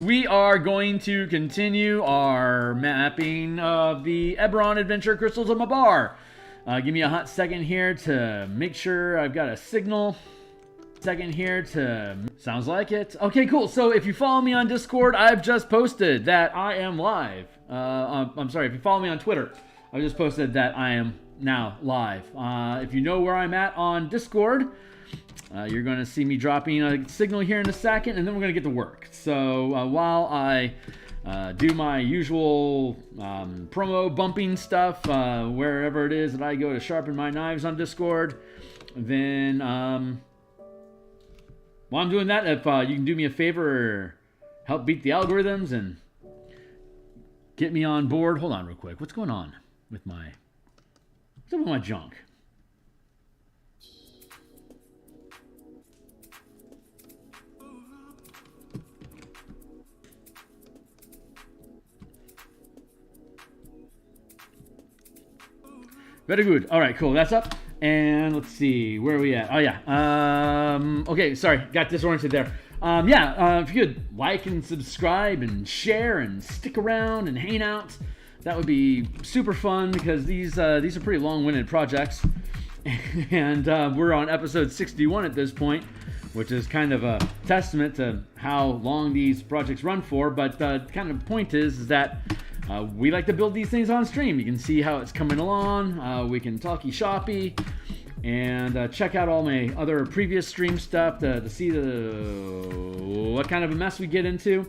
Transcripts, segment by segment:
We are going to continue our mapping of the Eberron Adventure Crystals of Mabar. Give me a hot second here to make sure I've got a signal. Sounds like it. Okay, cool. So if you follow me on Discord, I've just posted that I am live. I'm sorry, if you follow me on Twitter, I just posted that I am now live. If you know where I'm at on Discord, you're going to see me dropping a signal here in a second, and then we're going to get to work. So while I do my usual promo bumping stuff, wherever it is that I go to sharpen my knives on Discord, then while I'm doing that, if you can do me a favor, help beat the algorithms and get me on board. Hold on real quick. What's going on with what's up with my junk? Very good. All right, cool. That's up. And let's see, where are we at? Oh, yeah. Okay, sorry. Got disoriented there. If you could like and subscribe and share and stick around and hang out, that would be super fun because these are pretty long-winded projects. And we're on episode 61 at this point, which is kind of a testament to how long these projects run for. But the kind of point is that we like to build these things on stream. You can see how it's coming along. We can talky shoppy and check out all my other previous stream stuff to see what kind of a mess we get into.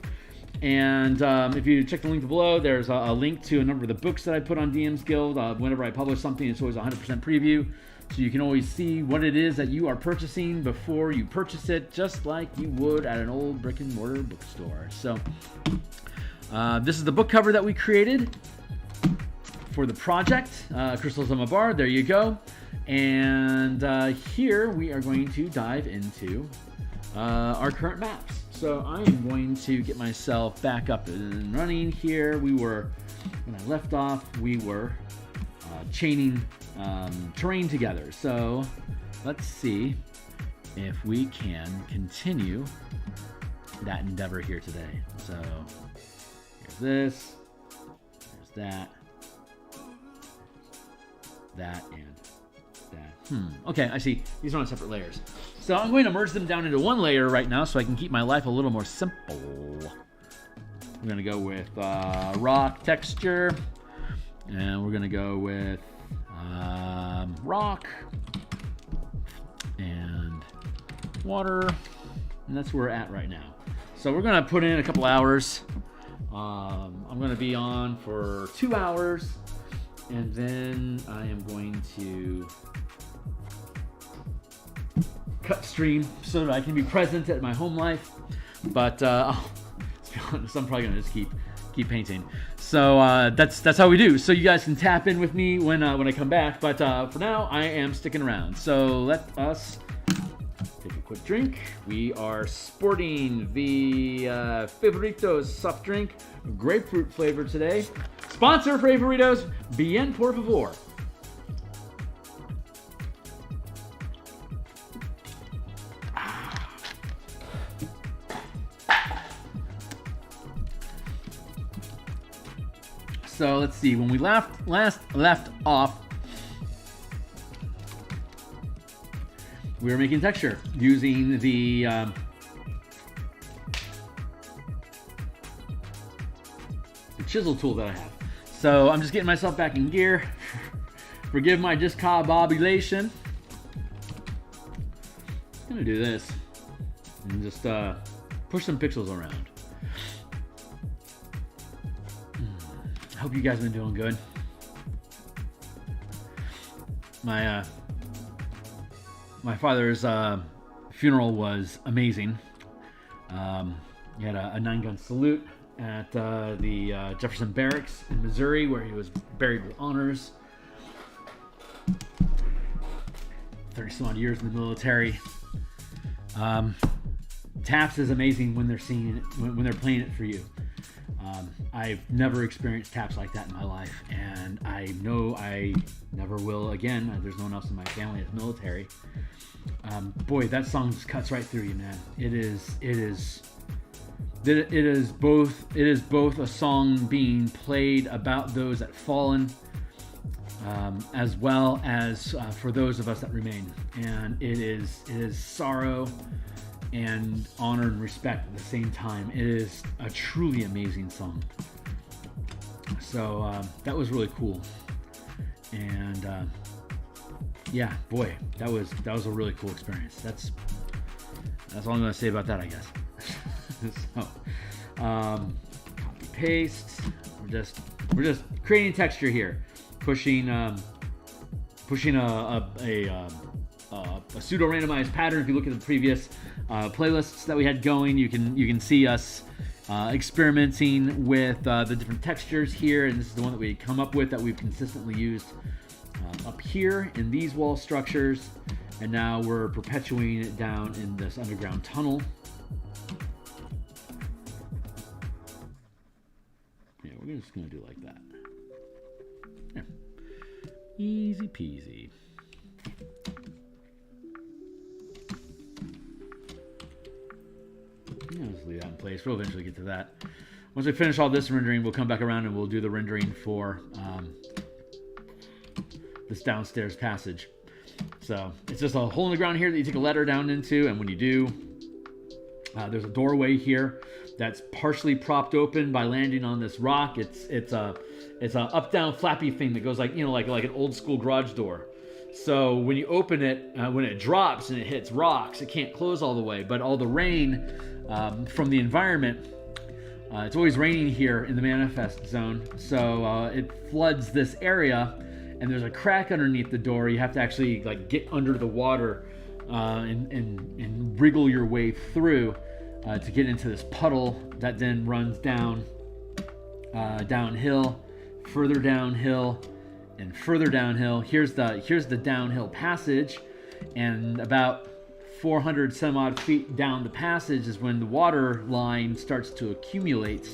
And if you check the link below, there's a link to a number of the books that I put on DMsGuild. Whenever I publish something, it's always 100% preview. So you can always see what it is that you are purchasing before you purchase it, just like you would at an old brick and mortar bookstore. So this is the book cover that we created for the project, Crystals of Mabar. There you go. And here we are going to dive into our current maps. So I am going to get myself back up and running here. When I left off, we were chaining terrain together. So let's see if we can continue that endeavor here today. So this, there's that, and that. Okay, I see. These are on separate layers. So I'm going to merge them down into one layer right now so I can keep my life a little more simple. We're going to go with rock texture, and we're going to go with rock and water, and that's where we're at right now. So we're going to put in a couple hours. I'm going to be on for 2 hours, and then I am going to cut stream so that I can be present at my home life. But to be honest, I'm probably going to just keep painting. So that's how we do. So you guys can tap in with me when I come back. But for now, I am sticking around. So let us take a quick drink. We are sporting the Favoritos soft drink, grapefruit flavor today. Sponsor Favoritos, bien por favor. So let's see. When we last left off, we were making texture using the chisel tool that I have. So I'm just getting myself back in gear. Forgive my discombobulation. I'm gonna do this and just push some pixels around. I hope you guys have been doing good. My father's funeral was amazing. He had a 9-gun salute at the Jefferson Barracks in Missouri, where he was buried with honors. 30-some odd years in the military. Taps is amazing when they're playing it for you. I've never experienced taps like that in my life, and I know I never will again. There's no one else in my family that's military. Boy, that song just cuts right through you, man. It is that it is both a song being played about those that fallen, as well as for those of us that remain, and it is sorrow and honor and respect at the same time. It is a truly amazing song. So that was really cool, and yeah, boy, that was a really cool experience. That's all I'm gonna say about that, I guess. So, copy paste. We're just creating texture here, pushing a pseudo randomized pattern. If you look at the previous playlists that we had going, you can see us experimenting with the different textures here, and this is the one that we come up with that we've consistently used up here in these wall structures, and now we're perpetuating it down in this underground tunnel. Yeah, we're just gonna do it like that. Yeah. Easy peasy. Yeah, let's leave that in place. We'll eventually get to that. Once we finish all this rendering, we'll come back around and we'll do the rendering for this downstairs passage. So it's just a hole in the ground here that you take a ladder down into, and when you do, there's a doorway here that's partially propped open by landing on this rock. It's a up down flappy thing that goes like an old school garage door. So when you open it, when it drops and it hits rocks, it can't close all the way. But all the rain from the environment, it's always raining here in the manifest zone, so it floods this area. And there's a crack underneath the door. You have to actually like get under the water and wriggle your way through to get into this puddle that then runs down downhill, further downhill, and further downhill. Here's the downhill passage, and about 400 some odd feet down the passage is when the water line starts to accumulate.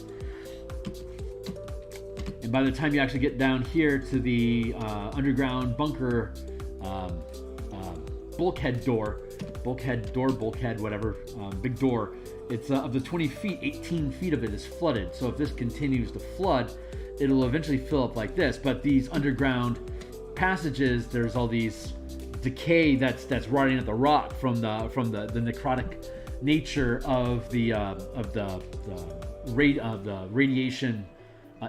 And by the time you actually get down here to the underground bunker bulkhead, whatever, big door, it's of the 20 feet, 18 feet of it is flooded. So if this continues to flood, it'll eventually fill up like this. But these underground passages, there's all these decay that's rotting at the rock from the necrotic nature of the radiation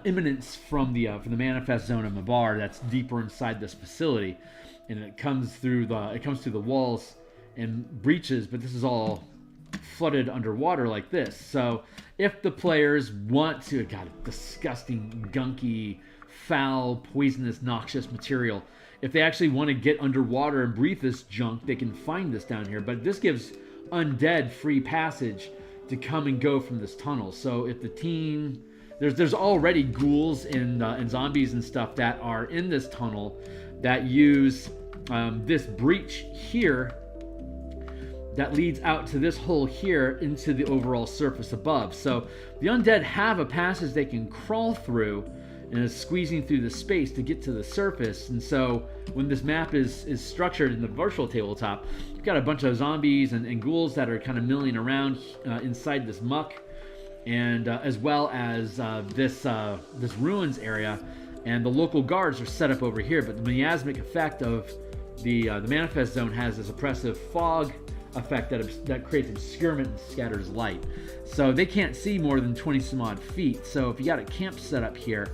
imminence from the manifest zone of Mabar that's deeper inside this facility, and it comes through the walls and breaches. But this is all flooded underwater like this. So if the players want to, God, disgusting, gunky, foul, poisonous, noxious material, if they actually want to get underwater and breathe this junk, they can find this down here. But this gives undead free passage to come and go from this tunnel. So if the team, there's already ghouls and zombies and stuff that are in this tunnel that use this breach here that leads out to this hole here into the overall surface above. So the undead have a passage they can crawl through, and is squeezing through the space to get to the surface. And so when this map is structured in the virtual tabletop, you've got a bunch of zombies and ghouls that are kind of milling around inside this muck, and as well as this ruins area, and the local guards are set up over here. But the miasmic effect of the manifest zone has this oppressive fog effect that creates obscurement and scatters light, so they can't see more than 20 some odd feet. So if you got a camp set up here,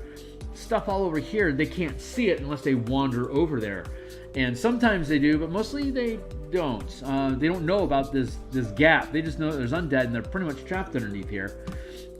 stuff all over here, they can't see it unless they wander over there. And sometimes they do, but mostly they don't. They don't know about this gap. They just know that there's undead and they're pretty much trapped underneath here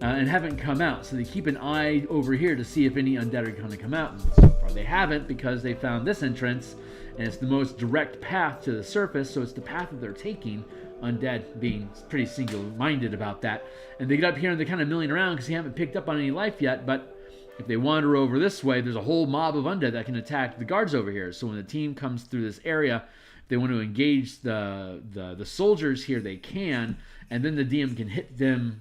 and haven't come out. So they keep an eye over here to see if any undead are going to come out. And so far they haven't, because they found this entrance and it's the most direct path to the surface. So it's the path that they're taking, undead being pretty single-minded about that. And they get up here and they're kind of milling around because they haven't picked up on any life yet. But if they wander over this way, there's a whole mob of undead that can attack the guards over here. So when the team comes through this area, if they want to engage the soldiers here, they can, and then the DM can hit them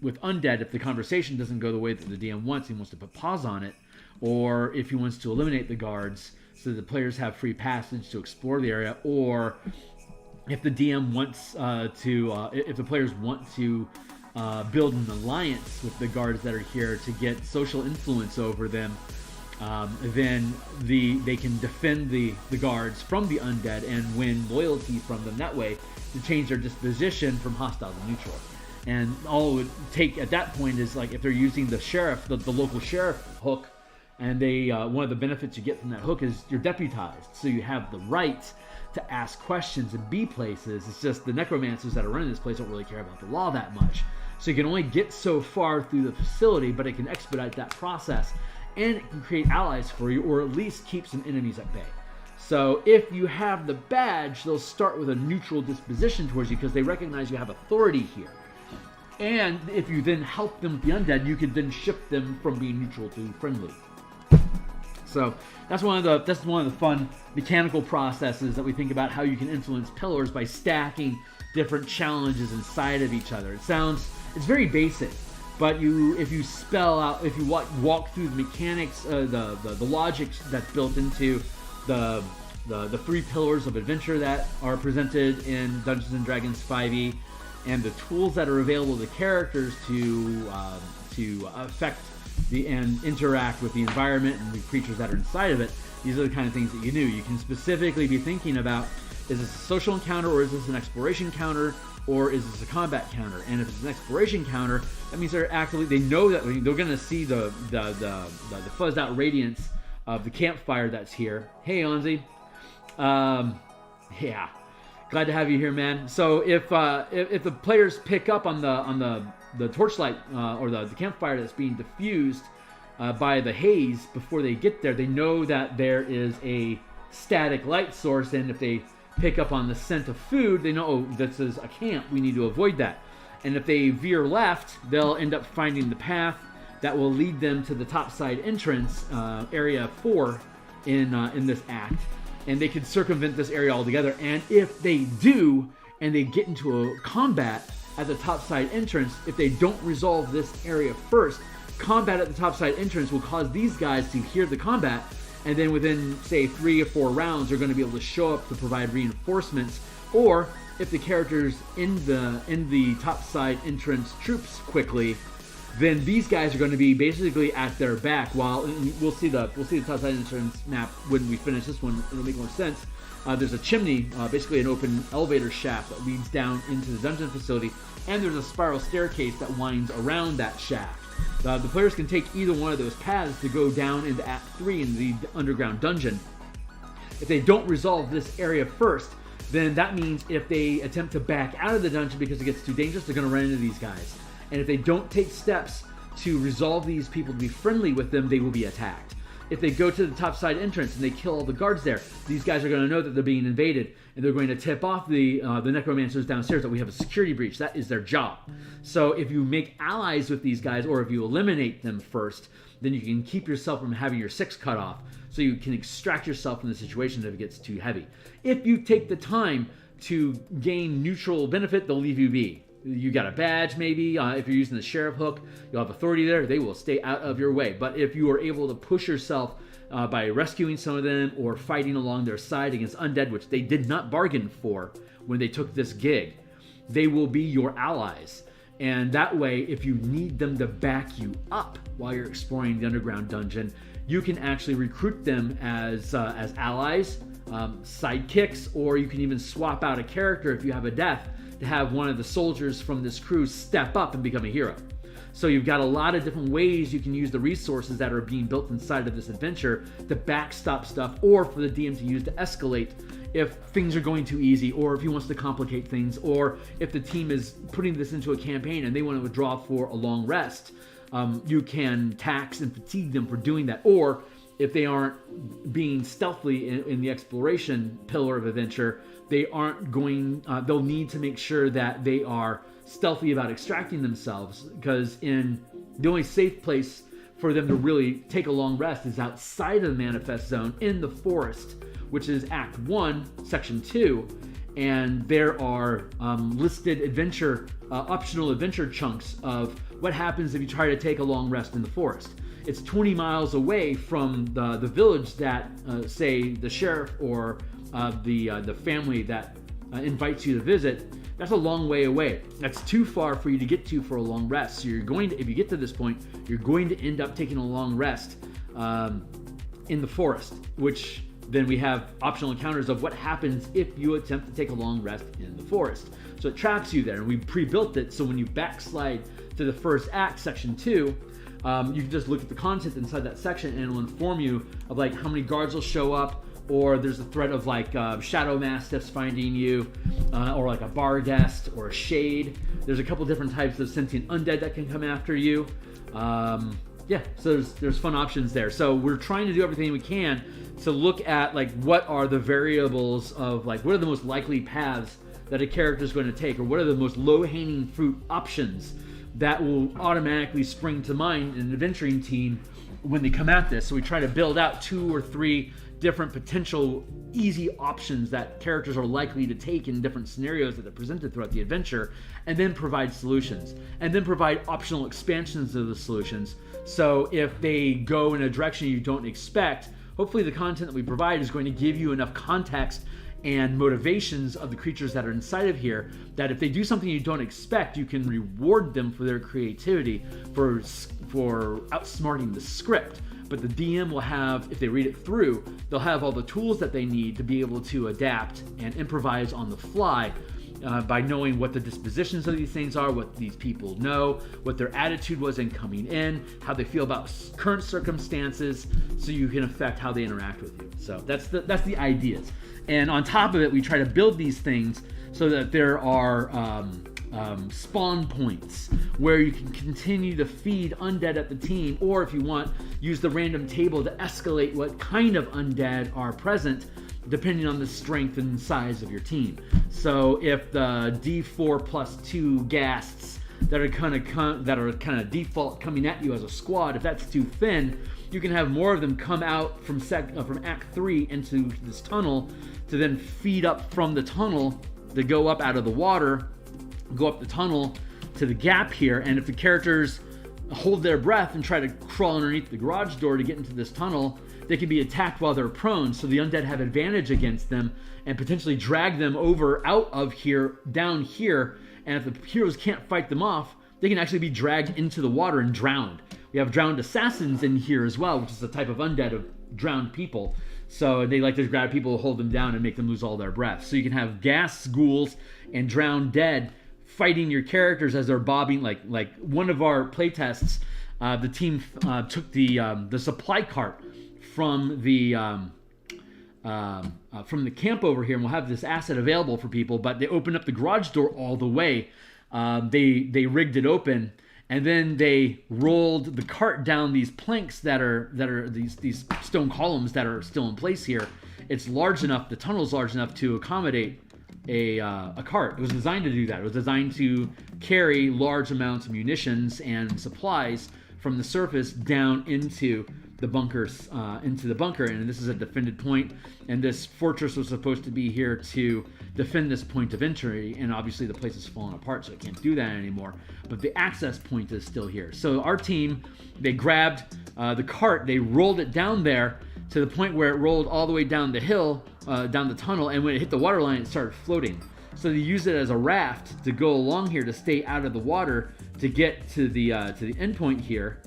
with undead if the conversation doesn't go the way that the DM wants. He wants to put pause on it, or if he wants to eliminate the guards so the players have free passage to explore the area, or if the DM wants if the players want to build an alliance with the guards that are here to get social influence over them, then they can defend the guards from the undead and win loyalty from them that way to change their disposition from hostile to neutral. And all it would take at that point is, like, if they're using the sheriff, the local sheriff hook, and they one of the benefits you get from that hook is you're deputized, so you have the right to ask questions and be places. It's just the necromancers that are running this place don't really care about the law that much, so you can only get so far through the facility, but it can expedite that process, and it can create allies for you, or at least keep some enemies at bay. So if you have the badge, they'll start with a neutral disposition towards you because they recognize you have authority here. And if you then help them with the undead, you can then shift them from being neutral to friendly. So that's one of the fun mechanical processes that we think about how you can influence pillars by stacking different challenges inside of each other. It's very basic, but if you walk through the mechanics, the logic that's built into the 3 pillars of adventure that are presented in Dungeons and Dragons 5e, and the tools that are available to characters to affect and interact with the environment and the creatures that are inside of it, these are the kind of things that you do. You can specifically be thinking about, is this a social encounter, or is this an exploration counter, or is this a combat counter? And if it's an exploration counter, that means they know that they're going to see the fuzzed out radiance of the campfire that's here. Hey, Onzi. Yeah. Glad to have you here, man. So if the players pick up on the torchlight or the campfire that's being diffused by the haze before they get there, they know that there is a static light source, and if they pick up on the scent of food, they know, oh, this is a camp, we need to avoid that. And if they veer left, they'll end up finding the path that will lead them to the topside entrance, area 4 in this act. And they can circumvent this area altogether. And if they do, and they get into a combat at the topside entrance, if they don't resolve this area first, combat at the topside entrance will cause these guys to hear the combat, and then within, say, 3 or 4 rounds, they're going to be able to show up to provide reinforcements. Or if the characters in the topside entrance troops quickly, then these guys are going to be basically at their back. While we'll see the topside entrance map when we finish this one, it'll make more sense. There's a chimney, basically an open elevator shaft that leads down into the dungeon facility, and there's a spiral staircase that winds around that shaft. The players can take either one of those paths to go down into Act 3 in the underground dungeon. If they don't resolve this area first, then that means if they attempt to back out of the dungeon because it gets too dangerous, they're going to run into these guys. And if they don't take steps to resolve these people to be friendly with them, they will be attacked. If they go to the topside entrance and they kill all the guards there, these guys are going to know that they're being invaded, and they're going to tip off the necromancers downstairs that we have a security breach. That is their job. So if you make allies with these guys, or if you eliminate them first, then you can keep yourself from having your 6 cut off, so you can extract yourself from the situation if it gets too heavy. If you take the time to gain neutral benefit, they'll leave you be. You got a badge, maybe. If you're using the sheriff hook, you'll have authority there. They will stay out of your way. But if you are able to push yourself by rescuing some of them or fighting along their side against undead, which they did not bargain for when they took this gig, they will be your allies. And that way, if you need them to back you up while you're exploring the underground dungeon, you can actually recruit them as allies, sidekicks, or you can even swap out a character if you have a death to have one of the soldiers from this crew step up and become a hero. So you've got a lot of different ways you can use the resources that are being built inside of this adventure to backstop stuff, or for the DM to use to escalate if things are going too easy, or if he wants to complicate things, or if the team is putting this into a campaign and they want to withdraw for a long rest. You can tax and fatigue them for doing that. Or if they aren't being stealthy in the exploration pillar of adventure, they aren't going, they'll need to make sure that they are stealthy about extracting themselves, because in the only safe place for them to really take a long rest is outside of the manifest zone in the forest, which is Act 1, Section 2, and there are listed adventure, optional adventure chunks of what happens if you try to take a long rest in the forest. It's 20 miles away from the village that, say, the sheriff or the family that invites you to visit. that's a long way away. That's too far for you to get to for a long rest. So you're going to, if you get to this point, you're going to end up taking a long rest in the forest, which then we have optional encounters of what happens if you attempt to take a long rest in the forest. So it traps you there, and we pre-built it so when you backslide to the first act, section 2, you can just look at the content inside that section and it will inform you of like how many guards will show up, or there's a threat of like shadow mastiffs finding you, or like a bar guest or a shade. There's a couple different types of sentient undead that can come after you. Yeah, so there's fun options there. So we're trying to do everything we can to look at like what are the variables of like what are the most likely paths that a character is going to take, or what are the most low-hanging fruit options that will automatically spring to mind in an adventuring team when they come at this. So we try to build out 2 or 3 different potential easy options that characters are likely to take in different scenarios that are presented throughout the adventure, and then provide solutions, and then provide optional expansions of the solutions. So if they go in a direction you don't expect, hopefully the content that we provide is going to give you enough context and motivations of the creatures that are inside of here that if they do something you don't expect, you can reward them for their creativity, for outsmarting the script. But the DM will have, if they read it through, they'll have all the tools that they need to be able to adapt and improvise on the fly, by knowing what the dispositions of these things are, what these people know, what their attitude was in coming in, how they feel about current circumstances, so you can affect how they interact with you. So that's the ideas. And on top of it, we try to build these things so that there are spawn points where you can continue to feed undead at the team, or if you want, use the random table to escalate what kind of undead are present depending on the strength and size of your team. So if the D4 plus 2 ghasts that are kind of default coming at you as a squad, if that's too thin, you can have more of them come out from Act 3 into this tunnel to then feed up from the tunnel to go up out of the water, go up the tunnel to the gap here. And if the characters hold their breath and try to crawl underneath the garage door to get into this tunnel, they can be attacked while they're prone, so the undead have advantage against them and potentially drag them over out of here, down here, and if the heroes can't fight them off, they can actually be dragged into the water and drowned. We have drowned assassins in here as well, which is a type of undead of drowned people. So they like to grab people, hold them down, and make them lose all their breath. So you can have ghast, ghouls, and drowned dead fighting your characters as they're bobbing. Like one of our playtests, the team took the supply cart from the camp over here, and we'll have this asset available for people, but they opened up the garage door all the way. They rigged it open, and then they rolled the cart down these planks that are these stone columns that are still in place here. It's large enough, the tunnel's large enough to accommodate a cart. It was designed to do that. It was designed to carry large amounts of munitions and supplies from the surface down into the bunkers, and this is a defended point, and this fortress was supposed to be here to defend this point of entry, and obviously the place has fallen apart, so it can't do that anymore, but the access point is still here. So our team, they grabbed the cart, they rolled it down there to the point where it rolled all the way down the hill, down the tunnel, and when it hit the water line, it started floating. So they used it as a raft to go along here to stay out of the water to get to the end point here,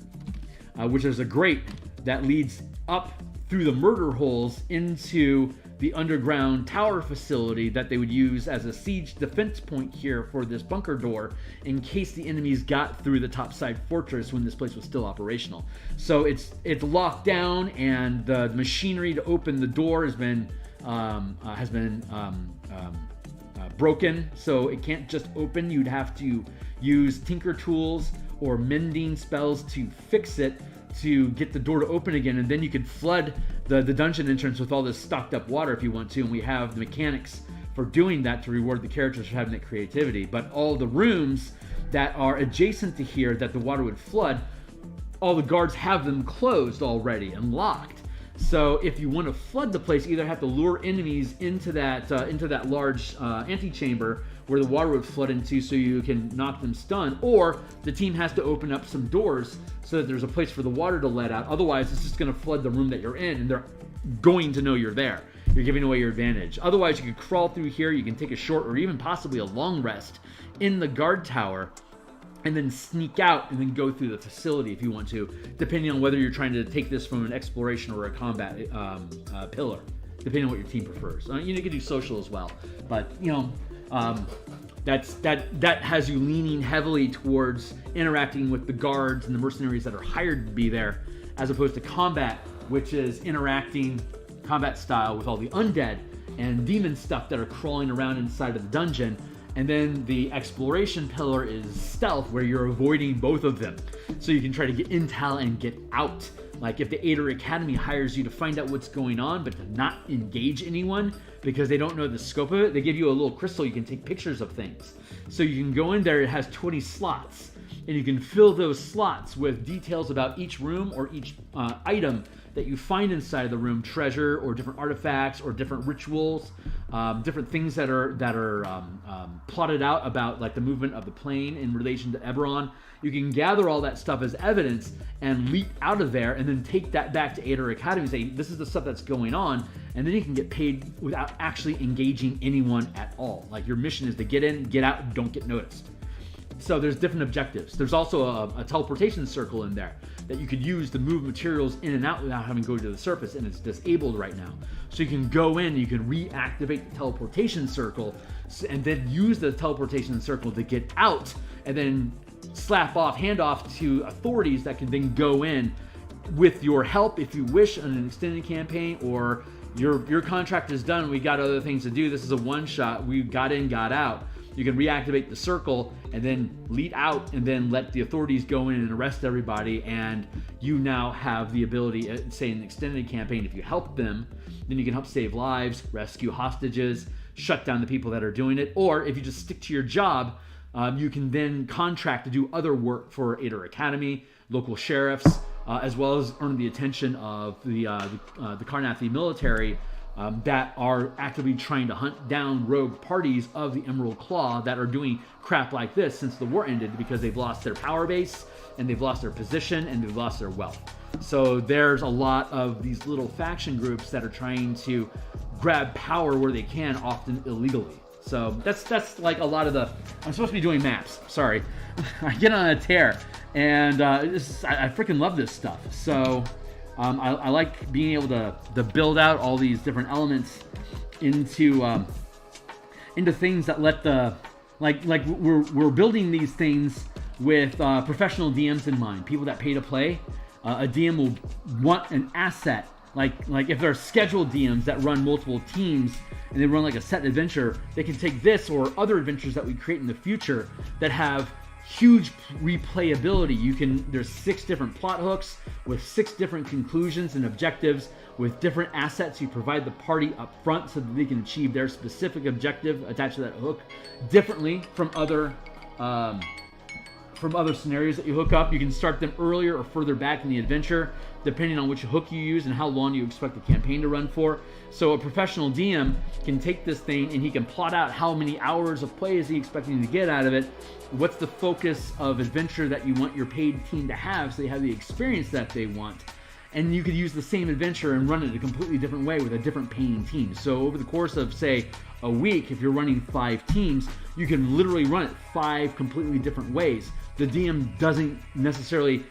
which is a grate that leads up through the murder holes into the underground tower facility that they would use as a siege defense point here for this bunker door in case the enemies got through the topside fortress when this place was still operational. So it's locked down, and the machinery to open the door has been broken, so it can't just open. You'd have to use tinker tools or mending spells to fix it to get the door to open again, and then you could flood the dungeon entrance with all this stocked up water if you want to, and we have the mechanics for doing that to reward the characters for having that creativity. But all the rooms that are adjacent to here that the water would flood, all the guards have them closed already and locked. So if you want to flood the place, you either have to lure enemies into that large antechamber where the water would flood into so you can knock them stunned, or the team has to open up some doors so that there's a place for the water to let out. Otherwise, it's just going to flood the room that you're in, and they're going to know you're there. you're giving away your advantage. Otherwise, you could crawl through here, you can take a short or even possibly a long rest in the guard tower, and then sneak out and then go through the facility if you want to, depending on whether you're trying to take this from an exploration or a combat pillar, depending on what your team prefers. You can do social as well, but that has you leaning heavily towards interacting with the guards and the mercenaries that are hired to be there, as opposed to combat, which is interacting combat style with all the undead and demon stuff that are crawling around inside of the dungeon. And then the exploration pillar is stealth, where you're avoiding both of them. So you can try to get intel and get out. Like if the Ader Academy hires you to find out what's going on, but to not engage anyone because they don't know the scope of it, they give you a little crystal you can take pictures of things. So you can go in there, it has 20 slots, and you can fill those slots with details about each room or each item that you find inside of the room, treasure or different artifacts or different rituals, different things that are plotted out about like the movement of the plane in relation to Eberron. You can gather all that stuff as evidence and leap out of there and then take that back to Ader Academy and say, this is the stuff that's going on, and then you can get paid without actually engaging anyone at all. Like your mission is to get in, get out, don't get noticed. So there's different objectives. There's also a teleportation circle in there that you could use to move materials in and out without having to go to the surface, and it's disabled right now. So you can go in, you can reactivate the teleportation circle, and then use the teleportation circle to get out, and then hand off to authorities that can then go in with your help if you wish on an extended campaign, or your contract is done, we got other things to do, this is a one-shot, we got in, got out. You can reactivate the circle and then lead out and then let the authorities go in and arrest everybody, and you now have the ability, say in an extended campaign, if you help them, then you can help save lives, rescue hostages, shut down the people that are doing it, or if you just stick to your job, you can then contract to do other work for Ader Academy, local sheriffs, as well as earn the attention of the Carnathi military, that are actively trying to hunt down rogue parties of the Emerald Claw that are doing crap like this since the war ended, because they've lost their power base and they've lost their position and they've lost their wealth. So there's a lot of these little faction groups that are trying to grab power where they can, often illegally. So that's like a lot of the... I'm supposed to be doing maps. Sorry. I get on a tear. And I freaking love this stuff. So... I like being able to build out all these different elements into things that let the we're building these things with professional DMs in mind, people that pay to play. A DM will want an asset, like if there are scheduled DMs that run multiple teams and they run like a set adventure, they can take this or other adventures that we create in the future that have huge replayability. There's 6 different plot hooks with 6 different conclusions and objectives with different assets. You provide the party up front so that they can achieve their specific objective attached to that hook differently from other scenarios that you hook up. You can start them earlier or further back in the adventure, depending on which hook you use and how long you expect the campaign to run for. So a professional DM can take this thing and he can plot out how many hours of play is he expecting to get out of it, what's the focus of adventure that you want your paid team to have so they have the experience that they want. And you could use the same adventure and run it a completely different way with a different paying team. So over the course of, say, a week, if you're running 5 teams, you can literally run it 5 completely different ways. The DM doesn't necessarily...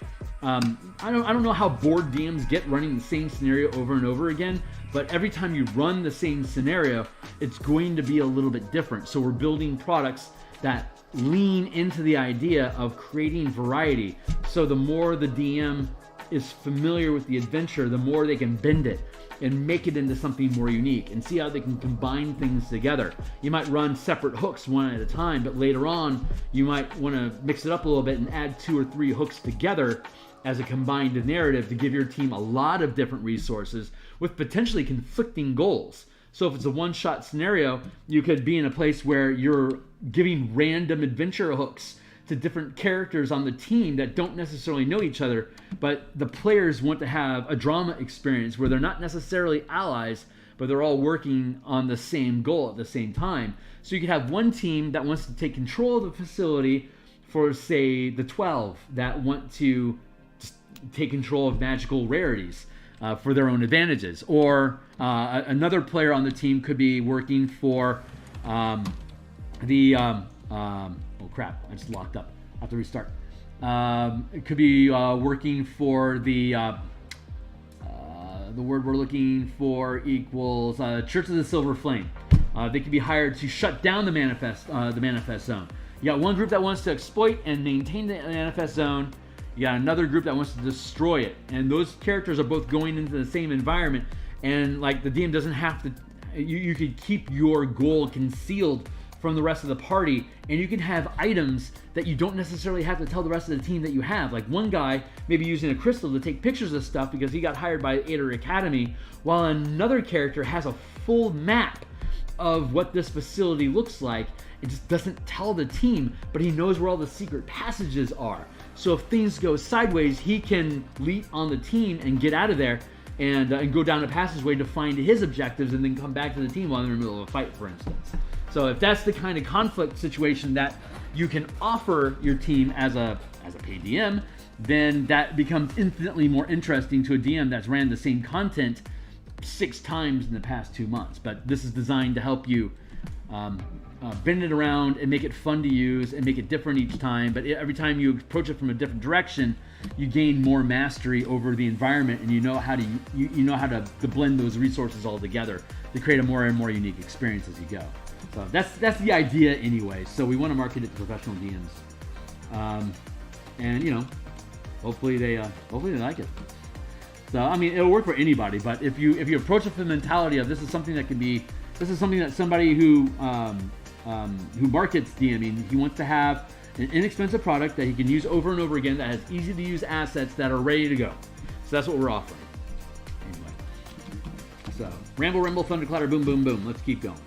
I don't know how bored DMs get running the same scenario over and over again, but every time you run the same scenario, it's going to be a little bit different. So we're building products that lean into the idea of creating variety. So the more the DM is familiar with the adventure, the more they can bend it and make it into something more unique and see how they can combine things together. You might run separate hooks one at a time, but later on you might want to mix it up a little bit and add 2 or 3 hooks together as a combined narrative to give your team a lot of different resources with potentially conflicting goals. So if it's a one-shot scenario, you could be in a place where you're giving random adventure hooks to different characters on the team that don't necessarily know each other, but the players want to have a drama experience where they're not necessarily allies, but they're all working on the same goal at the same time. So you could have one team that wants to take control of the facility for, say, the 12 that want to take control of magical rarities. for their own advantages. Or another player on the team could be working for oh crap, I just locked up. I have to restart. It could be working for the word we're looking for equals Church of the Silver Flame. They could be hired to shut down the manifest zone. You got one group that wants to exploit and maintain the manifest zone. You got another group that wants to destroy it. And those characters are both going into the same environment. And like the DM doesn't have to, you could keep your goal concealed from the rest of the party, and you can have items that you don't necessarily have to tell the rest of the team that you have. Like one guy maybe using a crystal to take pictures of stuff because he got hired by Ader Academy, while another character has a full map of what this facility looks like. It just doesn't tell the team, but he knows where all the secret passages are. So if things go sideways, he can leap on the team and get out of there and go down a passageway to find his objectives and then come back to the team while they're in the middle of a fight, for instance. So if that's the kind of conflict situation that you can offer your team as a paid DM, then that becomes infinitely more interesting to a DM that's ran the same content 6 times in the past 2 months. But this is designed to help you bend it around and make it fun to use and make it different each time. But every time you approach it from a different direction, you gain more mastery over the environment, and you know how to you know how to blend those resources all together to create a more and more unique experience as you go. So that's the idea anyway. So we want to market it to professional DMs, and you know, hopefully they like it. So I mean, it'll work for anybody. But if you approach it from the mentality of this is something that somebody who markets DMing, he wants to have an inexpensive product that he can use over and over again that has easy to use assets that are ready to go. So that's what we're offering. Anyway, so ramble, rumble, thunderclatter, boom, boom, boom. Let's keep going.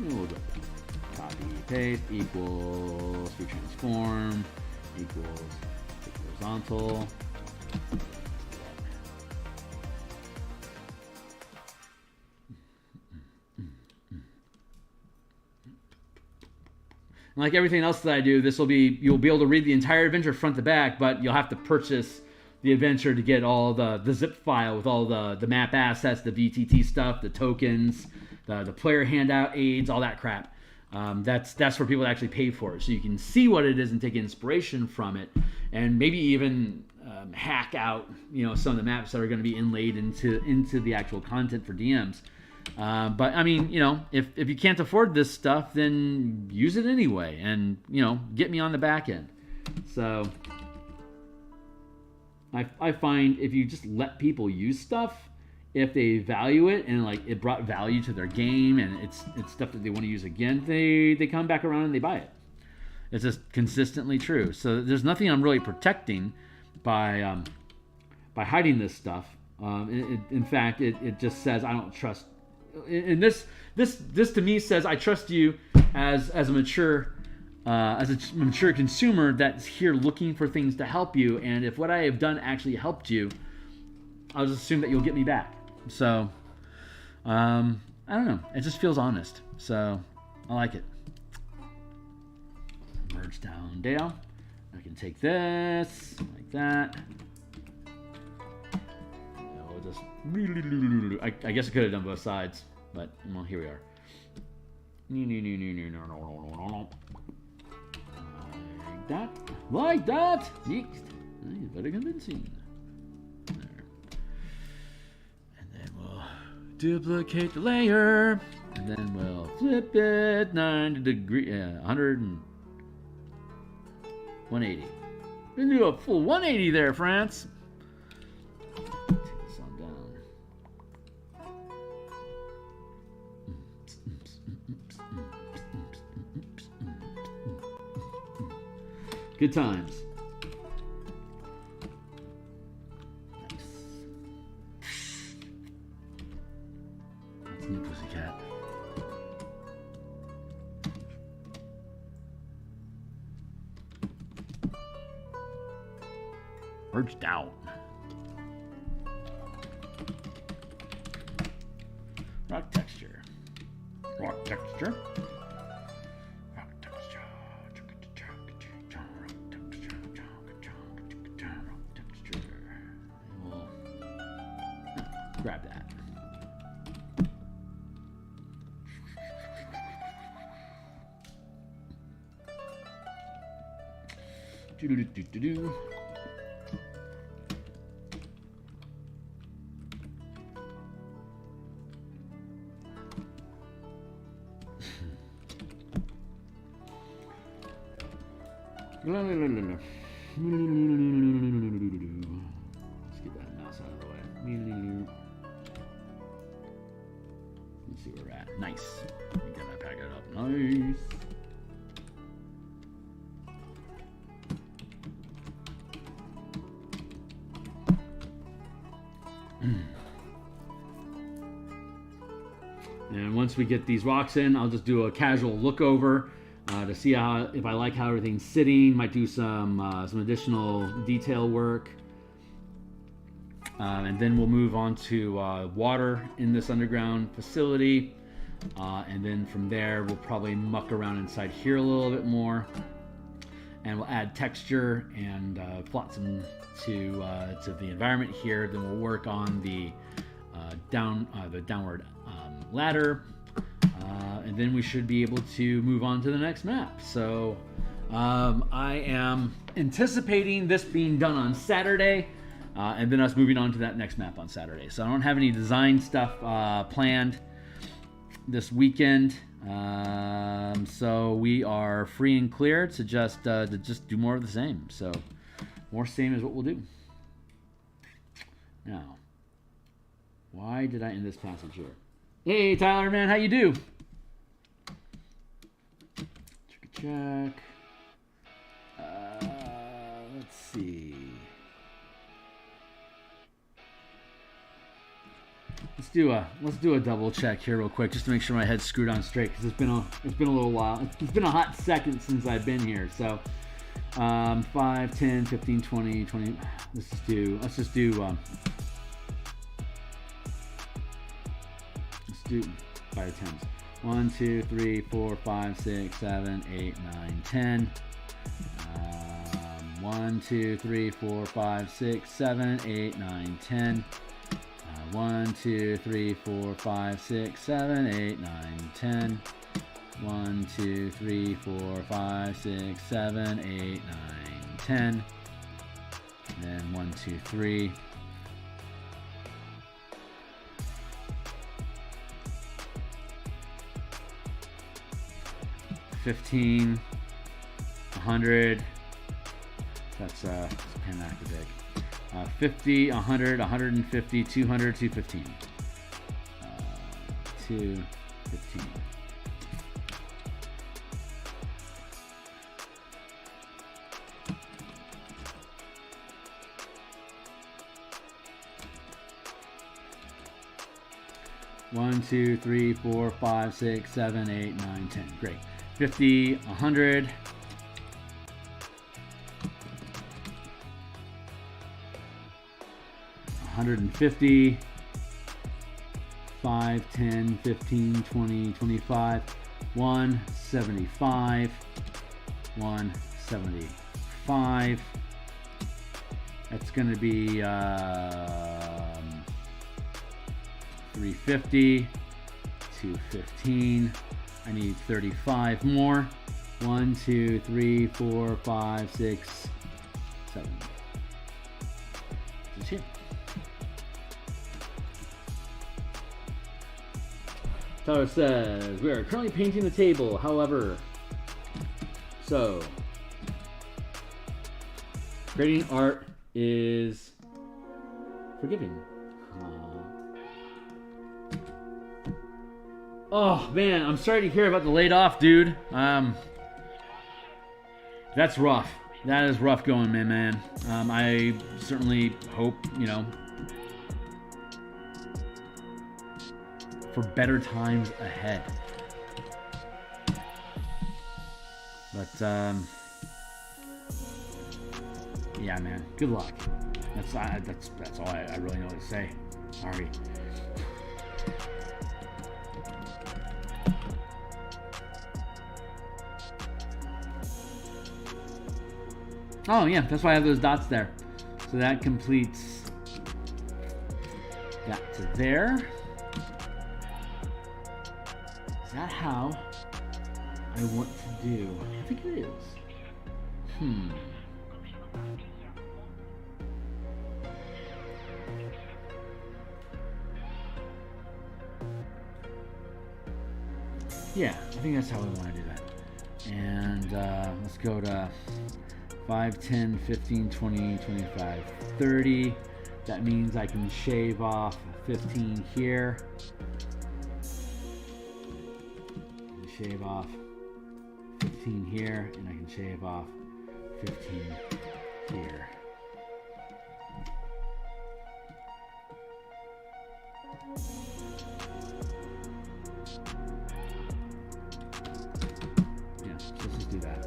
We'll go copy, paste equals retransform equals horizontal. Like everything else that I do, you'll be able to read the entire adventure front to back, but you'll have to purchase the adventure to get all the zip file with all the map assets, the VTT stuff, the tokens, the player handout aids, all that crap. That's for people to actually pay for it, so you can see what it is and take inspiration from it, and maybe even hack out some of the maps that are going to be inlaid into the actual content for DMs. But I mean, if you can't afford this stuff, then use it anyway, and get me on the back end. So I find if you just let people use stuff, if they value it and like it brought value to their game and it's stuff that they want to use again, they come back around and they buy it. It's just consistently true. So there's nothing I'm really protecting by hiding this stuff. In fact, it just says I don't trust. And this to me says I trust you as a mature consumer that's here looking for things to help you. And if what I have done actually helped you, I'll just assume that you'll get me back. So I don't know. It just feels honest. So I like it. Merge down Dale. I can take this like that. I guess I could have done both sides, but well, here we are. Like that. Next, very convincing. There. And then we'll duplicate the layer, and then we'll flip it 90 degrees, 100 and 180. We do a full 180 there, France. Good times. Nice. That's new pussycat. Merge down. Rock texture. Rock texture. grab that. Do-do-do-do-do-do. Let's get that mouse out of the way. Let's see where we're at. Nice. Get that packet up. Nice. And once we get these rocks in, I'll just do a casual look over to see if I like how everything's sitting. Might do some additional detail work, and then we'll move on to water in this underground facility, and then from there we'll probably muck around inside here a little bit more, and we'll add texture and flotsam to the environment here. Then we'll work on the downward ladder, and then we should be able to move on to the next map. So I am anticipating this being done on Saturday, and then us moving on to that next map on Saturday. So I don't have any design stuff planned this weekend, so we are free and clear to just do more of the same. So more same is what we'll do. Now, why did I end this passage here? Hey, Tyler, man, how you do? Check. Let's see. Let's do a double check here real quick, just to make sure my head's screwed on straight, because it's been a little while. It's been a hot second since I've been here. So 5, 10, 15, 20, 20. Let's just do 5 to 10s. 1, 2, 3, 4, 5, 6, 7, 8, 9, 10. 1, 2, 3, 4, 5, 6, 7, 8, 9, 10. 1, 2, 3, 4, 5, 6, 7, 8, 9, 10. 1, 2, 3, 4, 5, 6, 7, 8, 9, 10. Then 1, 2, 3. 15, 100, that's panactic. 50, 100, 150, 200, 215. 215. One, 2, 3, 4, 5, 6, 7, 8, 9, 10. Great. 50, 100. 150, 5, 10, 15, 20, 25, 175, 175. That's going to be 350, 215. I need 35 more. 1, 2, 3, 4, 5, 6, 7. Just here. Tyler says, we are currently painting the table, however. So, creating art is forgiving. Oh man, I'm sorry to hear about the laid off, dude. That's rough. That is rough going, man. I certainly hope, for better times ahead. But yeah, man. Good luck. That's all I really know what to say. Sorry. Oh yeah, that's why I have those dots there. So that completes that to there. Is that how I want to do? I think it is. Yeah, I think that's how we want to do that. And let's go to 5, 10, 15, 20, 25, 30. That means I can shave off 15 here. Shave off 15 here, and I can shave off 15 here. Yeah, so let's just do that.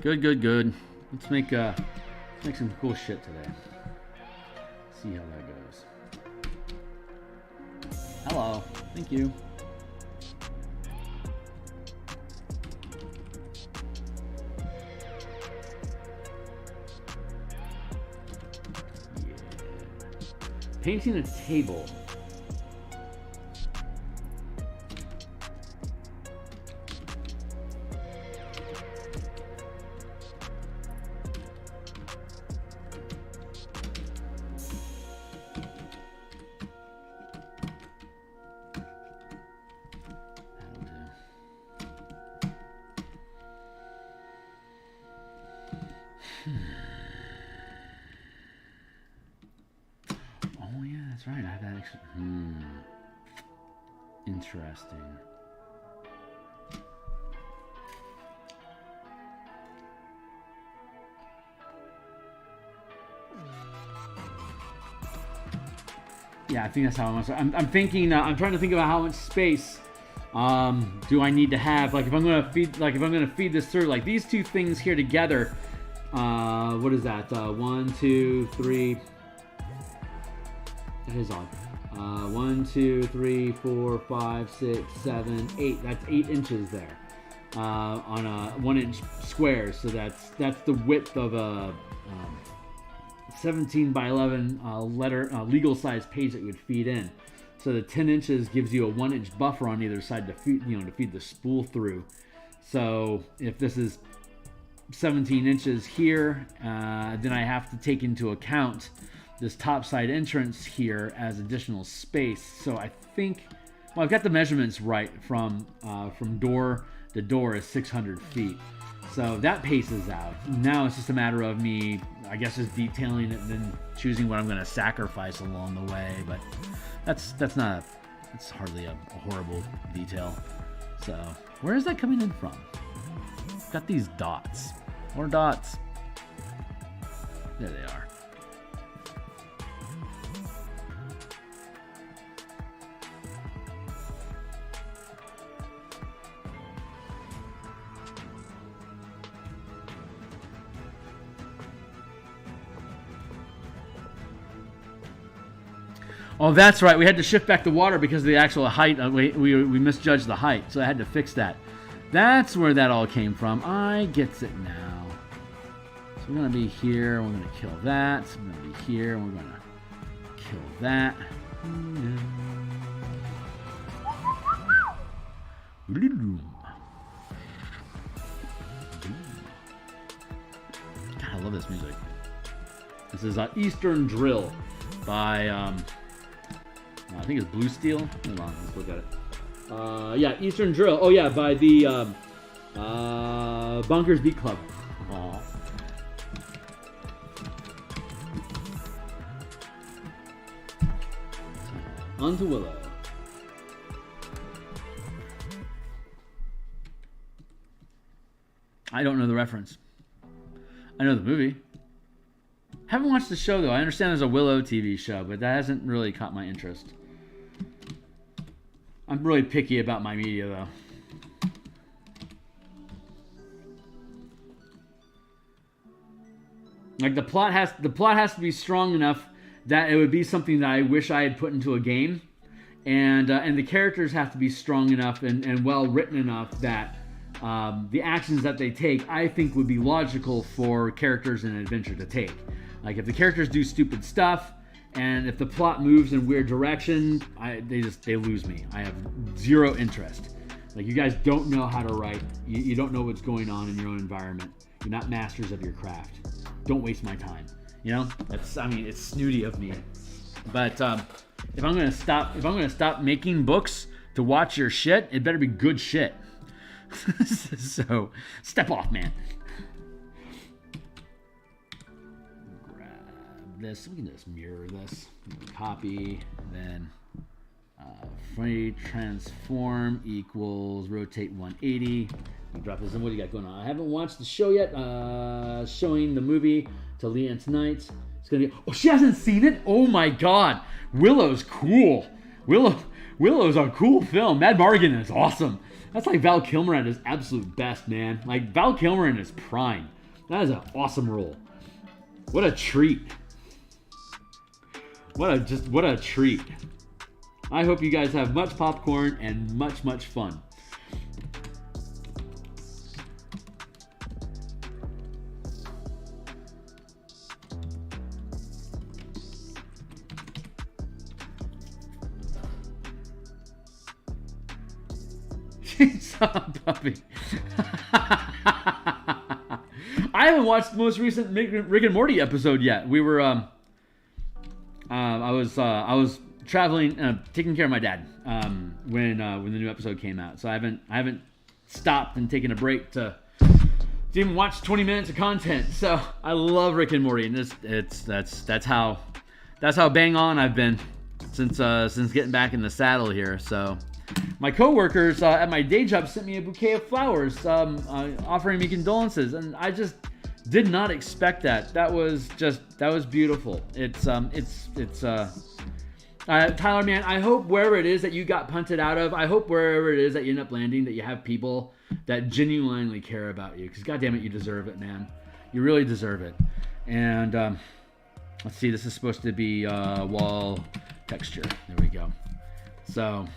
Good. Let's make some cool shit today. See how that goes. Hello. Thank you. Yeah. Painting a table. Oh yeah, that's right. I have that extra. Interesting. Yeah, I think that's how I want to. I'm thinking. I'm trying to think about how much space do I need to have. Like if I'm gonna feed this through, like these two things here together. What is that? 1, 2, 3. That is odd. 1, 2, 3, 4, 5, 6, 7, 8. That's 8 inches there on a 1-inch square. So that's the width of a 17 by 11 legal size page that you would feed in. So the 10 inches gives you a 1-inch buffer on either side to feed the spool through. So if this is 17 inches here, then I have to take into account this top side entrance here as additional space. So I think, well, I've got the measurements right from door to door is 600 feet. So that paces out. Now it's just a matter of me, I guess, just detailing it and then choosing what I'm going to sacrifice along the way. But that's hardly a horrible detail. So where is that coming in from? Got these dots. More dots. There they are. Oh, that's right. We had to shift back the water because of the actual height. We misjudged the height, so I had to fix that. That's where that all came from. I gets it now. So we're going to be here. We're going to kill that. We're going to be here. We're going to kill that. God, I love this music. This is Eastern Drill by... I think it's Blue Steel. Hold on, let's look at it. Yeah, Eastern Drill. Oh yeah, by the Bonkers Beat Club. Aww. On to Willow. I don't know the reference. I know the movie. Haven't watched the show though. I understand there's a Willow TV show, but that hasn't really caught my interest. I'm really picky about my media though. Like the plot has to be strong enough that it would be something that I wish I had put into a game, and the characters have to be strong enough and well written enough that the actions that they take, I think, would be logical for characters in an adventure to take. Like if the characters do stupid stuff, and if the plot moves in weird direction, they lose me. I have zero interest. Like you guys don't know how to write. You don't know what's going on in your own environment. You're not masters of your craft. Don't waste my time. You know, it's snooty of me. But if I'm gonna stop making books to watch your shit, it better be good shit. So step off, man. Grab this. We can just mirror this. Copy. Then free transform equals rotate 180. Drop this in. What do you got going on? I haven't watched the show yet. Showing the movie to Leanne tonight. It's gonna be. Oh, she hasn't seen it. Oh my God, Willow's cool. Willow's a cool film. Mad Bargain is awesome. That's like Val Kilmer at his absolute best, man. Like Val Kilmer in his prime. That is an awesome role. What a treat. What a treat. I hope you guys have much popcorn and much fun. Puppy. I haven't watched the most recent Rick and Morty episode yet. We were I was traveling, taking care of my dad when the new episode came out. So I haven't stopped and taken a break to even watch 20 minutes of content. So I love Rick and Morty, and that's how bang on I've been since getting back in the saddle here. So. My coworkers at my day job sent me a bouquet of flowers, offering me condolences, and I just did not expect that. That was beautiful. Tyler, man, I hope wherever it is that you got punted out of, I hope wherever it is that you end up landing, that you have people that genuinely care about you, because goddamn it, you deserve it, man. You really deserve it. And let's see, this is supposed to be wall texture. There we go. So.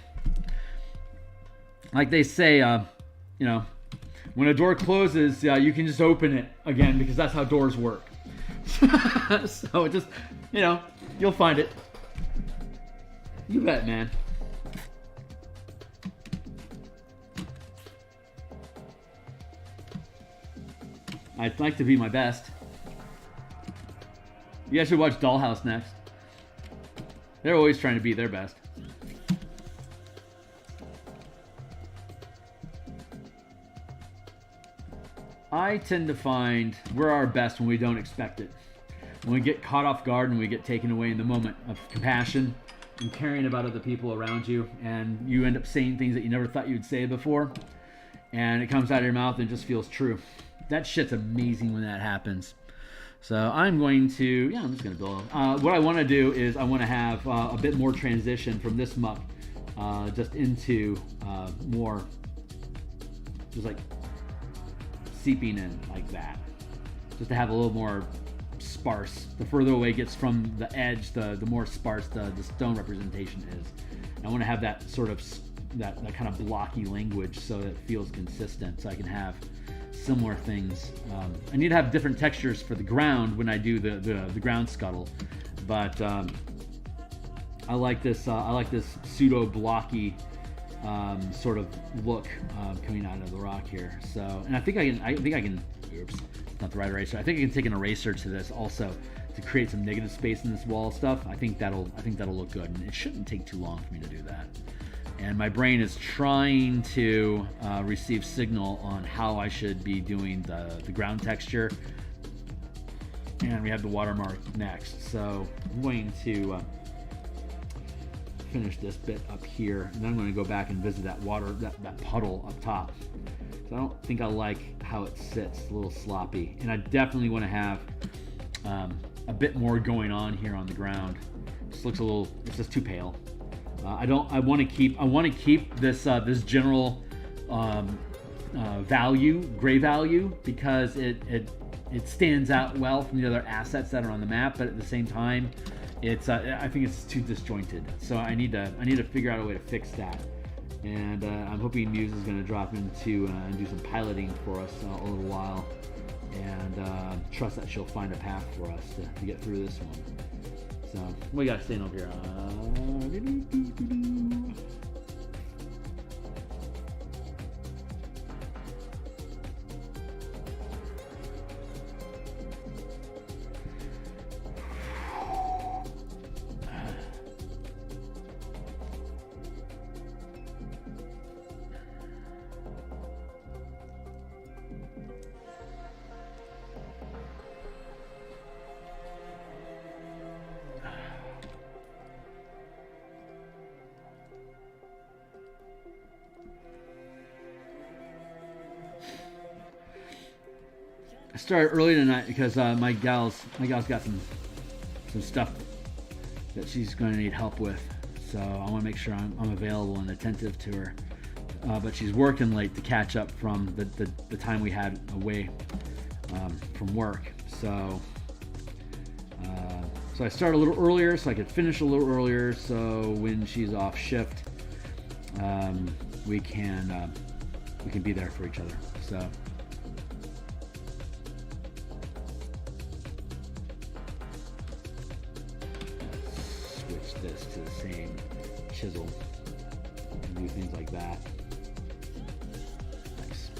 Like they say, when a door closes, you can just open it again, because that's how doors work. So just, you'll find it. You bet, man. I'd like to be my best. You guys should watch Dollhouse next. They're always trying to be their best. I tend to find we're our best when we don't expect it. When we get caught off guard and we get taken away in the moment of compassion and caring about other people around you, and you end up saying things that you never thought you'd say before, and it comes out of your mouth and it just feels true. That shit's amazing when that happens. So I'm going to, I'm just going to build. What I want to do is I want to have a bit more transition from this muck just into more, just like seeping in like that, just to have a little more sparse. The further away it gets from the edge, the more sparse the stone representation is. And I want to have that sort of that kind of blocky language so that it feels consistent, so I can have similar things. I need to have different textures for the ground when I do the ground scuttle, but I like this pseudo blocky sort of look coming out of the rock here. So, and I think I can. Oops, not the right eraser. I think I can take an eraser to this also to create some negative space in this wall stuff. I think that'll look good, and it shouldn't take too long for me to do that. And my brain is trying to receive signal on how I should be doing the ground texture. And we have the watermark next, so I'm going to finish this bit up here, and then I'm going to go back and visit that puddle up top. So I don't think I like how it sits, a little sloppy, and I definitely want to have a bit more going on here on the ground. This looks it's just too pale. I want to keep this this general value, gray value, because it it stands out well from the other assets that are on the map, but at the same time, it's I think it's too disjointed. So I need to figure out a way to fix that. And I'm hoping Muse is going to drop into and do some piloting for us a little while, and trust that she'll find a path for us to get through this one. So we got to stay over here. I started early tonight because my gal's got some stuff that she's going to need help with, so I want to make sure I'm available and attentive to her. But she's working late to catch up from the time we had away from work. So I started a little earlier so I could finish a little earlier. So when she's off shift, we can be there for each other. So. This to the same chisel and do things like that. Nice.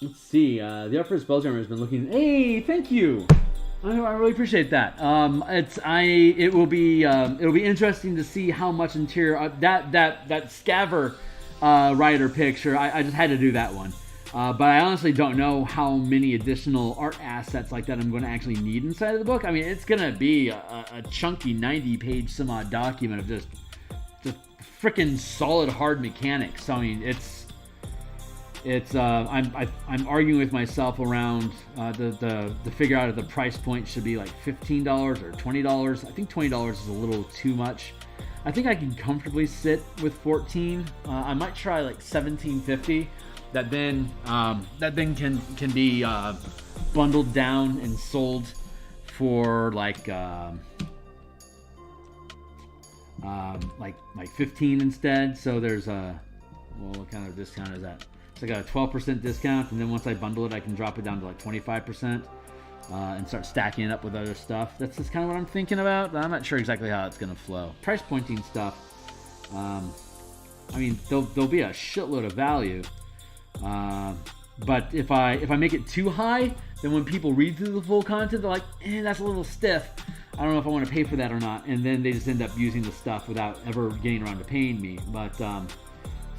Let's see. The Upper Spelljammer has been looking. Hey, thank you. I really appreciate that. It will be interesting to see how much interior that Scaver rider picture. I just had to do that one, but I honestly don't know how many additional art assets like that I'm going to actually need inside of the book. I mean, it's going to be a chunky 90-page some odd document of just freaking solid hard mechanics. So I mean, I'm arguing with myself around the figure out if the price point should be like $15 or $20. I think $20 is a little too much. I think I can comfortably sit with $14. I might try like $17.50. That then can be bundled down and sold for like 15 instead. So there's what kind of discount is that? So I got a 12% discount, and then once I bundle it, I can drop it down to like 25% and start stacking it up with other stuff. That's just kind of what I'm thinking about. I'm not sure exactly how it's going to flow. Price pointing stuff, I mean, there'll be a shitload of value. But if I make it too high, then when people read through the full content, they're like, that's a little stiff. I don't know if I want to pay for that or not. And then they just end up using the stuff without ever getting around to paying me. But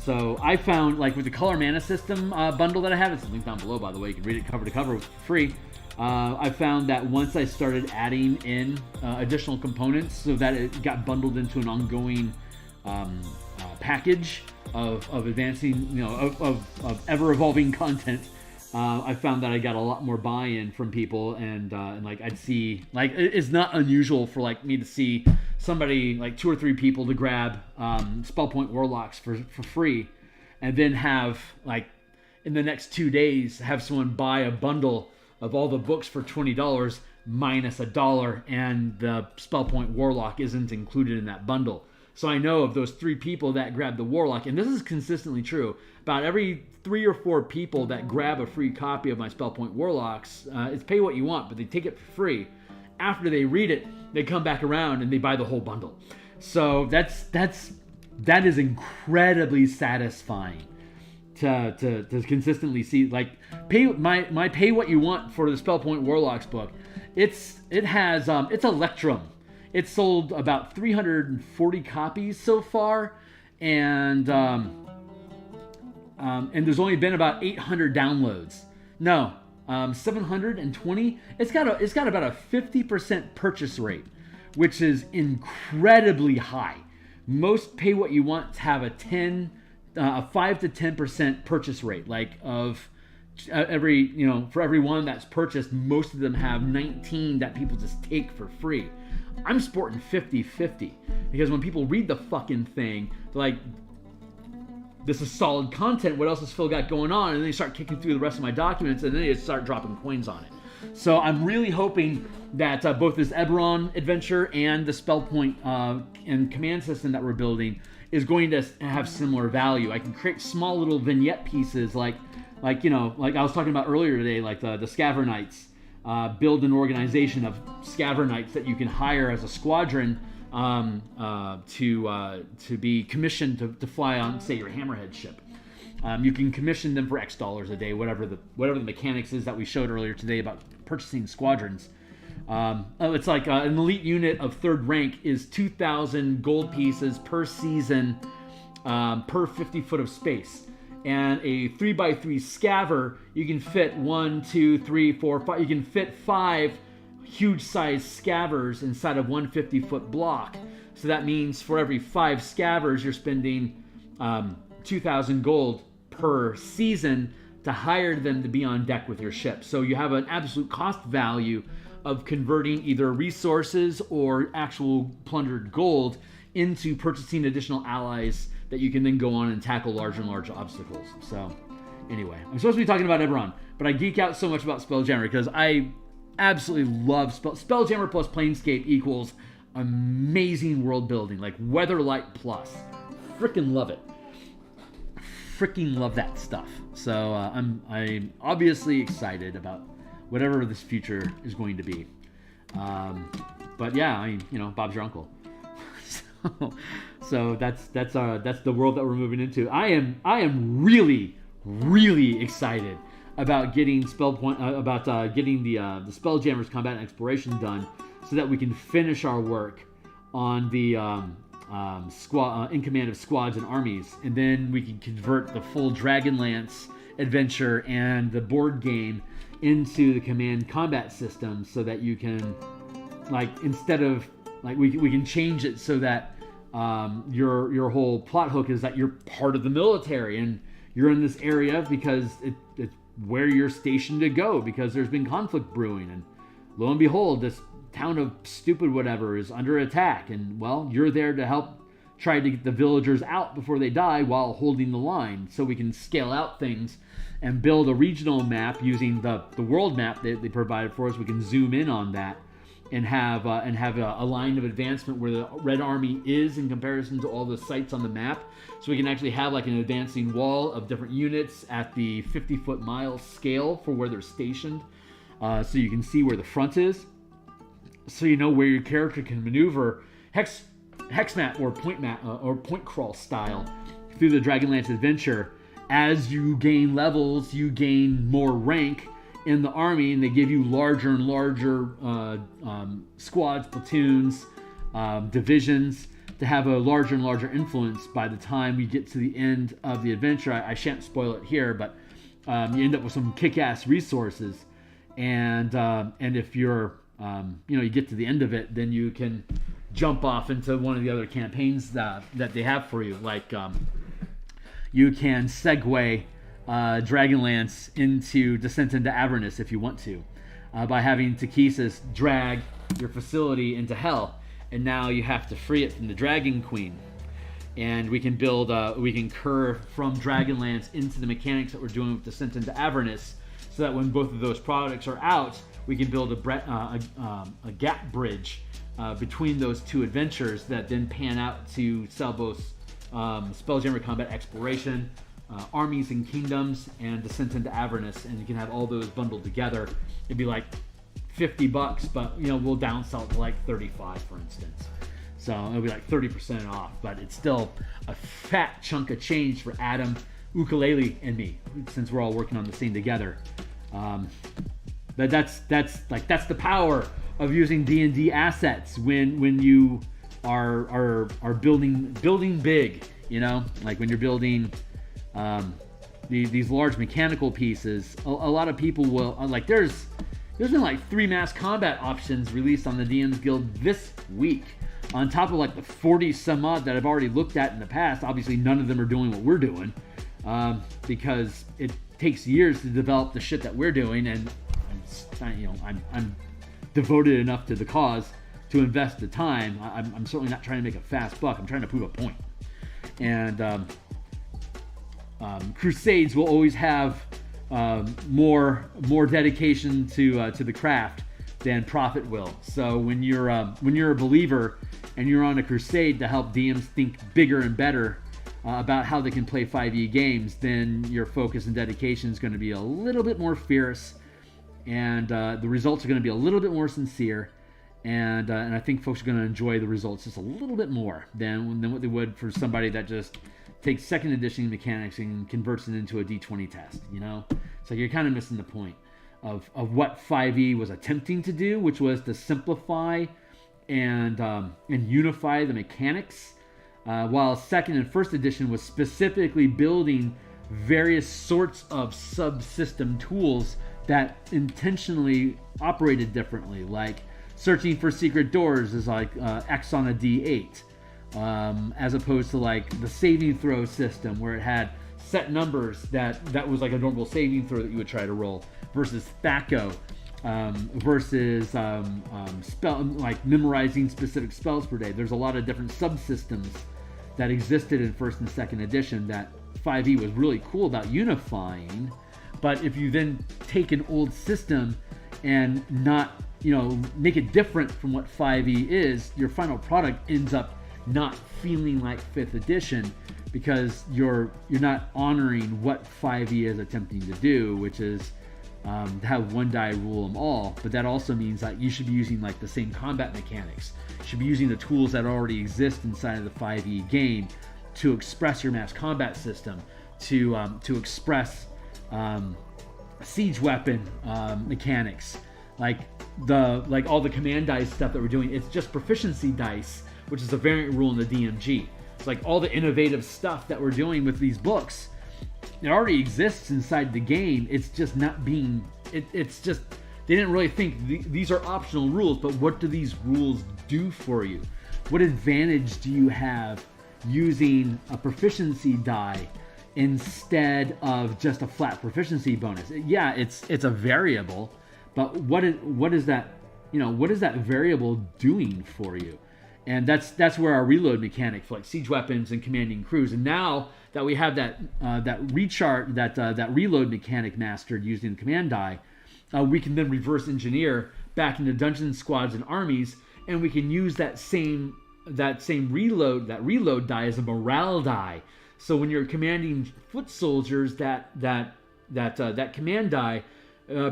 so I found, like with the Color Mana System bundle that I have, it's linked down below, by the way. You can read it cover to cover for free. I found that once I started adding in additional components so that it got bundled into an ongoing package of advancing, of ever-evolving content, I found that I got a lot more buy-in from people, and like I'd see, like it's not unusual for like me to see somebody, like 2 or 3 people, to grab Spell Point Warlocks for free, and then have like in the next 2 days have someone buy a bundle of all the books for $20 minus $1, and the Spell Point Warlock isn't included in that bundle. So I know of those 3 people that grab the Warlock, and this is consistently true, about every 3 or 4 people that grab a free copy of my Spell Point Warlocks, it's pay what you want, but they take it for free. after they read it, they come back around and they buy the whole bundle. So that is incredibly satisfying to consistently see. Like, pay what you want for the Spellpoint Warlocks book. It's Electrum. It's sold about 340 copies so far, and there's only been about 800 downloads. No, 720. It's got about a 50% purchase rate, which is incredibly high. Most pay what you want to have a 5 to 10% purchase rate, like of for every one that's purchased, most of them have 19 that people just take for free. I'm sporting 50-50 because when people read the fucking thing, they're like, this is solid content. What else has Phil got going on? And then they start kicking through the rest of my documents, and then they start dropping coins on it. So I'm really hoping that both this Eberron Adventure and the Spellpoint and command system that we're building is going to have similar value. I can create small little vignette pieces like I was talking about earlier today, like the Scaver Knights. Build an organization of Scaver Knights that you can hire as a squadron to be commissioned to fly on, say, your Hammerhead ship. You can commission them for X dollars a day, whatever the mechanics is that we showed earlier today about purchasing squadrons. It's like an elite unit of 3rd rank is 2,000 gold pieces per season per 50 foot of space. And a 3x3 scaver, you can fit 1, 2, 3, 4, 5. You can fit 5 huge size scavers inside of 150 foot block. So that means for every 5 scavers, you're spending 2,000 gold per season to hire them to be on deck with your ship. So you have an absolute cost value of converting either resources or actual plundered gold into purchasing additional allies that you can then go on and tackle larger and larger obstacles. So anyway, I'm supposed to be talking about Eberron, but I geek out so much about Spelljammer because I absolutely love Spelljammer plus Planescape equals amazing world building, like Weatherlight plus. Freaking love it. Freaking love that stuff. So I'm obviously excited about whatever this future is going to be. But yeah, Bob's your uncle. So that's the world that we're moving into. I am really excited about getting getting the Spelljammer's Combat and Exploration done, so that we can finish our work on the in command of squads and armies, and then we can convert the full Dragonlance adventure and the board game into the command combat system, so that you can, instead of we can change it so that your whole plot hook is that you're part of the military and you're in this area because it's where you're stationed to go because there's been conflict brewing, and lo and behold, this town of stupid whatever is under attack, and well, you're there to help try to get the villagers out before they die while holding the line, so we can scale out things and build a regional map using the world map that they provided for us. We can zoom in on that and have a line of advancement where the Red Army is in comparison to all the sites on the map. So we can actually have an advancing wall of different units at the 50-foot mile scale for where they're stationed. So you can see where the front is. So you know where your character can maneuver hex map or point crawl style through the Dragonlance adventure. As you gain levels, you gain more rank in the army, and they give you larger and larger squads, platoons, divisions to have a larger and larger influence by the time we get to the end of the adventure. I shan't spoil it here, but you end up with some kick-ass resources, and if you're you get to the end of it, then you can jump off into one of the other campaigns that they have for you, you can segue Dragonlance into Descent into Avernus if you want to, by having Takesis drag your facility into hell, and now you have to free it from the Dragon Queen. And we can curve from Dragonlance into the mechanics that we're doing with Descent into Avernus, so that when both of those products are out, we can build a gap bridge between those two adventures that then pan out to sell both Spelljammer Combat Exploration, Armies and Kingdoms, and Descent into Avernus, and you can have all those bundled together. It'd be like $50, but we'll downsell it to like 35, for instance. So it'll be like 30% off, but it's still a fat chunk of change for Adam, Ukulele, and me, since we're all working on this thing together. But that's the power of using D&D assets when you are building big. Like when you're building these large mechanical pieces. A lot of people will there's been like 3 mass combat options released on the DMsGuild this week, on top of like the 40 some odd that I've already looked at in the past. Obviously none of them are doing what we're doing, because it takes years to develop the shit that we're doing, and I'm devoted enough to the cause to invest the time. I'm certainly not trying to make a fast buck. I'm trying to prove a point. And Crusades will always have more dedication to the craft than Profit will. So when you're a believer and you're on a crusade to help DMs think bigger and better about how they can play 5e games, then your focus and dedication is going to be a little bit more fierce, and the results are going to be a little bit more sincere, and I think folks are going to enjoy the results just a little bit more than what they would for somebody that just takes second edition mechanics and converts it into a D20 test. So you're kind of missing the point of what 5e was attempting to do, which was to simplify and unify the mechanics, while second and first edition was specifically building various sorts of subsystem tools that intentionally operated differently. Like searching for secret doors is like X on a D8, as opposed to like the saving throw system where it had set numbers that was like a normal saving throw that you would try to roll, versus THACO, versus spell, like memorizing specific spells per day. There's a lot of different subsystems that existed in first and second edition that 5e was really cool about unifying. But if you then take an old system and not, make it different from what 5e is, your final product ends up not feeling like 5th edition, because you're not honoring what 5e is attempting to do, which is to have one die rule them all. But that also means that you should be using like the same combat mechanics. You should be using the tools that already exist inside of the 5e game to express your mass combat system, to express siege weapon mechanics, like all the command dice stuff that we're doing. It's just proficiency dice, which is a variant rule in the DMG. It's like all the innovative stuff that we're doing with these books, it already exists inside the game. It's just not being, it's just, they didn't really think these are optional rules, but what do these rules do for you? What advantage do you have using a proficiency die instead of just a flat proficiency bonus? Yeah, it's a variable, but what is that variable doing for you? And that's where our reload mechanic for like siege weapons and commanding crews. And now that we have that reload mechanic mastered using the command die, we can then reverse engineer back into dungeon squads and armies, and we can use that same reload die as a morale die. So when you're commanding foot soldiers, that command die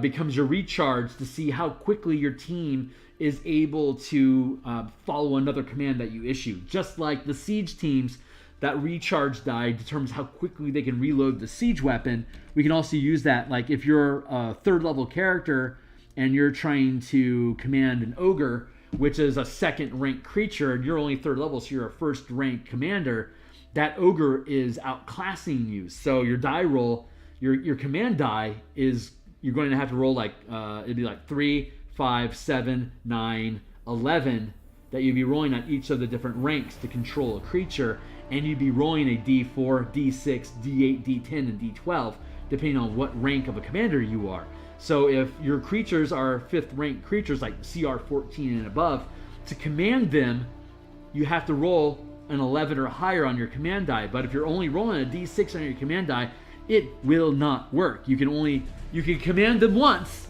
becomes your recharge to see how quickly your team is able to follow another command that you issue. Just like the siege teams, that recharge die determines how quickly they can reload the siege weapon. We can also use that, like if you're a 3rd level character and you're trying to command an ogre, which is a 2nd rank creature, and you're only 3rd level, so you're a 1st rank commander, that ogre is outclassing you. So your die roll, your command die is, you're going to have to roll like, it'd be like 3, 5, 7, 9, 11 that you'd be rolling on each of the different ranks to control a creature, and you'd be rolling a D4, D6, D8, D10, and D12 depending on what rank of a commander you are. So if your creatures are 5th rank creatures like CR 14 and above, to command them you have to roll an 11 or higher on your command die. But if you're only rolling a D6 on your command die, it will not work. You can command them once,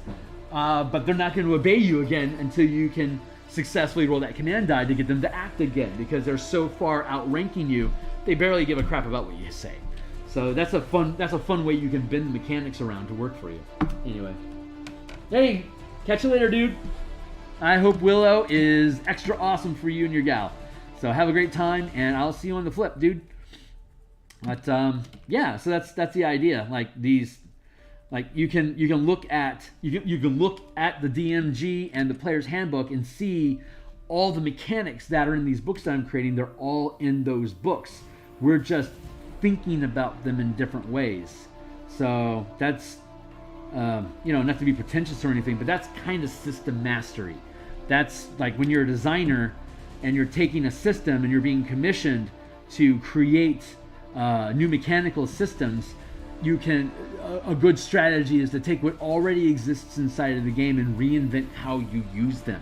but they're not going to obey you again until you can successfully roll that command die to get them to act again, because they're so far outranking you, they barely give a crap about what you say. So that's a fun way you can bend the mechanics around to work for you. Anyway, hey, Catch you later, dude. I hope Willow is extra awesome for you and your gal. So have a great time, and I'll see you on the flip, dude. But yeah, so that's the idea. Like these, like you can look at the DMG and the player's handbook and see all the mechanics that are in these books that I'm creating. They're all in those books. We're just thinking about them in different ways. So that's not to be pretentious or anything, but that's kind of system mastery. That's like when you're a designer and you're taking a system and you're being commissioned to create new mechanical systems. A good strategy is to take what already exists inside of the game and reinvent how you use them.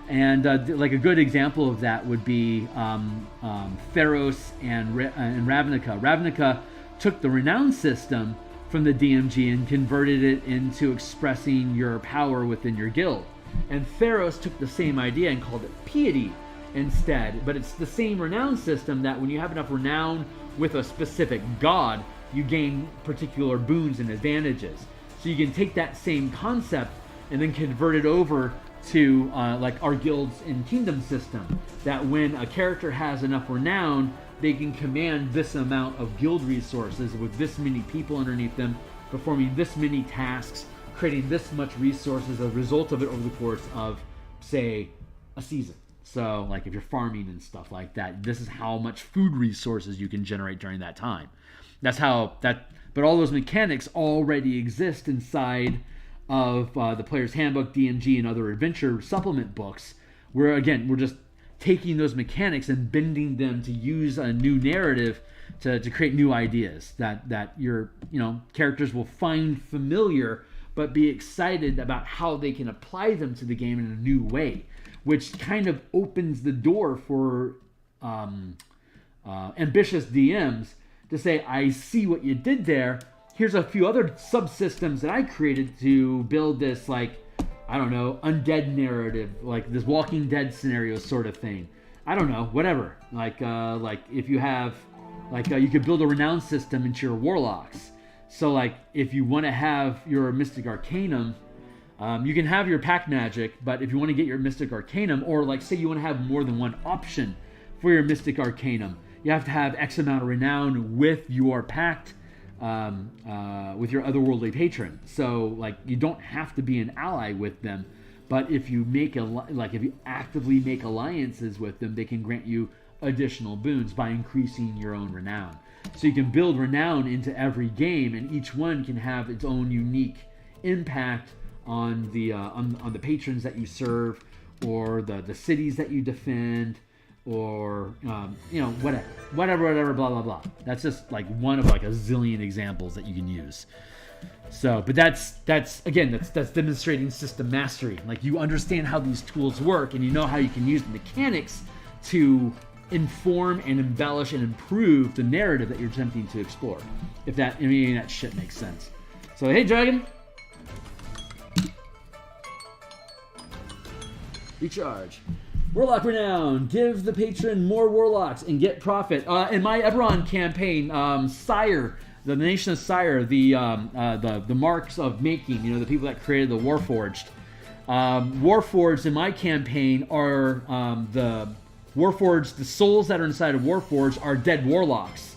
And like a good example of that would be Theros and Ravnica. Ravnica took the renown system from the DMG and converted it into expressing your power within your guild. And Theros took the same idea and called it piety instead. But it's the same renown system that when you have enough renown with a specific god, you gain particular boons and advantages. So you can take that same concept and then convert it over to like our guilds and kingdom system, that when a character has enough renown, they can command this amount of guild resources with this many people underneath them, performing this many tasks, creating this much resources as a result of it over the course of, say, a season. So like if you're farming and stuff like that, this is how much food resources you can generate during that time. But all those mechanics already exist inside of the Player's Handbook, DMG, and other adventure supplement books, where again, we're just taking those mechanics and bending them to use a new narrative to create new ideas that your characters will find familiar, but be excited about how they can apply them to the game in a new way, which kind of opens the door for ambitious DMs to say, I see what you did there. Here's a few other subsystems that I created to build this, like, I don't know, undead narrative, like this Walking Dead scenario sort of thing. I don't know, whatever. Like if you have, you could build a renown system into your warlocks. So like if you want to have your Mystic Arcanum, you can have your pack magic, but if you want to get your Mystic Arcanum, or like say you want to have more than one option for your Mystic Arcanum, you have to have X amount of renown with your pact, with your otherworldly patron. So like you don't have to be an ally with them, but if you if you actively make alliances with them, they can grant you additional boons by increasing your own renown. So you can build renown into every game, and each one can have its own unique impact on the patrons that you serve, or the cities that you defend, or whatever, blah blah blah. That's just like one of like a zillion examples that you can use. So, but that's demonstrating system mastery. Like you understand how these tools work, and you know how you can use the mechanics to inform and embellish and improve the narrative that you're attempting to explore. If that shit makes sense. So hey, Dragon. Recharge. Warlock Renown. Give the patron more warlocks and get profit. In my Eberron campaign, Sire, the Nation of Sire, the marks of making, the people that created the Warforged. Warforged in my campaign are the Warforged, the souls that are inside of Warforged are dead warlocks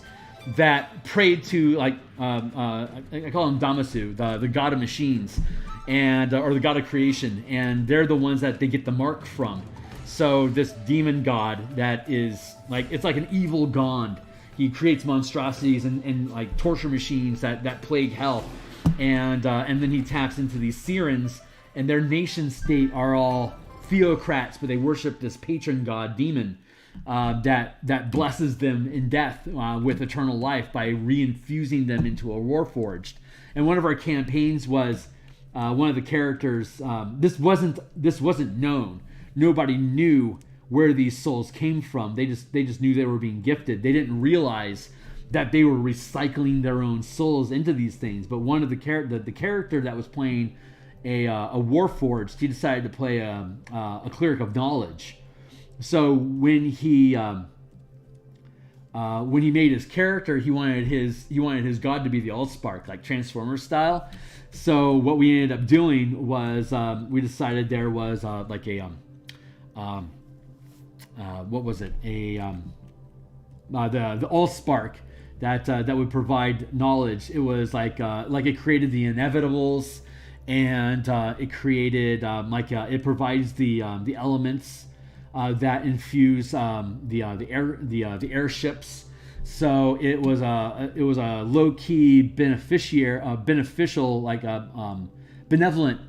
that prayed to, I call him Damasu, the god of machines, and or the god of creation, and they're the ones that they get the mark from. So this demon god that is it's like an evil god. He creates monstrosities and like torture machines that plague hell, and then he taps into these Sirens, and their nation state are all theocrats, but they worship this patron god demon that blesses them in death with eternal life by reinfusing them into a Warforged. And one of our campaigns was one of the characters. This wasn't known. Nobody knew where these souls came from. They just knew they were being gifted. They didn't realize that they were recycling their own souls into these things. But one of the character that was playing a Warforged, he decided to play a cleric of knowledge. So when he when he made his character, he wanted his god to be the Allspark, like Transformers style. So what we ended up doing was we decided there was like a what was it, the Allspark that would provide knowledge. It was like it created the inevitables, and it created it provides the elements that infuse the airships. So it was a low key beneficial, like a benevolent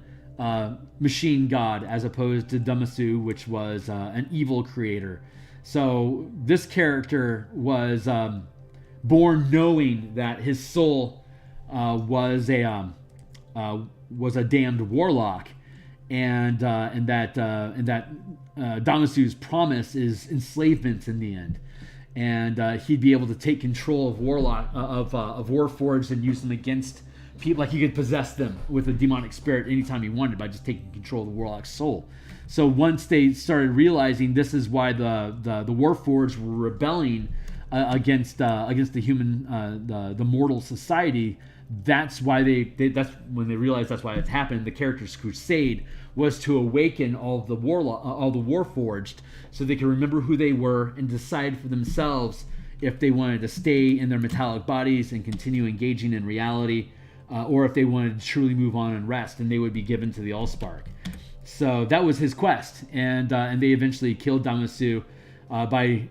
machine god, as opposed to Damasu, which was an evil creator. So this character was born knowing that his soul was a damned warlock, and that Damasu's promise is enslavement in the end, and he'd be able to take control of Warforged and use them against people. Like he could possess them with a demonic spirit anytime he wanted by just taking control of the warlock's soul. So once they started realizing this is why the Warforged were rebelling against the human the mortal society, that's why that's when they realized that's why it's happened. The character's crusade was to awaken all the Warforged, so they could remember who they were and decide for themselves if they wanted to stay in their metallic bodies and continue engaging in reality, or if they wanted to truly move on and rest, and they would be given to the Allspark. So that was his quest, and they eventually killed Damasu by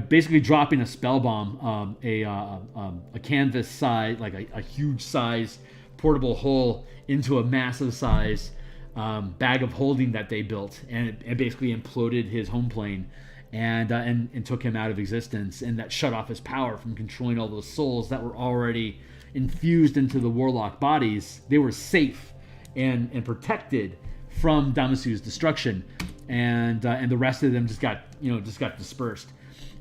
basically dropping a spell bomb, a canvas size, like a huge size portable hull into a massive size bag of holding that they built, and it basically imploded his home plane and took him out of existence, and that shut off his power from controlling all those souls that were already infused into the warlock bodies. They were safe and protected from Damasu's destruction, and the rest of them just got dispersed.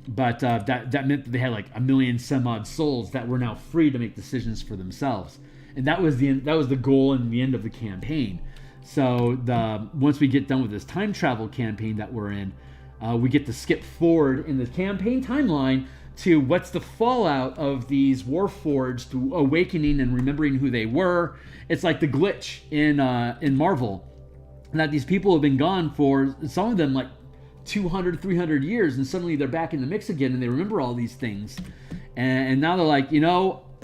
But that meant that they had like a million some odd souls that were now free to make decisions for themselves, and that was the goal and the end of the campaign. So once we get done with this time travel campaign that we're in, we get to skip forward in the campaign timeline to what's the fallout of these Warforged awakening and remembering who they were. It's like the glitch in Marvel, that these people have been gone for, some of them, like 200, 300 years, and suddenly they're back in the mix again, and they remember all these things. And now they're like,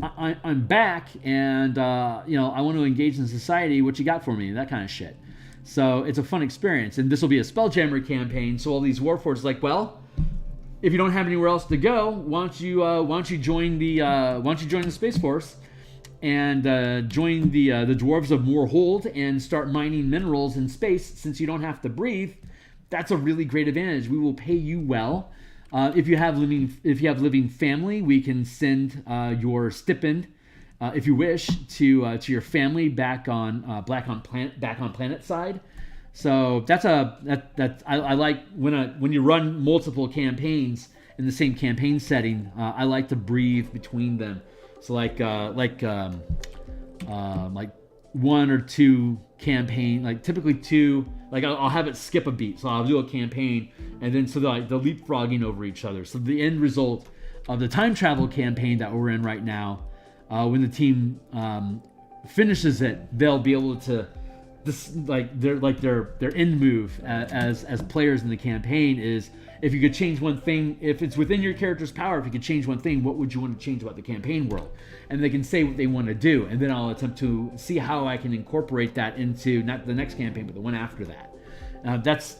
I'm back, and I want to engage in society. What you got for me? That kind of shit. So it's a fun experience, and this will be a Spelljammer campaign. So all these Warforged like, well, if you don't have anywhere else to go, why don't you join the Space Force and join the Dwarves of Moorhold and start mining minerals in space, since you don't have to breathe. That's a really great advantage. We will pay you well. If you have living family, we can send your stipend, if you wish, to your family back on planet side. So I like when you run multiple campaigns in the same campaign setting. I like to breathe between them. So like one or two campaign, like typically two. Like I'll have it skip a beat, so I'll do a campaign, and then so they're leapfrogging over each other. So the end result of the time travel campaign that we're in right now, when the team finishes it, they'll be able to their end move as players in the campaign is, if you could change one thing, if it's within your character's power, if you could change one thing, what would you want to change about the campaign world? And they can say what they want to do, and then I'll attempt to see how I can incorporate that into not the next campaign, but the one after that. That's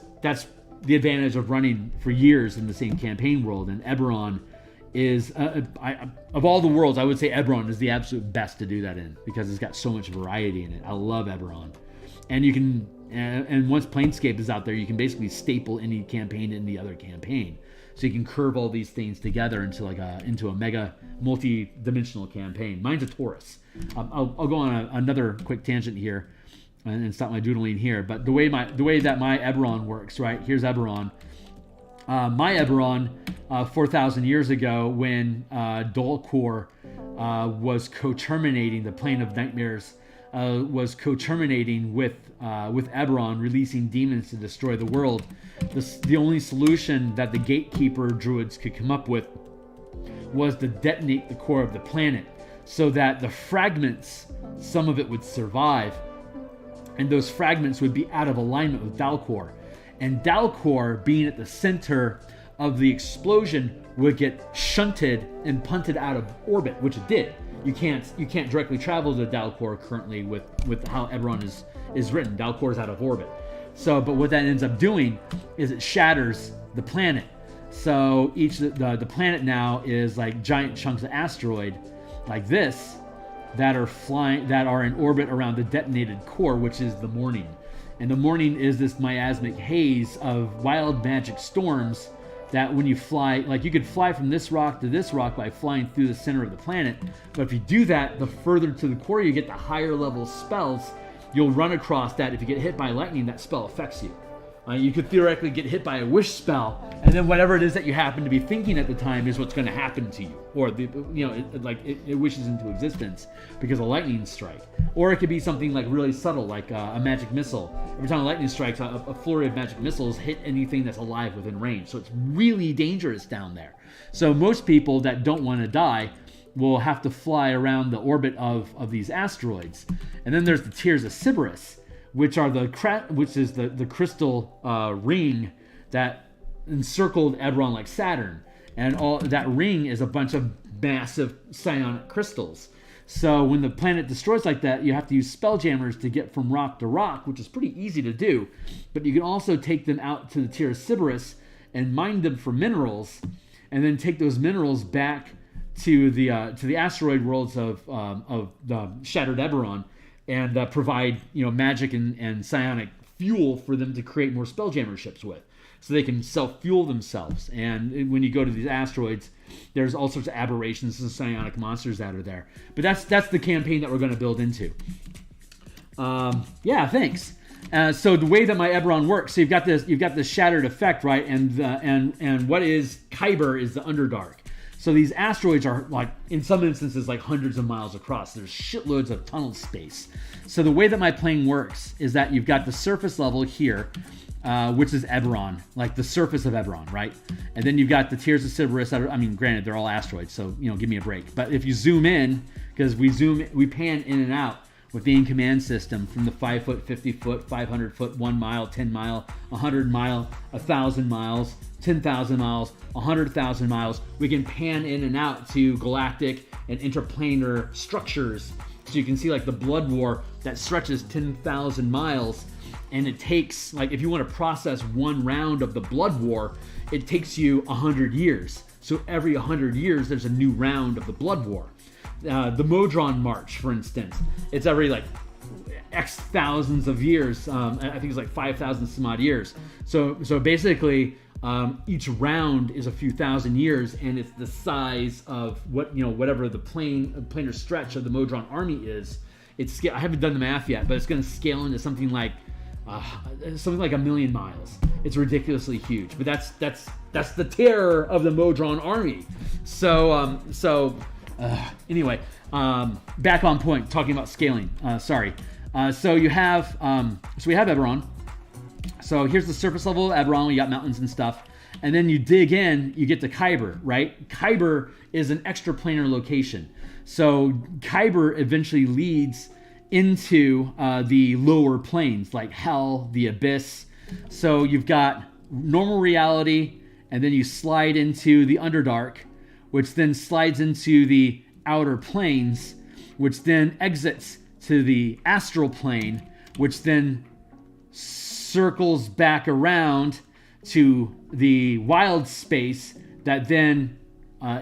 the advantage of running for years in the same campaign world. And Eberron is, of all the worlds, I would say Eberron is the absolute best to do that in, because it's got so much variety in it. I love Eberron. And you can, and once Planescape is out there, you can basically staple any campaign in the other campaign. So you can curve all these things together into a mega multi-dimensional campaign. Mine's a Taurus. I'll go on another quick tangent here and stop my doodling here. But the way that my Eberron works, right? Here's Eberron. My Eberron, 4,000 years ago, when Dulcor was co-terminating the Plane of Nightmares was co-terminating with Eberron, releasing demons to destroy the world. The only solution that the gatekeeper druids could come up with was to detonate the core of the planet, so that the fragments, some of it would survive, and those fragments would be out of alignment with Dalcor. And Dalcor, being at the center of the explosion, would get shunted and punted out of orbit, which it did. You can't directly travel to Dalcor currently with how Eberron is written. Dalcor is out of orbit. So, but what that ends up doing is it shatters the planet. So the planet now is like giant chunks of asteroid, like this, that are in orbit around the detonated core, which is the morning. And the morning is this miasmic haze of wild magic storms that when you fly, like you could fly from this rock to this rock by flying through the center of the planet. But if you do that, the further to the core you get, the higher level spells you'll run across that if you get hit by lightning, that spell affects you. You could theoretically get hit by a wish spell, and then whatever it is that you happen to be thinking at the time is what's going to happen to you, or it wishes into existence because of a lightning strike. Or it could be something like really subtle, like a magic missile. Every time a lightning strikes, a flurry of magic missiles hit anything that's alive within range. So it's really dangerous down there. So most people that don't want to die will have to fly around the orbit of these asteroids. And then there's the Tears of Sybaris, which is the crystal ring that encircled Eberron like Saturn, and all that ring is a bunch of massive psionic crystals. So when the planet destroys like that, you have to use spelljammers to get from rock to rock, which is pretty easy to do. But you can also take them out to the Tears of Sybaris and mine them for minerals, and then take those minerals back to the asteroid worlds of the Shattered Eberron, and provide magic and psionic fuel for them to create more spelljammer ships with, so they can self-fuel themselves. And when you go to these asteroids, there's all sorts of aberrations and psionic monsters that are there. But that's the campaign that we're going to build into. Yeah, thanks. So the way that my Eberron works, so you've got this shattered effect, right? And what is Kyber is the Underdark. So these asteroids are, like, in some instances, like hundreds of miles across. There's shitloads of tunnel space. So the way that my plane works is that you've got the surface level here, which is Eberron, like the surface of Eberron, right? And then you've got the Tears of Sybaris. Granted, they're all asteroids, so give me a break. But if you zoom in, because we pan in and out with the in-command system from the 5 foot, 50 foot, 500 foot, 1 mile, 10 mile, 100 mile, 1,000 miles, 10,000 miles, 100,000 miles. We can pan in and out to galactic and interplanar structures. So you can see like the blood war that stretches 10,000 miles. And it takes, like, if you want to process one round of the blood war, it takes you 100 years. So every 100 years, there's a new round of the blood war. The Modron March, for instance, it's every like X thousands of years. I think it's like 5,000 some odd years. So basically, each round is a few thousand years, and it's the size of whatever the planar stretch of the Modron army is. I haven't done the math yet, but it's going to scale into something like 1 million miles. It's ridiculously huge, but that's the terror of the Modron army. Anyway, back on point, talking about scaling. So we have Eberron. So here's the surface level of Eberron. We got mountains and stuff. And then you dig in, you get to Kyber, right? Kyber is an extraplanar location. So Kyber eventually leads into the lower planes, like Hell, the Abyss. So you've got normal reality, and then you slide into the Underdark, which then slides into the outer planes, which then exits to the astral plane, which then circles back around to the wild space that then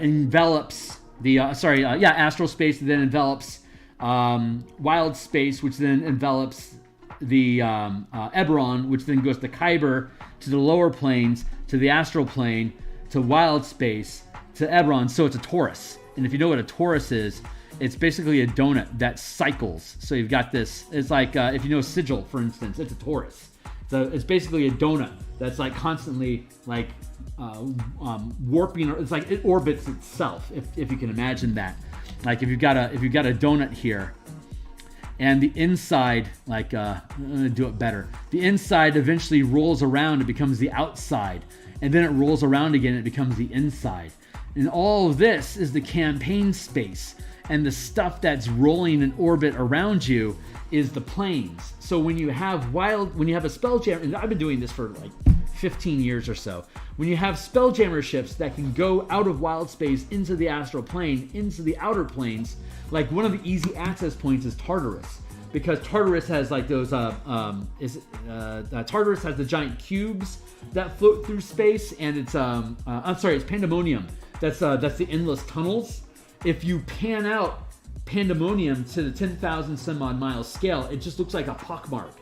envelops the astral space that then envelops wild space, which then envelops the Eberron, which then goes to Kyber, to the lower planes, to the astral plane, to wild space, to Eberron. So it's a torus. And if you know what a torus is, it's basically a donut that cycles. So you've got this, it's like, if you know sigil, for instance, it's a torus. So it's basically a donut that's like constantly like warping. It's like it orbits itself, if you can imagine that. Like if you've got a donut here, and the inside, like, I'm gonna do it better. The inside eventually rolls around, it becomes the outside, and then it rolls around again, it becomes the inside. And all of this is the campaign space, and the stuff that's rolling in orbit around you is the planes. So when you have a Spelljammer, and I've been doing this for like 15 years or so, when you have Spelljammer ships that can go out of wild space into the astral plane, into the outer planes, like one of the easy access points is Tartarus, because Tartarus has like those Tartarus has the giant cubes that float through space, and it's it's Pandemonium. That's the endless tunnels. If you pan out Pandemonium to the 10,000 some odd miles scale, it just looks like a pockmark.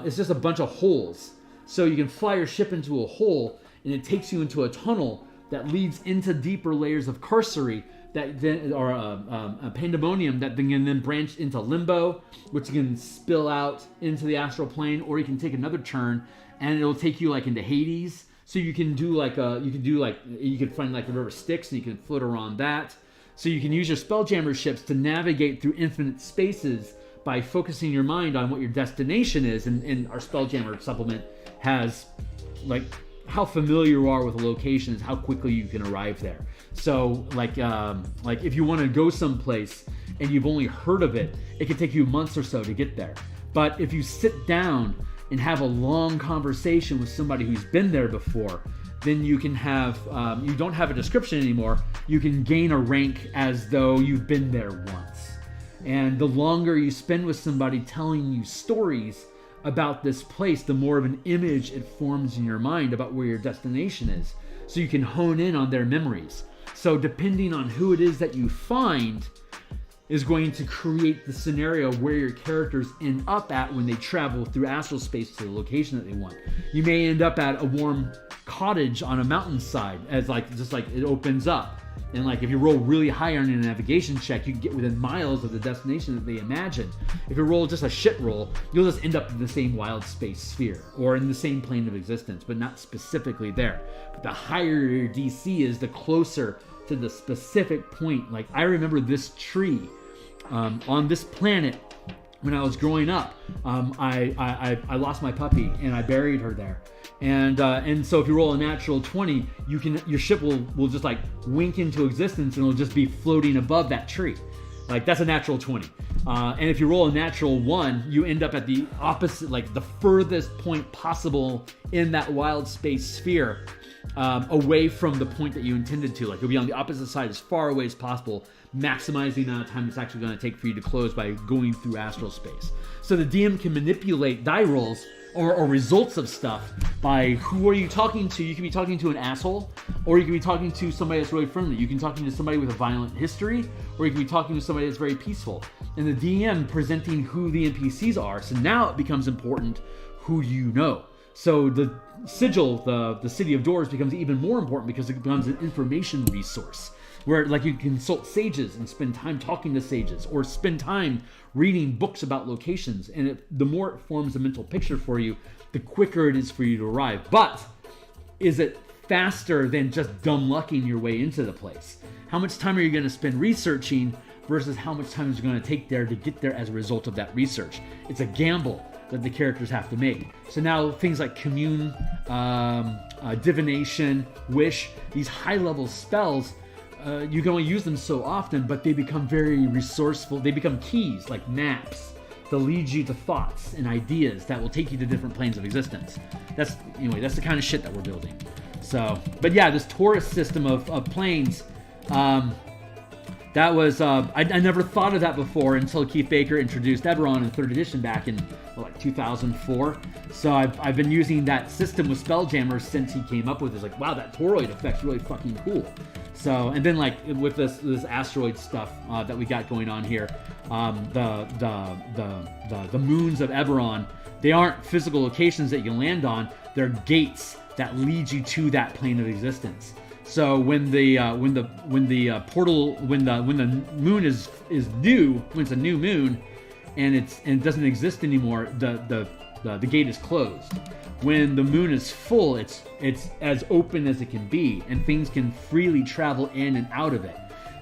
It's just a bunch of holes. So you can fly your ship into a hole, and it takes you into a tunnel that leads into deeper layers of Carcery that then, or a Pandemonium that can then branch into Limbo, which can spill out into the astral plane, or you can take another turn and it'll take you like into Hades. So you can do you can find like the river Styx and you can float around that. So you can use your Spelljammer ships to navigate through infinite spaces by focusing your mind on what your destination is. And our Spelljammer supplement has like how familiar you are with a location is how quickly you can arrive there. So like if you want to go someplace and you've only heard of it, it can take you months or so to get there. But if you sit down and have a long conversation with somebody who's been there before, then you can have, you don't have a description anymore. You can gain a rank as though you've been there once. And the longer you spend with somebody telling you stories about this place, the more of an image it forms in your mind about where your destination is. So you can hone in on their memories. So depending on who it is that you find is going to create the scenario where your characters end up at when they travel through astral space to the location that they want. You may end up at a warm cottage on a mountainside as just like it opens up. And like if you roll really high on your navigation check, you can get within miles of the destination that they imagine. If you roll just a shit roll, you'll just end up in the same wild space sphere or in the same plane of existence, but not specifically there. But the higher your DC is, the closer to the specific point. Like I remember this tree on this planet when I was growing up. I lost my puppy and I buried her there. And so if you roll a natural 20, your ship will just like wink into existence and it'll just be floating above that tree. Like that's a natural 20. And if you roll a natural 1, you end up at the opposite, like the furthest point possible in that wild space sphere, away from the point that you intended to. Like you'll be on the opposite side as far away as possible, maximizing the amount of time it's actually going to take for you to close by going through astral space. So the DM can manipulate die rolls or results of stuff by who are you talking to. You can be talking to an asshole, or you can be talking to somebody that's really friendly. You can be talking to somebody with a violent history, or you can be talking to somebody that's very peaceful. And the DM presenting who the NPCs are. So now it becomes important who you know. So the sigil, the City of Doors, becomes even more important because it becomes an information resource where like you can consult sages and spend time talking to sages, or spend time reading books about locations. And the more it forms a mental picture for you, the quicker it is for you to arrive. But is it faster than just dumb lucking your way into the place? How much time are you going to spend researching versus how much time is it going to take there to get there as a result of that research? It's a gamble that the characters have to make. So now things like commune, divination, wish, these high-level spells, you can only use them so often, but they become very resourceful. They become keys, like maps, that lead you to thoughts and ideas that will take you to different planes of existence. That's the kind of shit that we're building. So, but yeah, this Taurus system of planes, that was, I never thought of that before until Keith Baker introduced Eberron in 3rd edition back in, 2004. So I've been using that system with Spelljammers since he came up with it. It's like, wow, that toroid effect's really fucking cool. So, and then like with this asteroid stuff that we got going on here, the moons of Eberron, they aren't physical locations that you land on. They're gates that lead you to that plane of existence. So when the moon is new, when it's a new moon, and it doesn't exist anymore, the gate is closed. When the moon is full, it's as open as it can be, and things can freely travel in and out of it.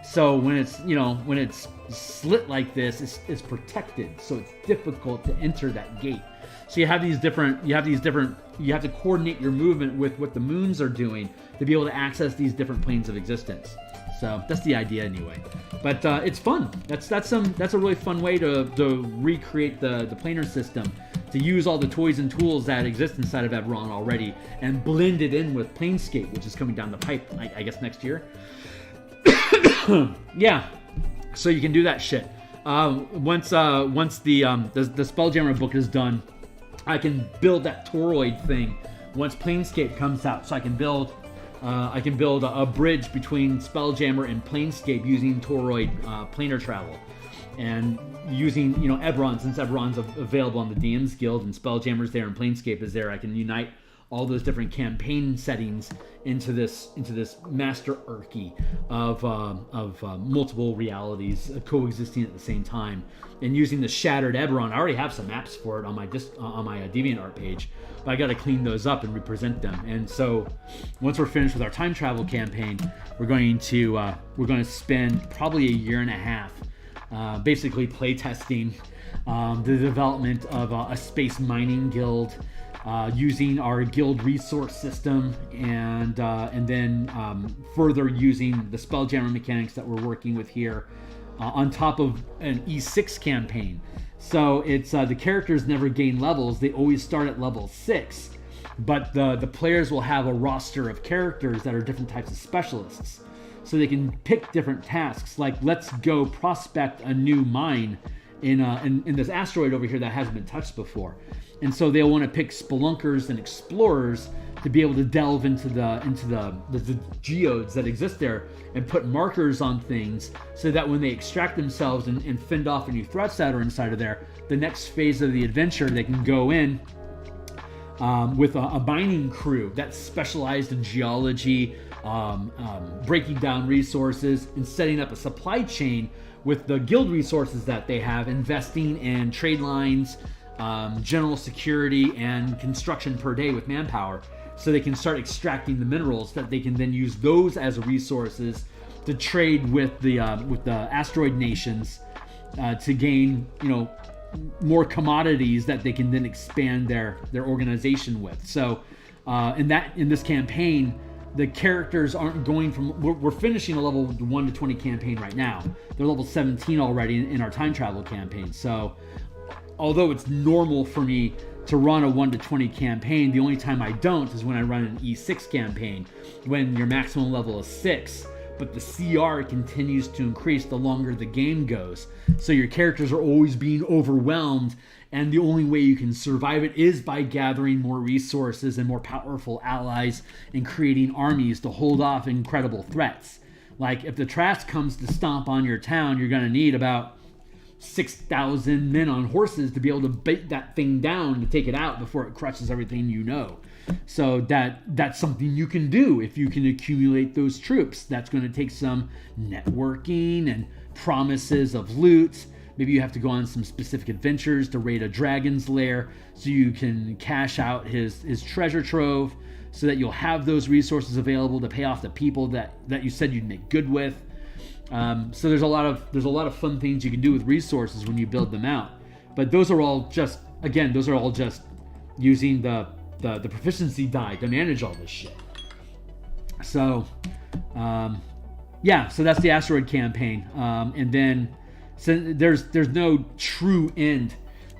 So when it's, when it's slit like this, it's protected, so it's difficult to enter that gate. So you have to coordinate your movement with what the moons are doing to be able to access these different planes of existence. So that's the idea anyway. But it's fun. That's a really fun way to recreate the planar system, to use all the toys and tools that exist inside of Eberron already and blend it in with Planescape, which is coming down the pipe, I guess next year. Yeah, so you can do that shit. Once the Spelljammer book is done, I can build that toroid thing once Planescape comes out. So I can build a bridge between Spelljammer and Planescape using toroid planar travel, and using Eberron, since Eberron's available on the DMsGuild and Spelljammer's there and Planescape is there. I can unite all those different campaign settings into this masterarchy of multiple realities coexisting at the same time, and using the Shattered Eberron. I already have some maps for it on my DeviantArt page, but I got to clean those up and represent them. And so once we're finished with our time travel campaign, we're going to spend probably a year and a half basically playtesting the development of a space mining guild, using our guild resource system, and then further using the Spelljammer mechanics that we're working with here on top of an E6 campaign. So it's the characters never gain levels; they always start at level 6. But the players will have a roster of characters that are different types of specialists, so they can pick different tasks. Like, let's go prospect a new mine in this asteroid over here that hasn't been touched before. And so they'll want to pick spelunkers and explorers to be able to delve into the geodes that exist there and put markers on things, so that when they extract themselves and fend off any threats that are inside of there, the next phase of the adventure, they can go in with a mining crew that's specialized in geology, breaking down resources, and setting up a supply chain with the guild resources that they have, investing in trade lines, general security, and construction per day with manpower, so they can start extracting the minerals that they can then use those as resources to trade with the asteroid nations to gain more commodities that they can then expand their organization with. So in this campaign, the characters aren't going from, we're finishing a level 1 to 20 campaign right now. They're level 17 already in our time travel campaign. So although it's normal for me to run a 1 to 20 campaign, the only time I don't is when I run an E6 campaign, when your maximum level is 6, but the CR continues to increase the longer the game goes. So your characters are always being overwhelmed, and the only way you can survive it is by gathering more resources and more powerful allies and creating armies to hold off incredible threats. Like, if the Trask comes to stomp on your town, you're going to need about 6,000 men on horses to be able to bait that thing down to take it out before it crushes everything you know. So that's something you can do if you can accumulate those troops. That's going to take some networking and promises of loot. Maybe you have to go on some specific adventures to raid a dragon's lair so you can cash out his treasure trove, so that you'll have those resources available to pay off the people that you said you'd make good with. So there's a lot of fun things you can do with resources when you build them out. But those are all just using the proficiency die to manage all this shit. So so that's the asteroid campaign. And then so there's no true end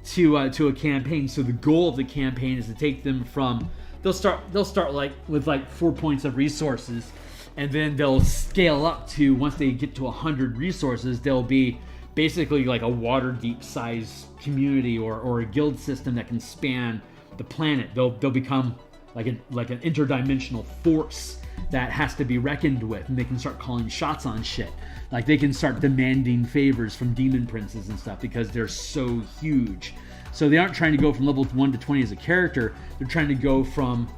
to a campaign. So the goal of the campaign is to take them from, they'll start with 4 points of resources, and then they'll scale up to, once they get to 100 resources, they'll be basically like a Waterdeep size community or a guild system that can span the planet. They'll become like an interdimensional force that has to be reckoned with, and they can start calling shots on shit. Like, they can start demanding favors from demon princes and stuff because they're so huge. So they aren't trying to go from level 1 to 20 as a character. They're trying to go from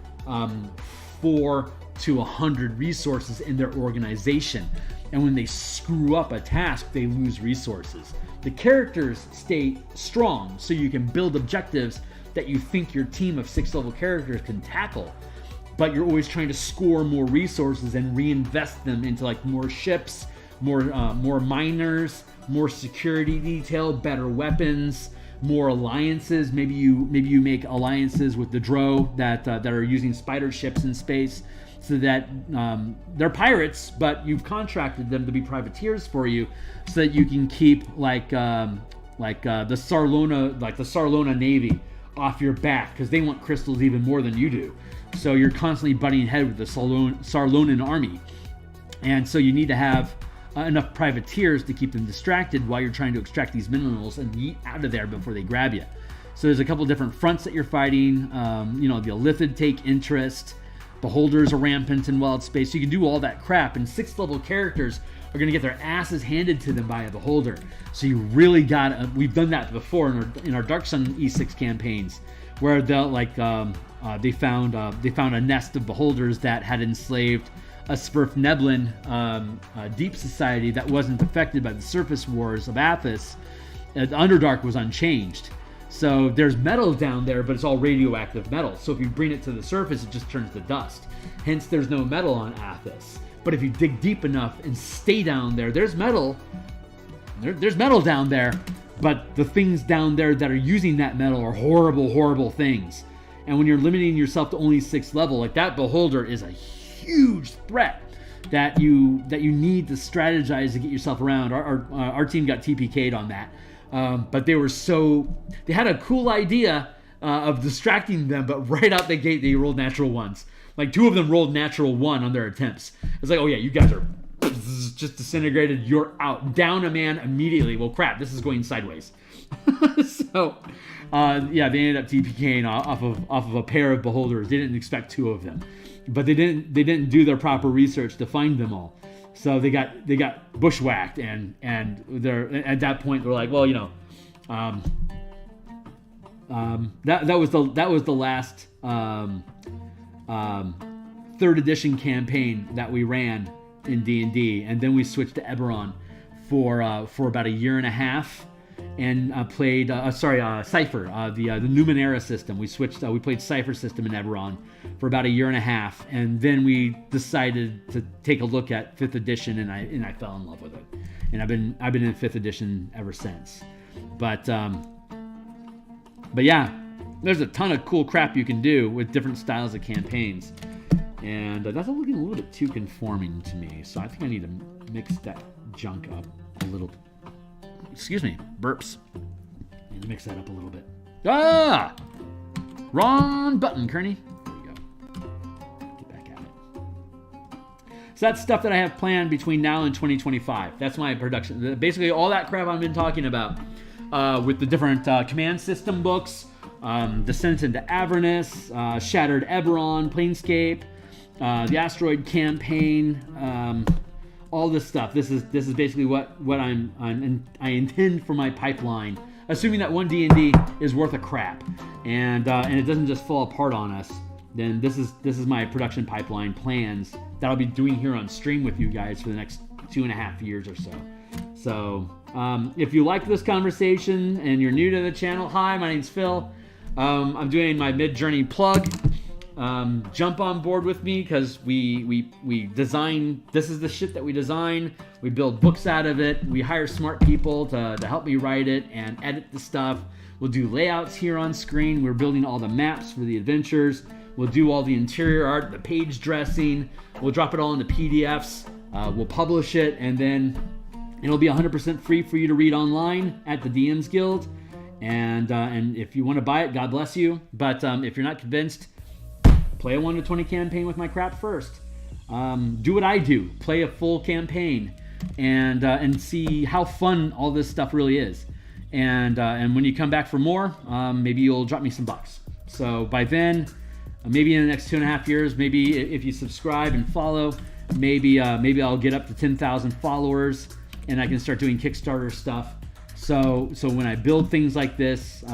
4 to 100 resources in their organization. And when they screw up a task, they lose resources. The characters stay strong, so you can build objectives that you think your team of 6 level characters can tackle. But you're always trying to score more resources and reinvest them into like more ships, more miners, more security detail, better weapons, more alliances. Maybe you make alliances with the Drow that are using spider ships in space, so that they're pirates, but you've contracted them to be privateers for you, so that you can keep like the Sarlona Navy off your back, because they want crystals even more than you do. So you're constantly butting head with the Sarlonan army, and so you need to have enough privateers to keep them distracted while you're trying to extract these minerals and yeet out of there before they grab you. So there's a couple different fronts that you're fighting. The Illithid take interest. Beholders are rampant in wild space. So you can do all that crap, and 6th level characters are going to get their asses handed to them by a beholder. So you really got. We've done that before in our Dark Sun E6 campaigns, where they found a nest of beholders that had enslaved a Spurf Neblin deep society that wasn't affected by the surface wars of Athos. The Underdark was unchanged. So there's metal down there, but it's all radioactive metal. So if you bring it to the surface, it just turns to dust. Hence, there's no metal on Athos. But if you dig deep enough and stay down there, there's metal. There's metal down there. But the things down there that are using that metal are horrible, horrible things. And when you're limiting yourself to only 6th level, like that beholder is a huge threat that you need to strategize to get yourself around. Our team got TPK'd on that. But they had a cool idea of distracting them, but right out the gate they rolled natural ones. Like 2 of them rolled natural 1 on their attempts. It's like, oh yeah, you guys are just disintegrated. You're out. Down a man immediately. Well, crap, this is going sideways. So, they ended up TPKing off of a pair of beholders. They didn't expect 2 of them, but they didn't do their proper research to find them all. So they got bushwhacked, and they're at that point they're like, well, that was the last 3rd edition campaign that we ran in D&D, and then we switched to Eberron for about a year and a half, and played Cypher, the Numenera system. We played Cypher system in Eberron for about a year and a half, and then we decided to take a look at 5th edition, and I fell in love with it, and I've been in 5th edition ever since. But yeah, there's a ton of cool crap you can do with different styles of campaigns, and that's looking a little bit too conforming to me. So I think I need to mix that junk up a little. Excuse me, burps. I need to mix that up a little bit. Wrong button, Kearney. There we go. Get back at it. So that's stuff that I have planned between now and 2025. That's my production. Basically, all that crap I've been talking about with the different command system books, Descent into Avernus, Shattered Eberron, Planescape, the Asteroid Campaign, all this stuff. This is basically what I intend for my pipeline, assuming that one D&D is worth a crap, and it doesn't just fall apart on us. Then this is my production pipeline plans that I'll be doing here on stream with you guys for the next 2.5 years or so. So if you like this conversation and you're new to the channel, hi, my name's Phil. I'm doing my mid-journey plug. Jump on board with me, because we design. This is the shit that we design. We build books out of it. We hire smart people to help me write it and edit the stuff. We'll do layouts here on screen. We're building all the maps for the adventures. We'll do all the interior art, the page dressing. We'll drop it all into PDFs. We'll publish it, and then it'll be 100% free for you to read online at the DMsGuild. And if you want to buy it, God bless you. But if you're not convinced, play a 1 to 20 campaign with my crap first. Do what I do. Play a full campaign and see how fun all this stuff really is. And when you come back for more, maybe you'll drop me some bucks. So by then, maybe in the next 2.5 years, maybe if you subscribe and follow, maybe I'll get up to 10,000 followers, and I can start doing Kickstarter stuff. So when I build things like this,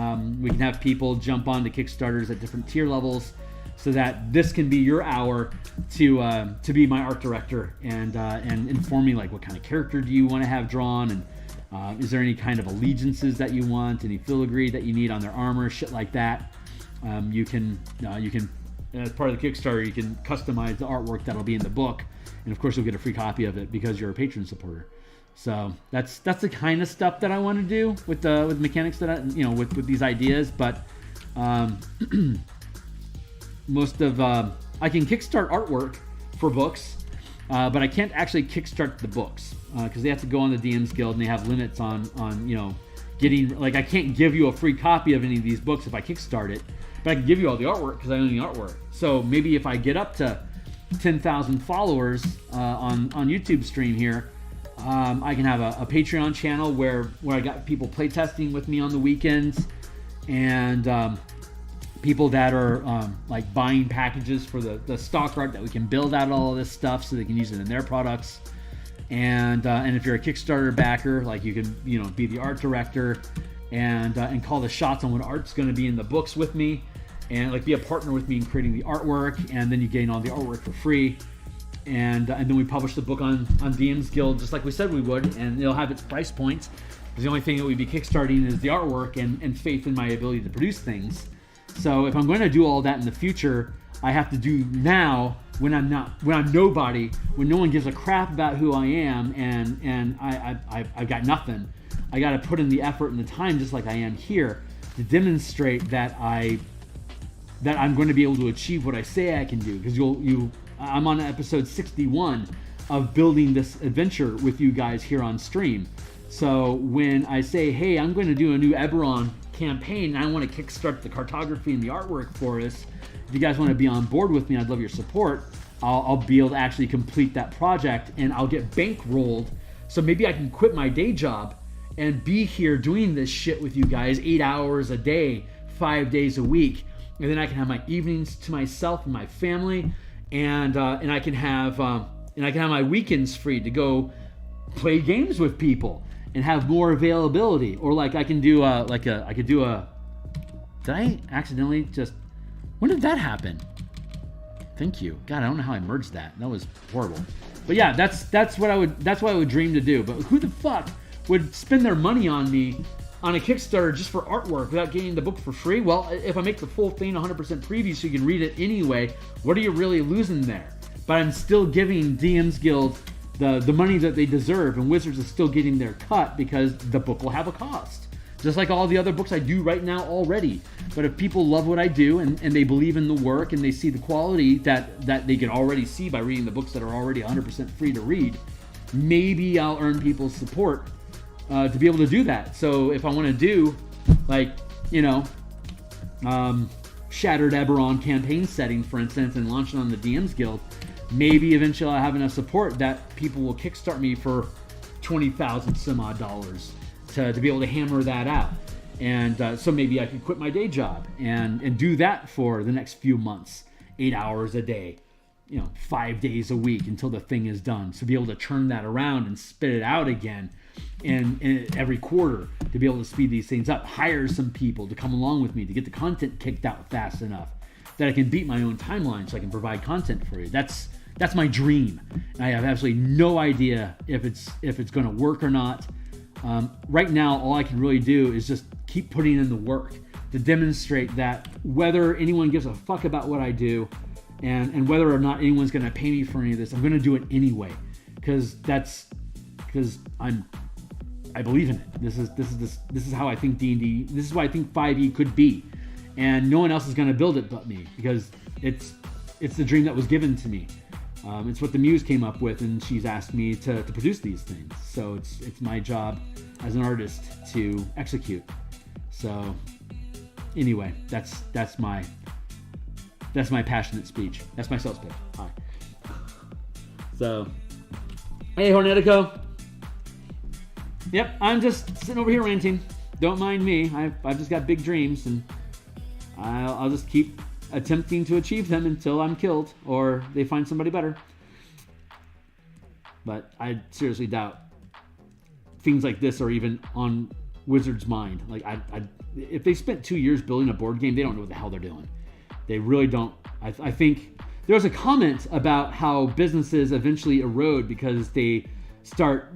we can have people jump onto Kickstarters at different tier levels, so that this can be your hour to be my art director and inform me, like, what kind of character do you want to have drawn, and is there any kind of allegiances that you want, any filigree that you need on their armor, shit like that. You can as part of the Kickstarter, you can customize the artwork that'll be in the book, And of course, you'll get a free copy of it because you're a patron supporter. So that's the kind of stuff that I want to do with mechanics that with these ideas. But most of I can kickstart artwork for books, but I can't actually kickstart the books because they have to go on the DMs Guild and they have limits on getting, like, I can't give you a free copy of any of these books if I kickstart it, but I can give you all the artwork because I own the artwork. So maybe if I get up to 10,000 followers on YouTube stream here, I can have a Patreon channel where I got people playtesting with me on the weekends, and people that are like buying packages for the stock art that we can build out all of this stuff so they can use it in their products. And if you're a Kickstarter backer, like, you can be the art director and call the shots on what art's going to be in the books with me, and like be a partner with me in creating the artwork, and then you gain all the artwork for free. And then we publish the book on DMsGuild just like we said we would, and it'll have its price points. The only thing that we'd be kickstarting is the artwork and faith in my ability to produce things. So if I'm going to do all that in the future, I have to do now when I'm nobody, when no one gives a crap about who I am, and I've got nothing. I got to put in the effort and the time, just like I am here, to demonstrate that I'm going to be able to achieve what I say I can do. Because I'm on episode 61 of building this adventure with you guys here on stream. So when I say, hey, I'm going to do a new Eberron campaign and I want to kickstart the cartography and the artwork for us, if you guys want to be on board with me, I'd love your support. I'll be able to actually complete that project, and I'll get bankrolled. So maybe I can quit my day job and be here doing this shit with you guys 8 hours a day, 5 days a week. And then I can have my evenings to myself and my family. And I can have my weekends free to go play games with people and have more availability. Or like I can do did I accidentally just, when did that happen? Thank you. God, I don't know how I merged that. That was horrible. But yeah, that's what I would dream to do. But who the fuck would spend their money on me on a Kickstarter just for artwork without getting the book for free? Well, if I make the full thing 100% preview so you can read it anyway, what are you really losing there? But I'm still giving DMsGuild the money that they deserve, and Wizards is still getting their cut because the book will have a cost. Just like all the other books I do right now already. But if people love what I do and they believe in the work and they see the quality that they can already see by reading the books that are already 100% free to read, maybe I'll earn people's support to be able to do that. So if I want to do, like, Shattered Eberron campaign setting, for instance, and launch it on the DMsGuild, maybe eventually I'll have enough support that people will kickstart me for $20,000 some odd dollars to be able to hammer that out. And so maybe I could quit my day job and do that for the next few months, 8 hours a day, 5 days a week until the thing is done. So be able to turn that around and spit it out again and every quarter, to be able to speed these things up, hire some people to come along with me to get the content kicked out fast enough that I can beat my own timeline so I can provide content for you. That's my dream. And I have absolutely no idea if it's going to work or not. Right now, all I can really do is just keep putting in the work to demonstrate that whether anyone gives a fuck about what I do and whether or not anyone's going to pay me for any of this, I'm going to do it anyway, because I believe in it. This is how I think D&D. This is what I think 5e could be, and no one else is going to build it but me, because it's the dream that was given to me. It's what the Muse came up with, and she's asked me to produce these things. So it's my job as an artist to execute. So anyway, that's my passionate speech. That's my sales pitch. Hi. So, hey, Hornetico. Yep, I'm just sitting over here ranting. Don't mind me. I've just got big dreams, and I'll just keep attempting to achieve them until I'm killed or they find somebody better. But I seriously doubt things like this are even on Wizards' mind. Like, if they spent 2 years building a board game, they don't know what the hell they're doing. They really don't. I think there was a comment about how businesses eventually erode because they start,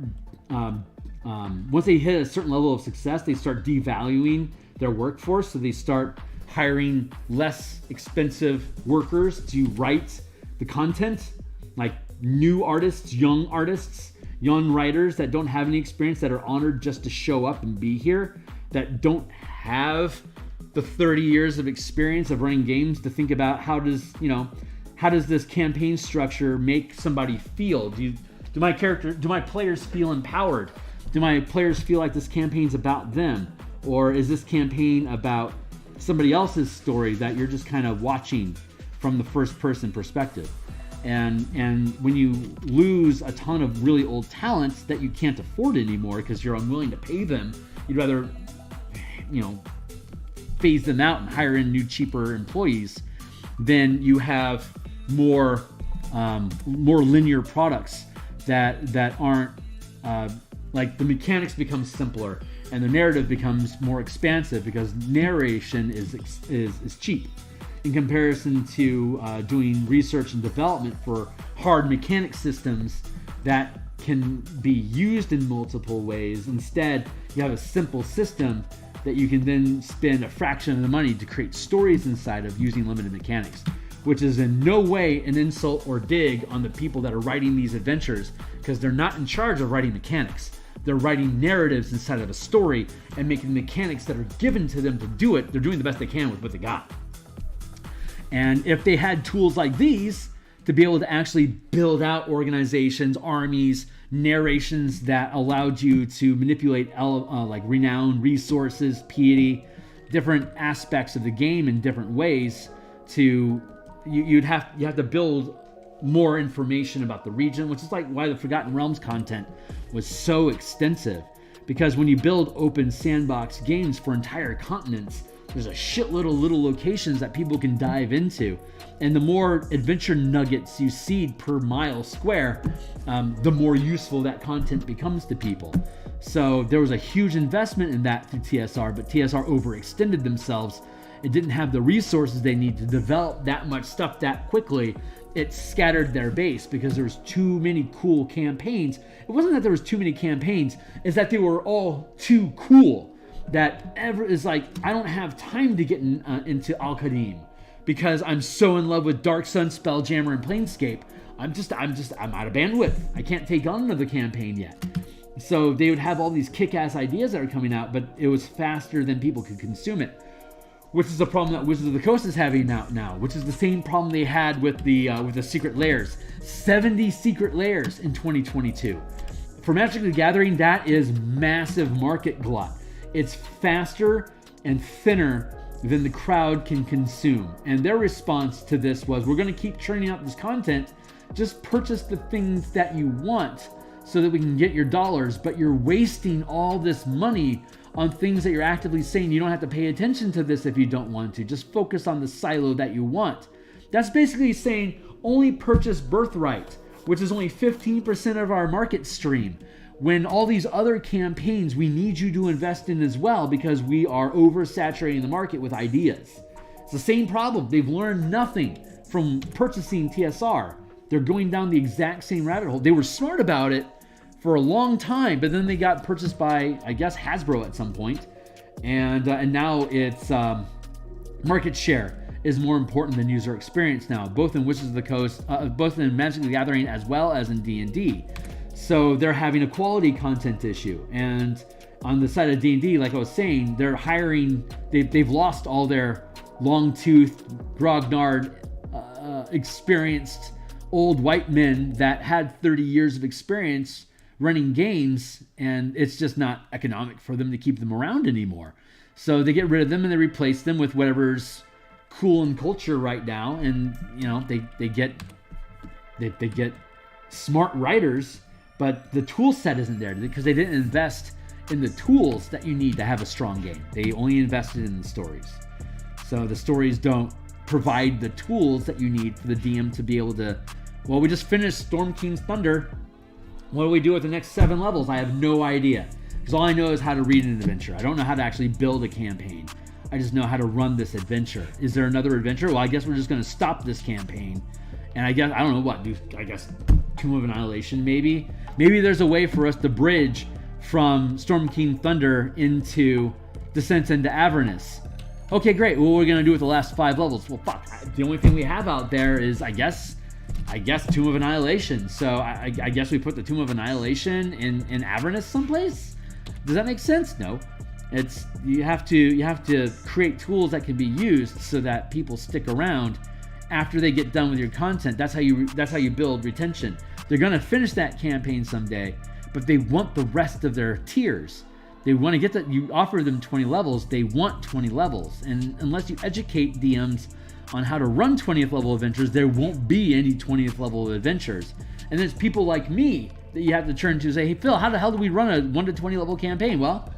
once they hit a certain level of success, they start devaluing their workforce. So they start hiring less expensive workers to write the content, like new artists, young writers that don't have any experience, that are honored just to show up and be here, that don't have the 30 years of experience of running games to think about how does this campaign structure make somebody feel? Do my players feel empowered? Do my players feel like this campaign's about them? Or is this campaign about somebody else's story that you're just kind of watching from the first person perspective? And when you lose a ton of really old talents that you can't afford anymore because you're unwilling to pay them, you'd rather, phase them out and hire in new, cheaper employees, then you have more linear products that aren't like the mechanics become simpler and the narrative becomes more expansive because narration is cheap in comparison to doing research and development for hard mechanic systems that can be used in multiple ways. Instead, you have a simple system that you can then spend a fraction of the money to create stories inside of using limited mechanics, which is in no way an insult or dig on the people that are writing these adventures, because they're not in charge of writing mechanics. They're writing narratives inside of a story and making mechanics that are given to them to do it. They're doing the best they can with what they got. And if they had tools like these to be able to actually build out organizations, armies, narrations that allowed you to manipulate like renown, resources, piety, different aspects of the game in different ways, you have to build more information about the region, which is like why the Forgotten Realms content was so extensive. Because when you build open sandbox games for entire continents, there's a shitload of little locations that people can dive into. And the more adventure nuggets you seed per mile square, the more useful that content becomes to people. So there was a huge investment in that through TSR, but TSR overextended themselves. It didn't have the resources they need to develop that much stuff that quickly. It scattered their base because there was too many cool campaigns. It wasn't that there was too many campaigns, it's that they were all too cool. That is like, I don't have time to get into Al-Qadim because I'm so in love with Dark Sun, Spelljammer, and Planescape. I'm out of bandwidth. I can't take on another campaign yet. So they would have all these kick-ass ideas that are coming out, but it was faster than people could consume it, which is the problem that Wizards of the Coast is having now, which is the same problem they had with the secret layers. 70 secret layers in 2022. For Magic the Gathering, that is massive market glut. It's faster and thinner than the crowd can consume. And their response to this was, we're going to keep churning out this content. Just purchase the things that you want so that we can get your dollars. But you're wasting all this money on things that you're actively saying you don't have to pay attention to this if you don't want to. Just focus on the silo that you want. That's basically saying only purchase Birthright, which is only 15% of our market stream. When all these other campaigns we need you to invest in as well, because we are oversaturating the market with ideas. It's the same problem. They've learned nothing from purchasing TSR. They're going down the exact same rabbit hole. They were smart about it for a long time, but then they got purchased by, I guess, Hasbro at some point. And now it's market share is more important than user experience now, both in Wizards of the Coast, both in Magic the Gathering as well as in D&D. So they're having a quality content issue. And on the side of D&D, like I was saying, they're hiring, they've lost all their long-toothed, grognard, experienced old white men that had 30 years of experience running games, and it's just not economic for them to keep them around anymore. So they get rid of them and they replace them with whatever's cool in culture right now. And, they get smart writers, but the tool set isn't there because they didn't invest in the tools that you need to have a strong game. They only invested in the stories. So the stories don't provide the tools that you need for the DM to be able to, well, we just finished Storm King's Thunder. What do we do with the next 7 levels? I have no idea. Because all I know is how to read an adventure. I don't know how to actually build a campaign. I just know how to run this adventure. Is there another adventure? Well, I guess we're just going to stop this campaign. And I don't know what, I guess Tomb of Annihilation maybe? Maybe there's a way for us to bridge from Storm King Thunder into Descent into Avernus. Okay, great. Well, what are we going to do with the last 5 levels? Well, fuck. The only thing we have out there is, I guess I guess Tomb of Annihilation. So I guess we put the Tomb of Annihilation in Avernus someplace. Does that make sense? No. It's you have to create tools that can be used so that people stick around after they get done with your content. That's how you build retention. They're gonna finish that campaign someday, but they want the rest of their tiers. They want to get that. You offer them 20 levels. They want 20 levels, and unless you educate DMs on how to run 20th level adventures, there won't be any 20th level adventures. And it's people like me that you have to turn to and say, hey Phil, how the hell do we run a 1 to 20 level campaign? Well,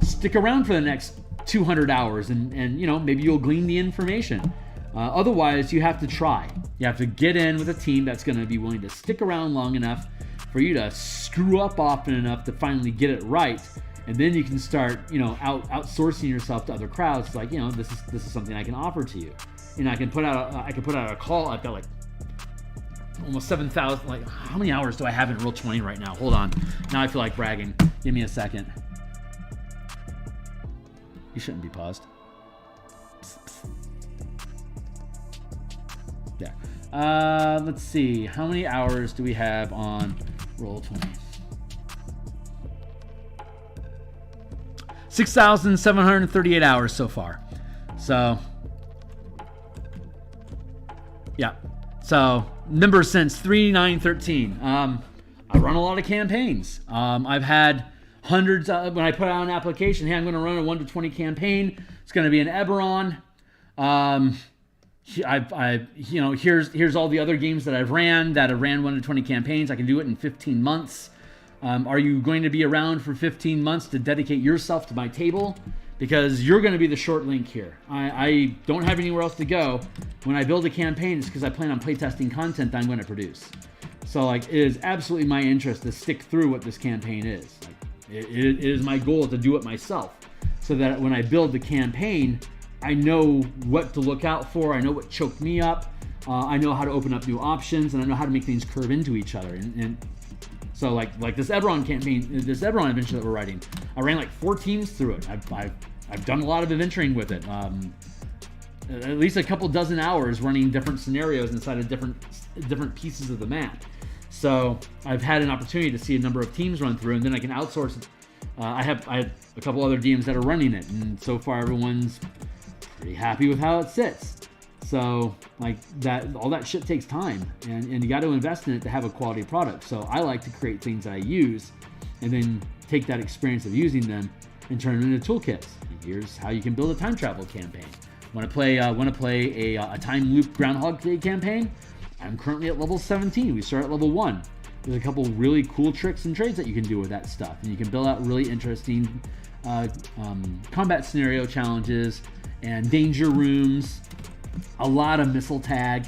stick around for the next 200 hours and maybe you'll glean the information. Otherwise, you have to try. You have to get in with a team that's going to be willing to stick around long enough for you to screw up often enough to finally get it right. And then you can start, outsourcing yourself to other crowds. It's like, this is something I can offer to you. I can put out a call. I've got like almost 7,000. Like, how many hours do I have in Roll20 right now? Hold on. Now I feel like bragging. Give me a second. You shouldn't be paused. Yeah. Let's see. How many hours do we have on Roll20? 6,738 hours so far. So, yeah. So, members since 3/9/13. I run a lot of campaigns. I've had hundreds when I put out an application. Hey, I'm going to run a 1 to 20 campaign. It's going to be an Eberron. Here's all the other games that I've ran 1 to 20 campaigns. I can do it in 15 months. Are you going to be around for 15 months to dedicate yourself to my table? Because you're going to be the short link here. I don't have anywhere else to go. When I build a campaign, it's because I plan on playtesting content that I'm going to produce. So it is absolutely my interest to stick through what this campaign is. It is my goal to do it myself, so that when I build the campaign, I know what to look out for. I know what choked me up. I know how to open up new options, and I know how to make things curve into each other. And so like this Eberron campaign, this Eberron adventure that we're writing, I ran like 4 teams through it. I've done a lot of adventuring with it. At least a couple dozen hours running different scenarios inside of different pieces of the map. So I've had an opportunity to see a number of teams run through, and then I can outsource it. I have a couple other DMs that are running it, and so far everyone's pretty happy with how it sits. So all that shit takes time, and you got to invest in it to have a quality product. So I like to create things that I use, and then take that experience of using them and turn them into toolkits. Here's how you can build a time travel campaign. Want to play a time loop Groundhog Day campaign? I'm currently at level 17. We start at level 1. There's a couple really cool tricks and trades that you can do with that stuff, and you can build out really interesting combat scenario challenges and danger rooms. A lot of missile tag,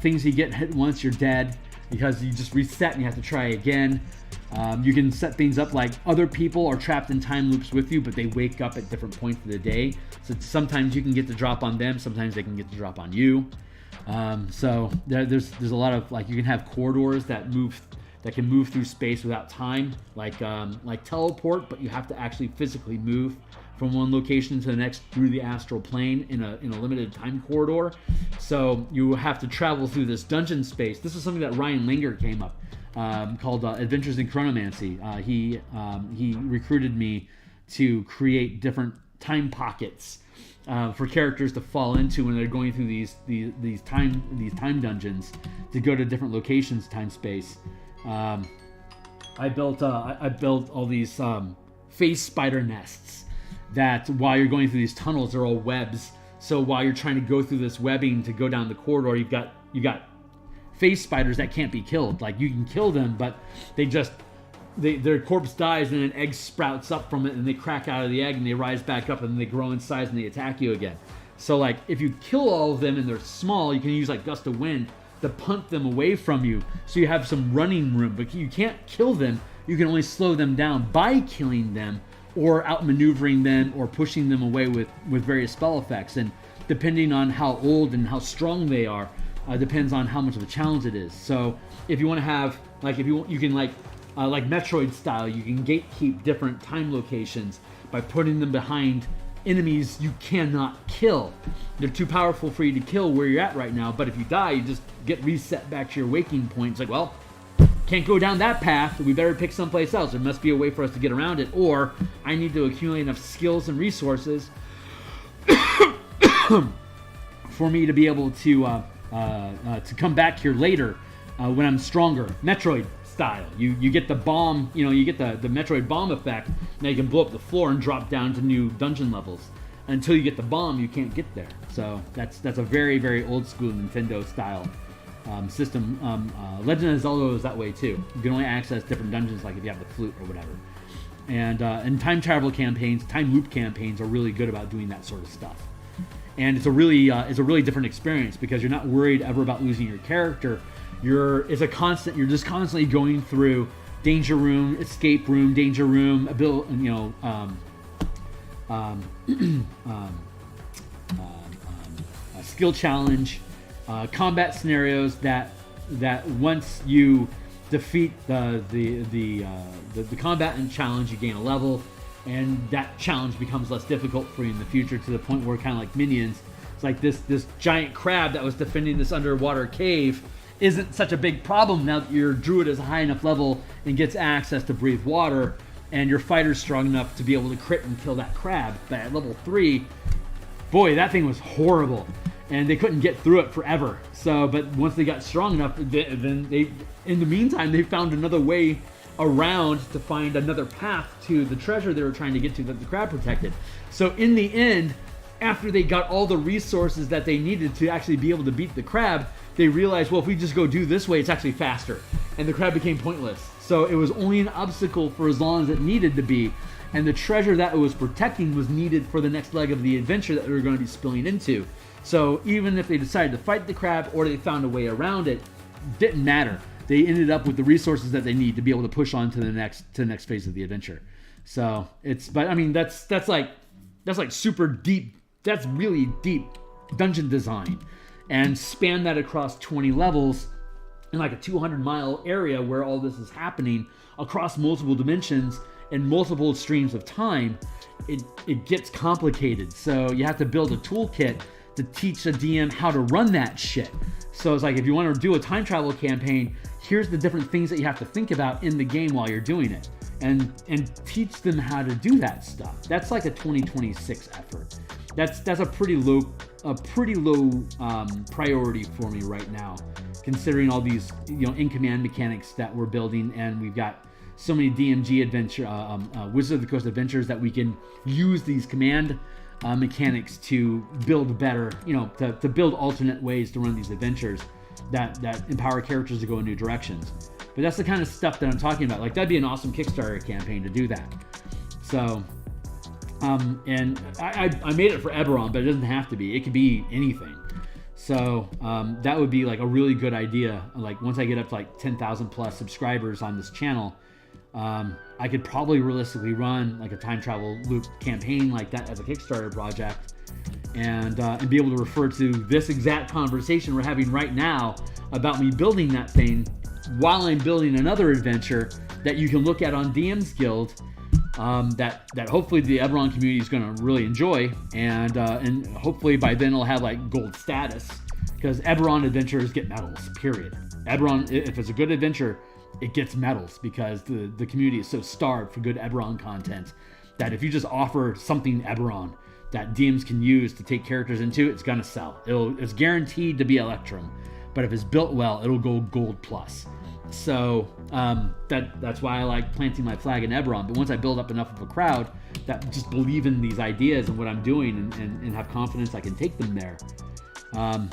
things you get hit once you're dead because you just reset and you have to try again. You can set things up like other people are trapped in time loops with you, but they wake up at different points of the day. So sometimes you can get the drop on them, sometimes they can get the drop on you. So there's a lot of you can have corridors that can move through space without time, like teleport, but you have to actually physically move from one location to the next through the astral plane in a limited time corridor. So you have to travel through this dungeon space. This is something that Ryan Langer came up called Adventures in Chronomancy. He recruited me to create different time pockets for characters to fall into when they're going through these time dungeons to go to different locations, time space. I built all these phase spider nests that while you're going through these tunnels, they're all webs. So while you're trying to go through this webbing to go down the corridor, you've got phase spiders that can't be killed. You can kill them, but their corpse dies and an egg sprouts up from it, and they crack out of the egg and they rise back up and they grow in size and they attack you again. So if you kill all of them and they're small, you can use gust of wind to punt them away from you, so you have some running room. But you can't kill them. You can only slow them down by killing them, or outmaneuvering them, or pushing them away with various spell effects. And depending on how old and how strong they are, depends on how much of a challenge it is. So if you want to have, you can like Metroid style, you can gatekeep different time locations by putting them behind enemies you cannot kill. They're too powerful for you to kill where you're at right now, but if you die, you just get reset back to your waking point. It's like, well, can't go down that path, we better pick someplace else. There must be a way for us to get around it, or I need to accumulate enough skills and resources for me to be able to come back here later when I'm stronger. Metroid style. You get the bomb, you get the Metroid bomb effect. Now you can blow up the floor and drop down to new dungeon levels. Until you get the bomb, you can't get there. So that's a very, very old school Nintendo style system. Legend of Zelda is that way too. You can only access different dungeons, like if you have the flute or whatever. And time travel campaigns, time loop campaigns are really good about doing that sort of stuff. And it's a really different experience because you're not worried ever about losing your character. You're just constantly going through danger room, escape room, danger room, skill challenge, combat scenarios that once you defeat the combat and challenge, you gain a level, and that challenge becomes less difficult for you in the future, to the point where, kind of like Minions, it's like this giant crab that was defending this underwater cave isn't such a big problem now that your druid is a high enough level and gets access to breathe water, and your fighter's strong enough to be able to crit and kill that crab. But at level 3, boy, that thing was horrible, and they couldn't get through it forever. So, but once they got strong enough, then in the meantime, they found another way around to find another path to the treasure they were trying to get to that the crab protected. So in the end, after they got all the resources that they needed to actually be able to beat the crab, they realized, well, if we just go do this way, it's actually faster. And the crab became pointless. So it was only an obstacle for as long as it needed to be. And the treasure that it was protecting was needed for the next leg of the adventure that they were going to be spilling into. So even if they decided to fight the crab or they found a way around it, didn't matter. They ended up with the resources that they need to be able to push on to the next phase of the adventure. So but I mean, that's like super deep. That's really deep dungeon design, and span that across 20 levels in like a 200-mile area where all this is happening across multiple dimensions and multiple streams of time. It gets complicated. So you have to build a toolkit to teach a DM how to run that shit. So it's like, if you want to do a time travel campaign, here's the different things that you have to think about in the game while you're doing it, and teach them how to do that stuff. That's like a 2026 effort. That's a pretty low priority for me right now, considering all these in-command mechanics that we're building, and we've got so many DMG adventure Wizard of the Coast adventures that we can use these command mechanics to build better, to build alternate ways to run these adventures that empower characters to go in new directions. But that's the kind of stuff that I'm talking about. Like, that'd be an awesome Kickstarter campaign to do that. So, and I made it for Eberron, but it doesn't have to be. It could be anything. So that would be like a really good idea. Like, once I get up to like 10,000 plus subscribers on this channel, I could probably realistically run like a time travel loop campaign like that as a Kickstarter project, and be able to refer to this exact conversation we're having right now about me building that thing while I'm building another adventure that you can look at on DMsGuild, that hopefully the Eberron community is going to really enjoy, and hopefully by then it'll have like gold status, because Eberron adventures get medals, period. Eberron, if it's a good adventure, it gets medals, because the community is so starved for good Eberron content that if you just offer something Eberron that DMs can use to take characters into, it's gonna sell. It's guaranteed to be Electrum, but if it's built well, it'll go gold plus. So that's why I like planting my flag in Eberron. But once I build up enough of a crowd that just believe in these ideas and what I'm doing, and have confidence I can take them there, the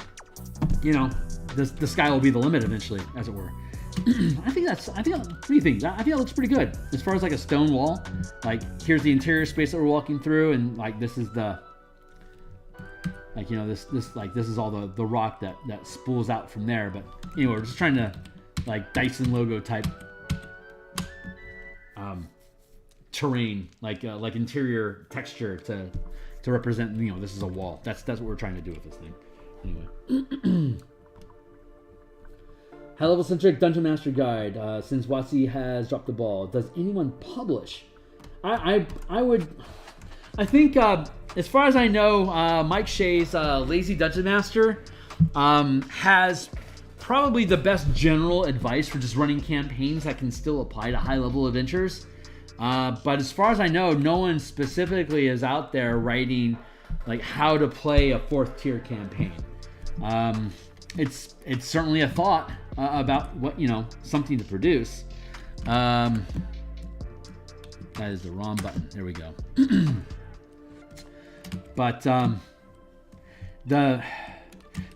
sky will be the limit eventually, as it were. I think what do you think? I think that looks pretty good as far as like a stone wall. Like, here's the interior space that we're walking through, and like this is the this is all the rock that spools out from there. But we're just trying to like Dyson logo type terrain, like interior texture to represent this is a wall. That's what we're trying to do with this thing. Anyway. High Level Centric Dungeon Master Guide. Since WotC has dropped the ball, does anyone publish? I think as far as I know, Mike Shea's Lazy Dungeon Master has probably the best general advice for just running campaigns that can still apply to high-level adventures. But as far as I know, no one specifically is out there writing like how to play a 4th tier campaign. It's certainly a thought about what, something to produce. That is the wrong button. There we go. But the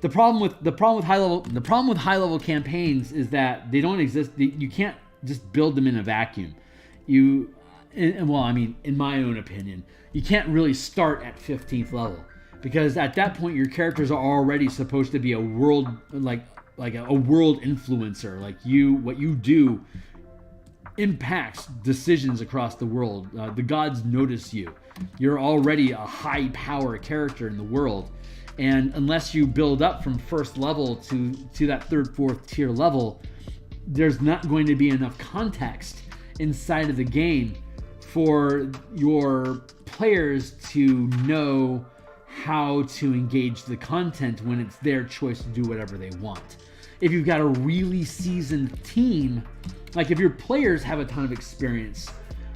problem with high level campaigns is that they don't exist. You can't just build them in a vacuum. In my own opinion, you can't really start at 15th level, because at that point your characters are already supposed to be a world like a world influencer. Like what you do impacts decisions across the world. The gods notice you. You're already a high power character in the world, and unless you build up from first level to that 3rd, 4th tier level, there's not going to be enough context inside of the game for your players to know how to engage the content when it's their choice to do whatever they want. If you've got a really seasoned team, like if your players have a ton of experience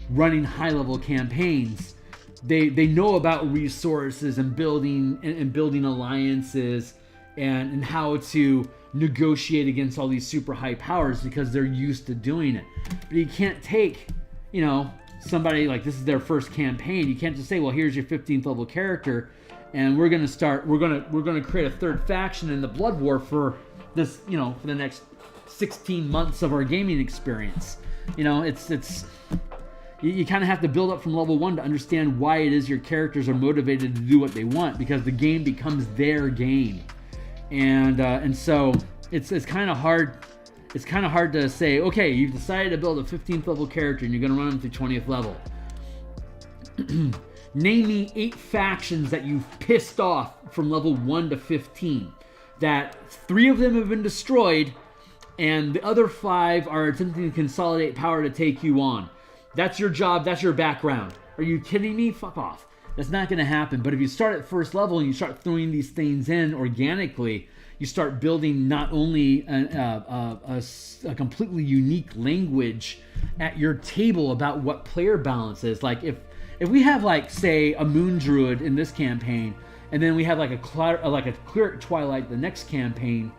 running high-level campaigns, they know about resources and building alliances and how to negotiate against all these super high powers because they're used to doing it. But you can't take, somebody like this is their first campaign. You can't just say, well, here's your 15th level character, and we're gonna create a 3rd faction in the Blood War for this, for the next 16 months of our gaming experience. You kind of have to build up from level 1 to understand why it is your characters are motivated to do what they want, because the game becomes their game, and so it's kind of hard. It's kind of hard to say, okay, you've decided to build a 15th level character and you're going to run them through 20th level. Name me 8 factions that you've pissed off from level 1 to 15. That 3 of them have been destroyed and the other 5 are attempting to consolidate power to take you on. That's your job. That's your background. Are you kidding me? Fuck off. That's not going to happen. But if you start at first level and you start throwing these things in organically, you start building not only a completely unique language at your table about what player balance is. Like if we have like, say, a moon druid in this campaign, and then we have like a cleric twilight the next campaign,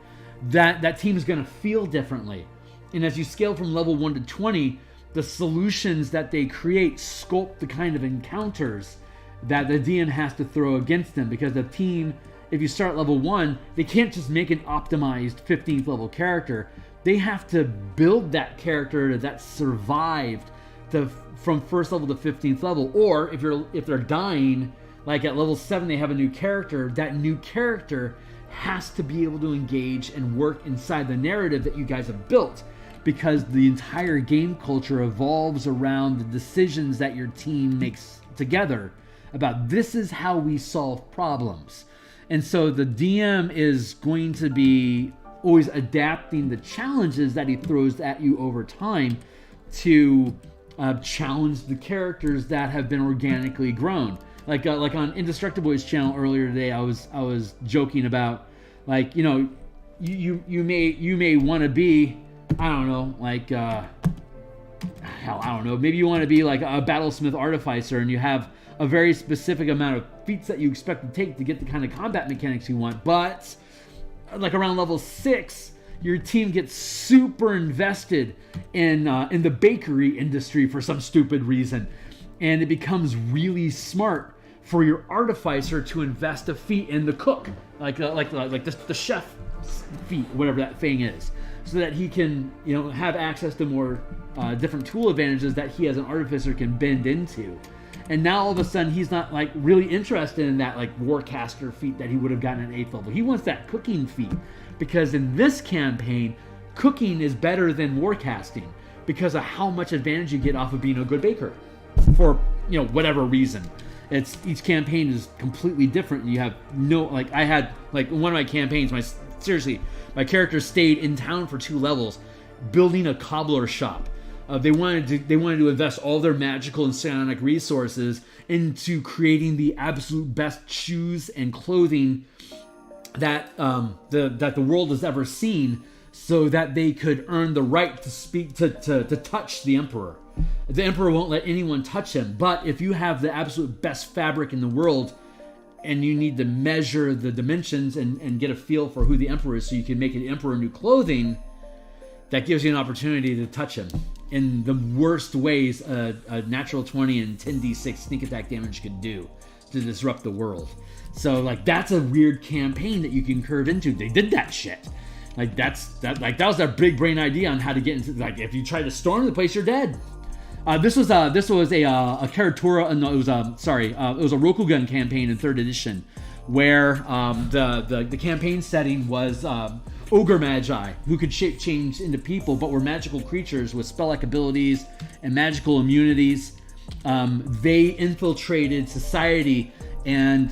that team is going to feel differently. And as you scale from level 1 to 20, the solutions that they create sculpt the kind of encounters that the DM has to throw against them, because the team, if you start level 1, they can't just make an optimized 15th level character. They have to build that character that survived from first level to 15th level. Or if they're dying, like at level 7 they have a new character, that new character has to be able to engage and work inside the narrative that you guys have built, because the entire game culture evolves around the decisions that your team makes together about this is how we solve problems. And so the DM is going to be always adapting the challenges that he throws at you over time to challenge the characters that have been organically grown. Like on Indestructiboy's channel earlier today, I was joking about, like, you may want to be, I don't know, like maybe you want to be like a Battlesmith Artificer, and you have a very specific amount of feats that you expect to take to get the kind of combat mechanics you want. But like around level 6, your team gets super invested in the bakery industry for some stupid reason, and it becomes really smart for your artificer to invest a feat in the cook, like the chef feat, whatever that thing is, so that he can have access to more different tool advantages that he as an artificer can bend into. And now all of a sudden he's not like really interested in that like warcaster feat that he would have gotten at 8th level. He wants that cooking feat, because in this campaign, cooking is better than warcasting because of how much advantage you get off of being a good baker for whatever reason. Each campaign is completely different. You have I had in one of my campaigns, my character stayed in town for 2 levels building a cobbler shop. They wanted to invest all their magical and psionic resources into creating the absolute best shoes and clothing that that the world has ever seen, so that they could earn the right to touch the Emperor. The Emperor won't let anyone touch him, but if you have the absolute best fabric in the world, and you need to measure the dimensions and get a feel for who the Emperor is so you can make an Emperor new clothing, that gives you an opportunity to touch him in the worst ways a natural 20 and 10d6 sneak attack damage could do to disrupt the world. So like that's a weird campaign that you can curve into. They did that shit. Like that was their big brain idea on how to get into, like, if you try to storm the place, you're dead. This was a Karatura. No, it was a Rokugan campaign in 3rd edition, where the campaign setting was ogre magi who could shape change into people, but were magical creatures with spell-like abilities and magical immunities. They infiltrated society and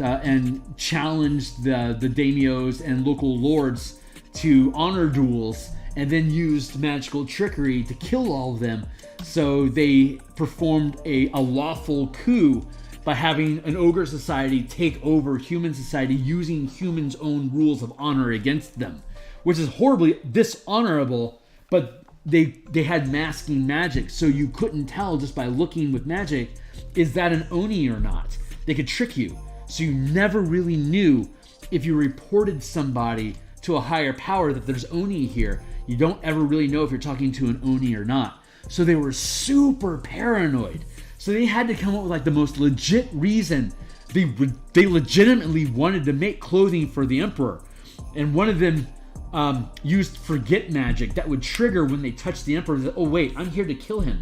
challenged the daimyos and local lords to honor duels, and then used magical trickery to kill all of them. So they performed a lawful coup by having an ogre society take over human society using humans' own rules of honor against them, which is horribly dishonorable, but they had masking magic, so you couldn't tell just by looking with magic, is that an Oni or not? They could trick you. So you never really knew if you reported somebody to a higher power that there's Oni here. You don't ever really know if you're talking to an Oni or not. So they were super paranoid. So they had to come up with like the most legit reason. They legitimately wanted to make clothing for the Emperor. And one of them used forget magic that would trigger when they touched the Emperor. That, oh wait, I'm here to kill him.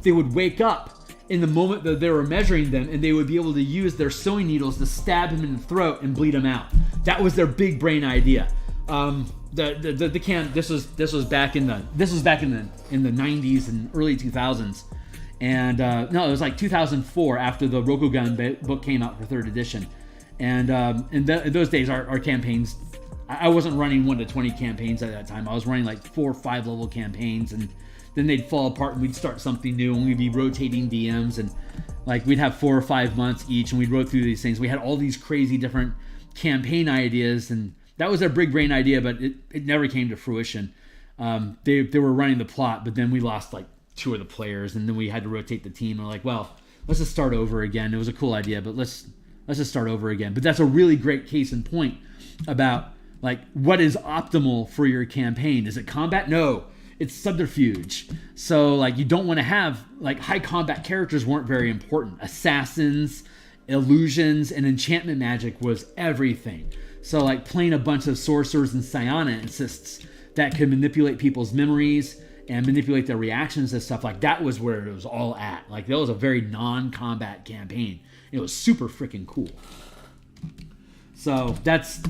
They would wake up in the moment that they were measuring them, and they would be able to use their sewing needles to stab him in the throat and bleed him out. That was their big brain idea. This was back in the 90s and early 2000s, and no, it was like 2004 after the Rokugan book came out for 3rd edition, and in those days our campaigns, I wasn't running 1 to 20 campaigns at that time. I was running like 4 or 5 level campaigns, and then they'd fall apart and we'd start something new, and we'd be rotating DMs, and like we'd have 4 or 5 months each, and we'd roll through these things. We had all these crazy different campaign ideas, and that was their big brain idea, but it never came to fruition. They were running the plot, but then we lost like 2 of the players, and then we had to rotate the team. And we're like, well, let's just start over again. It was a cool idea, but let's just start over again. But that's a really great case in point about like what is optimal for your campaign. Is it combat? No, it's subterfuge. So like you don't want to have like high combat characters weren't very important. Assassins, illusions, and enchantment magic was everything. So like playing a bunch of sorcerers and psionists that could manipulate people's memories and manipulate their reactions and stuff, like that was where it was all at. Like that was a very non-combat campaign. It was super freaking cool. So that's,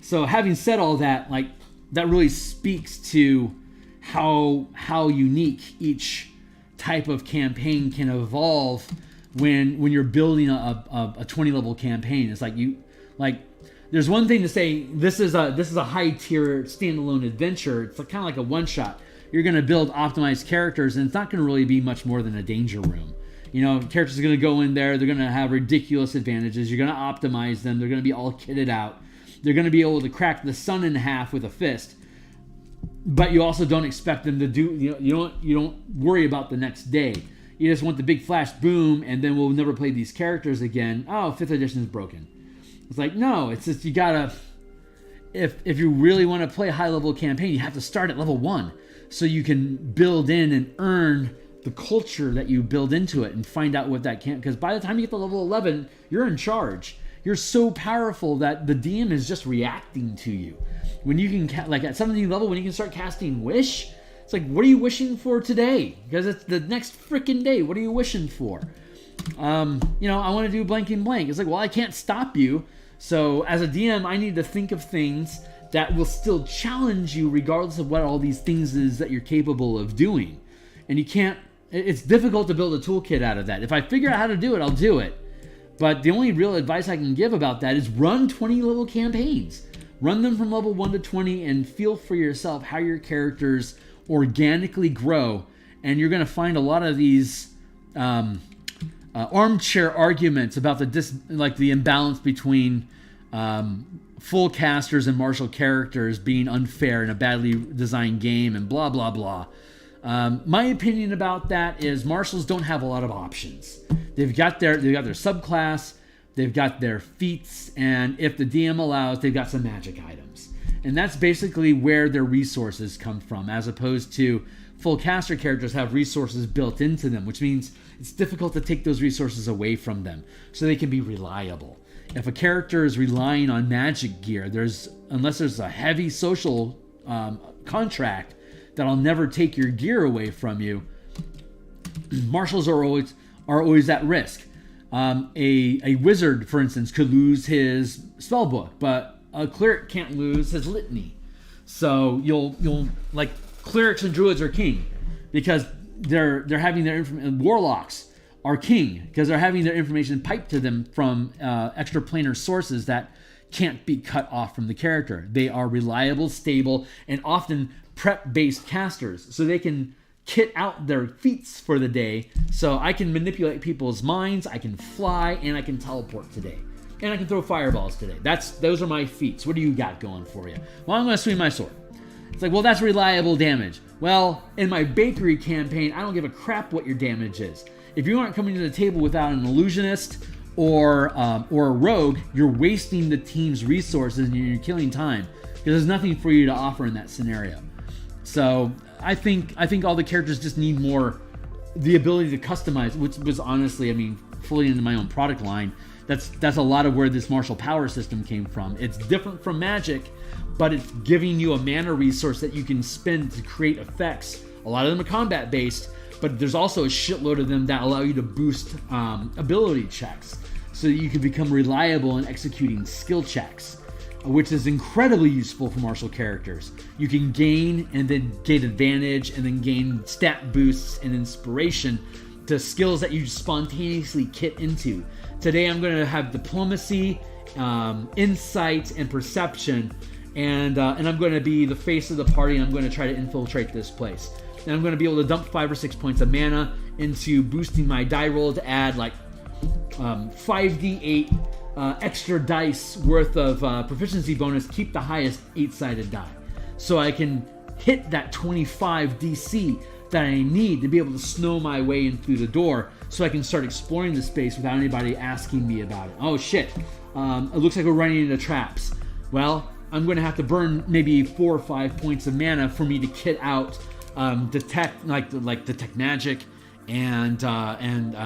so having said all that, like that really speaks to how unique each type of campaign can evolve when you're building a 20 level campaign. It's like there's one thing to say this is a high tier standalone adventure. It's kind of like a one shot. You're going to build optimized characters, and it's not going to really be much more than a danger room. Characters are going to go in there. They're going to have ridiculous advantages. You're going to optimize them. They're going to be all kitted out. They're going to be able to crack the sun in half with a fist. But you also don't expect them to do. You don't worry about the next day. You just want the big flash boom, and then we'll never play these characters again. Oh, 5th edition is broken. It's like, no, it's just you gotta. If you really want to play a high level campaign, you have to start at level 1, so you can build in and earn the culture that you build into it and find out what that can. Because by the time you get to level 11, you're in charge. You're so powerful that the DM is just reacting to you. When you can, like at 17 level, when you can start casting Wish, it's like, what are you wishing for today? Because it's the next freaking day. What are you wishing for? I want to do blank and blank. It's like, well, I can't stop you. So as a DM, I need to think of things that will still challenge you regardless of what all these things is that you're capable of doing. And you can't, it's difficult to build a toolkit out of that. If I figure out how to do it, I'll do it. But the only real advice I can give about that is run 20 level campaigns. Run them from level 1 to 20 and feel for yourself how your characters organically grow, and you're going to find a lot of these armchair arguments about the imbalance between full casters and martial characters being unfair in a badly designed game and blah blah blah. My opinion about that is martials don't have a lot of options. They've got their subclass, they've got their feats, and if the DM allows, they've got some magic items. And that's basically where their resources come from, as opposed to full caster characters have resources built into them, which means it's difficult to take those resources away from them so they can be reliable. If a character is relying on magic gear, unless there's a heavy social contract that I'll never take your gear away from you, martials are always at risk. A wizard, for instance, could lose his spell book, but a cleric can't lose his litany. So you'll like clerics and druids are king because they're having their warlocks are king because they're having their information piped to them from extraplanar sources that can't be cut off from the character. They are reliable, stable, and often prep-based casters, so they can kit out their feats for the day. So I can manipulate people's minds, I can fly, and I can teleport today. And I can throw fireballs today. Those are my feats. What do you got going for you? Well, I'm going to swing my sword. It's like, well, that's reliable damage. Well, in my bakery campaign, I don't give a crap what your damage is. If you aren't coming to the table without an illusionist or a rogue, you're wasting the team's resources and you're killing time because there's nothing for you to offer in that scenario. So I think all the characters just need more the ability to customize, which was honestly, fully into my own product line. That's a lot of where this martial power system came from. It's different from magic, but it's giving you a mana resource that you can spend to create effects. A lot of them are combat based, but there's also a shitload of them that allow you to boost ability checks so that you can become reliable in executing skill checks, which is incredibly useful for martial characters. You can gain and then gain advantage and then gain stat boosts and inspiration to skills that you spontaneously kit into. Today I'm going to have diplomacy, insight, and perception, and I'm going to be the face of the party, and I'm going to try to infiltrate this place. And I'm going to be able to dump 5 or 6 points of mana into boosting my die roll to add like 5d8 extra dice worth of proficiency bonus, keep the highest 8-sided die. So I can hit that 25 DC that I need to be able to snow my way in through the door so I can start exploring the space without anybody asking me about it. Oh shit, it looks like we're running into traps. Well, I'm going to have to burn maybe 4 or 5 points of mana for me to kit out detect magic and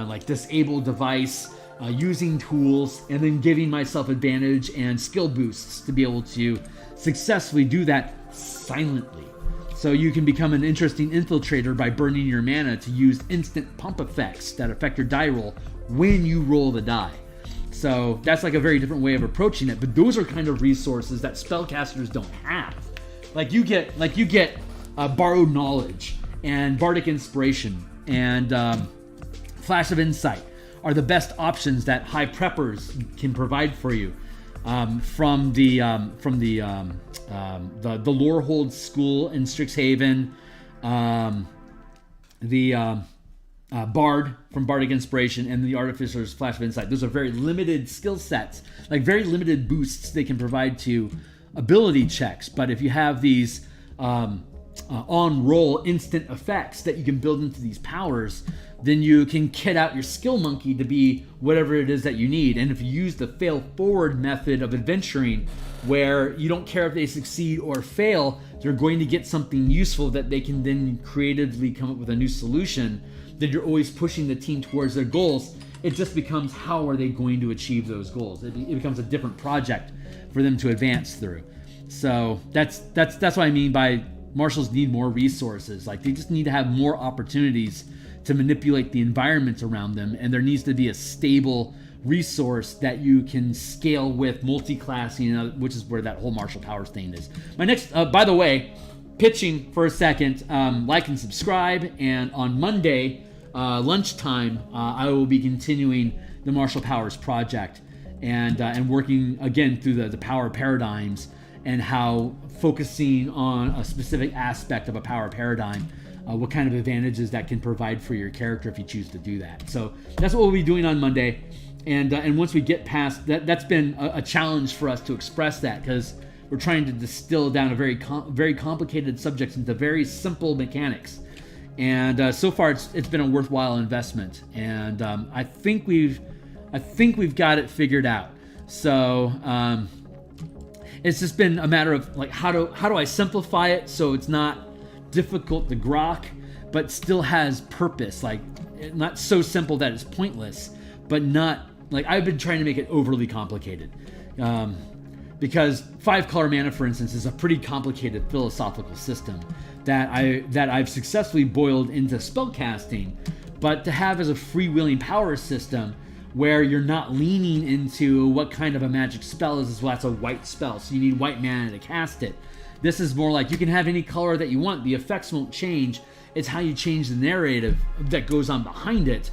like disable device, using tools, and then giving myself advantage and skill boosts to be able to successfully do that silently. So you can become an interesting infiltrator by burning your mana to use instant pump effects that affect your die roll when you roll the die. So that's like a very different way of approaching it, but those are kind of resources that spellcasters don't have. Like you get borrowed knowledge and bardic inspiration and flash of insight are the best options that high preppers can provide for you. From the Lorehold School in Strixhaven, the Bard from Bardic Inspiration, and the Artificer's Flash of Insight. Those are very limited skill sets, like very limited boosts they can provide to ability checks. But if you have these on-roll instant effects that you can build into these powers, then you can kit out your skill monkey to be whatever it is that you need. And if you use the fail-forward method of adventuring, where you don't care if they succeed or fail, they're going to get something useful that they can then creatively come up with a new solution, then you're always pushing the team towards their goals. It just becomes, how are they going to achieve those goals? It becomes a different project for them to advance through. So that's what I mean by marshals need more resources. Like, they just need to have more opportunities to manipulate the environment around them, and there needs to be a stable resource that you can scale with multi-classing, which is where that whole martial powers thing is. My next, by the way, pitching for a second, like and subscribe, and on Monday, lunchtime, I will be continuing the martial powers project and working again through the power paradigms and how focusing on a specific aspect of a power paradigm, what kind of advantages that can provide for your character if you choose to do that. So that's what we'll be doing on Monday. And once we get past that, that's been a challenge for us to express that, because we're trying to distill down a very complicated subjects into very simple mechanics. And so far, it's been a worthwhile investment. And I think we've got it figured out. So it's just been a matter of like how do I simplify it so it's not difficult to grok, but still has purpose. Like not so simple that it's pointless, but not like I've been trying to make it overly complicated. Because 5-color mana, for instance, is a pretty complicated philosophical system that I've successfully boiled into spellcasting, but to have as a freewheeling power system where you're not leaning into what kind of a magic spell is, well, that's a white spell, so you need white mana to cast it. This is more like you can have any color that you want. The effects won't change. It's how you change the narrative that goes on behind it.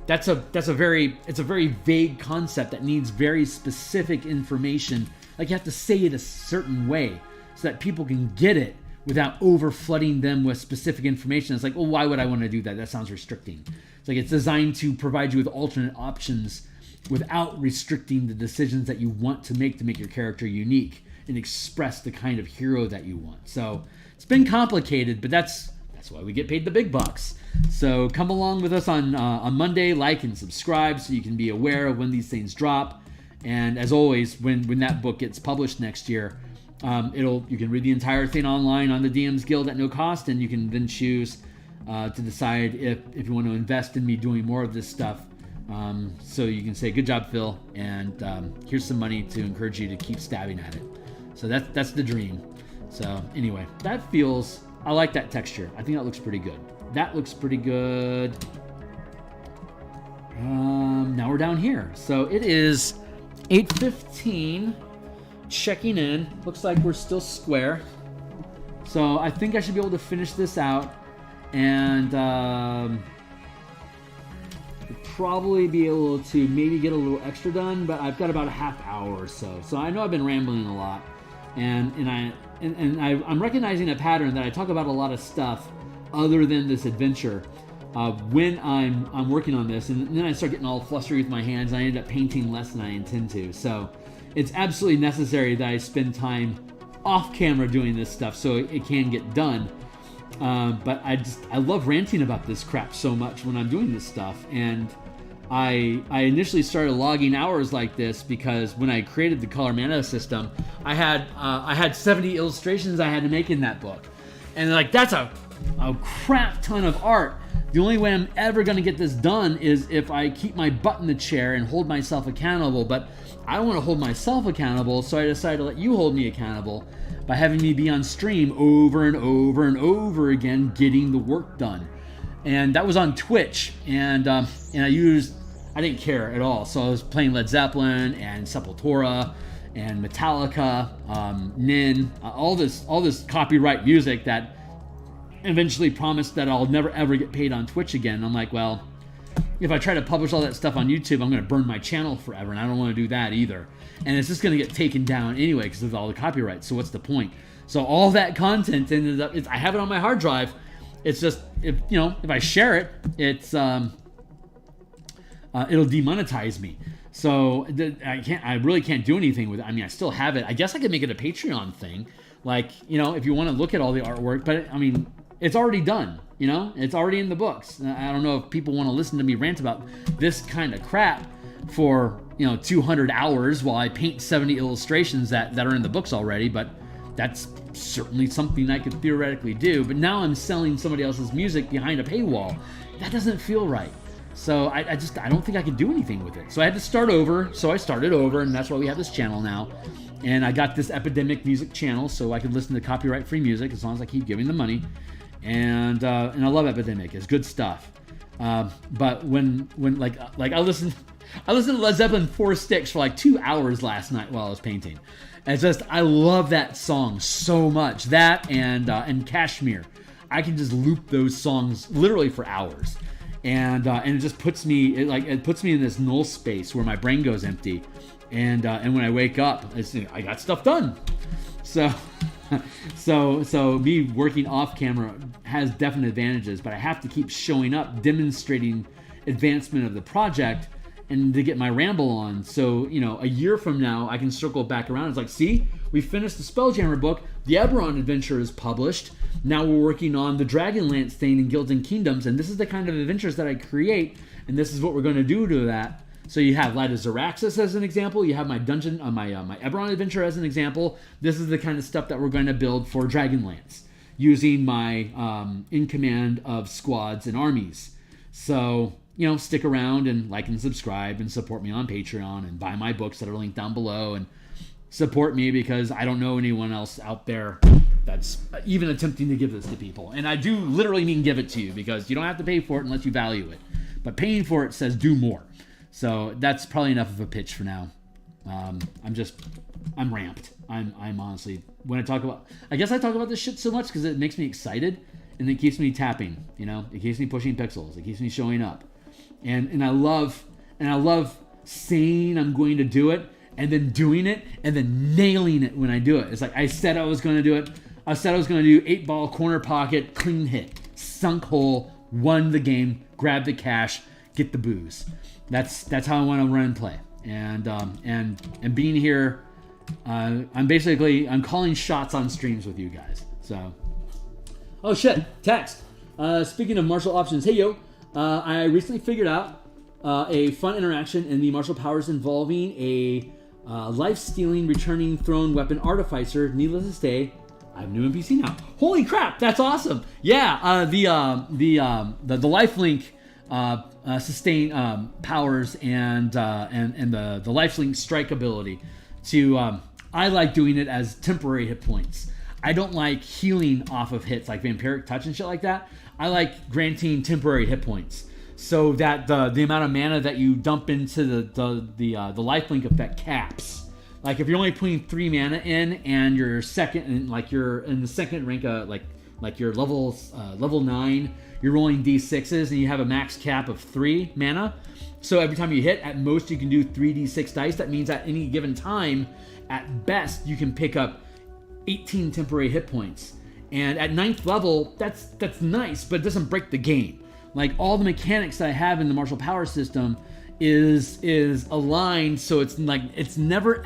It's a very vague concept that needs very specific information. Like you have to say it a certain way so that people can get it without over flooding them with specific information. It's like, well, why would I want to do that? That sounds restricting. It's like it's designed to provide you with alternate options without restricting the decisions that you want to make your character unique and express the kind of hero that you want. So it's been complicated, but that's why we get paid the big bucks. So come along with us on Monday, like and subscribe so you can be aware of when these things drop. And as always, when that book gets published next year, you can read the entire thing online on the DMsGuild at no cost, and you can then choose to decide if you want to invest in me doing more of this stuff. So you can say, good job, Phil, and here's some money to encourage you to keep stabbing at it. So that's the dream. So anyway, I like that texture. I think that looks pretty good. That looks pretty good. Now we're down here. So it is 8:15. Checking in. Looks like we're still square. So I think I should be able to finish this out and probably be able to maybe get a little extra done, but I've got about a half hour or so. So I know I've been rambling a lot, and I'm recognizing a pattern that I talk about a lot of stuff other than this adventure when I'm working on this, and then I start getting all flustery with my hands, and I end up painting less than I intend to. So it's absolutely necessary that I spend time off camera doing this stuff so it can get done. But I love ranting about this crap so much when I'm doing this stuff. And I initially started logging hours like this because when I created the color mana system, I had 70 illustrations I had to make in that book. And like, that's a crap ton of art. The only way I'm ever going to get this done is if I keep my butt in the chair and hold myself accountable. But I don't want to hold myself accountable, so I decided to let you hold me accountable by having me be on stream over and over and over again, getting the work done. And that was on Twitch, and I didn't care at all. So I was playing Led Zeppelin and Sepultura and Metallica, Nin, all this copyright music that eventually promised that I'll never ever get paid on Twitch again. And I'm like, well, if I try to publish all that stuff on YouTube, I'm going to burn my channel forever, and I don't want to do that either. And it's just going to get taken down anyway because of all the copyright. So what's the point? So all that content ended up, I have it on my hard drive. It's just, if I share it, it'll demonetize me. So I really can't do anything with it. I mean, I still have it. I guess I could make it a Patreon thing. Like, if you want to look at all the artwork, but I mean, it's already done. It's already in the books. I don't know if people want to listen to me rant about this kind of crap for 200 hours while I paint 70 illustrations that are in the books already, but that's certainly something I could theoretically do. But now I'm selling somebody else's music behind a paywall. That doesn't feel right. So I don't think I could do anything with it. So I had to start over. So I started over, and that's why we have this channel now. And I got this Epidemic Music channel so I could listen to copyright-free music as long as I keep giving them money. And I love Epidemic. It's good stuff. But when I listened to Led Zeppelin 4 Sticks for like 2 hours last night while I was painting. And it's just, I love that song so much. That and Kashmir. I can just loop those songs literally for hours. And it just puts me in this null space where my brain goes empty. And when I wake up, I got stuff done. So, so me working off camera has definite advantages, but I have to keep showing up, demonstrating advancement of the project, and to get my ramble on. So, a year from now, I can circle back around. It's like, see, we finished the Spelljammer book. The Eberron Adventure is published. Now we're working on the Dragonlance thing in Guilds and Kingdoms, and this is the kind of adventures that I create, and this is what we're going to do to that. So you have Light of Zaraxis as an example. You have my dungeon, my Eberron Adventure as an example. This is the kind of stuff that we're going to build for Dragonlance, using my in command of squads and armies. So, stick around and like and subscribe and support me on Patreon and buy my books that are linked down below and support me, because I don't know anyone else out there that's even attempting to give this to people. And I do literally mean give it to you, because you don't have to pay for it unless you value it. But paying for it says do more. So that's probably enough of a pitch for now. I'm ramped. I'm honestly, when I talk about, I guess I talk about this shit so much because it makes me excited and it keeps me tapping, it keeps me pushing pixels. It keeps me showing up. And I love saying I'm going to do it and then doing it and then nailing it when I do it. It's like I said I was going to do it. I said I was going to do 8-ball corner pocket, clean hit, sunk hole, won the game, grab the cash, get the booze. That's how I want to run and play. And being here, I'm calling shots on streams with you guys. So, oh shit, text. Speaking of martial options, hey yo, I recently figured out a fun interaction in the martial powers involving a life-stealing, returning throne weapon artificer. Needless to say, I have a new NPC now. Holy crap, that's awesome! Yeah, the lifelink sustain powers and the lifelink strike ability. I like doing it as temporary hit points. I don't like healing off of hits like vampiric touch and shit like that. I like granting temporary hit points, so that the amount of mana that you dump into the lifelink effect caps. Like if you're only putting 3 mana in and you're second, and like you're in the second rank, like you're level 9, you're rolling d6s and you have a max cap of 3 mana. So every time you hit, at most you can do 3d6 dice. That means at any given time, at best, you can pick up 18 temporary hit points. And at 9th level, that's nice, but it doesn't break the game. Like all the mechanics that I have in the martial power system is aligned, so it's never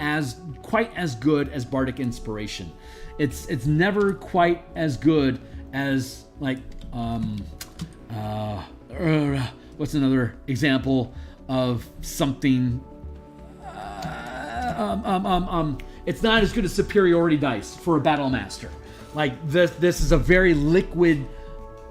quite as good as Bardic Inspiration. It's never quite as good as like what's another example of something? It's not as good as superiority dice for a battle master. Like this is a very liquid,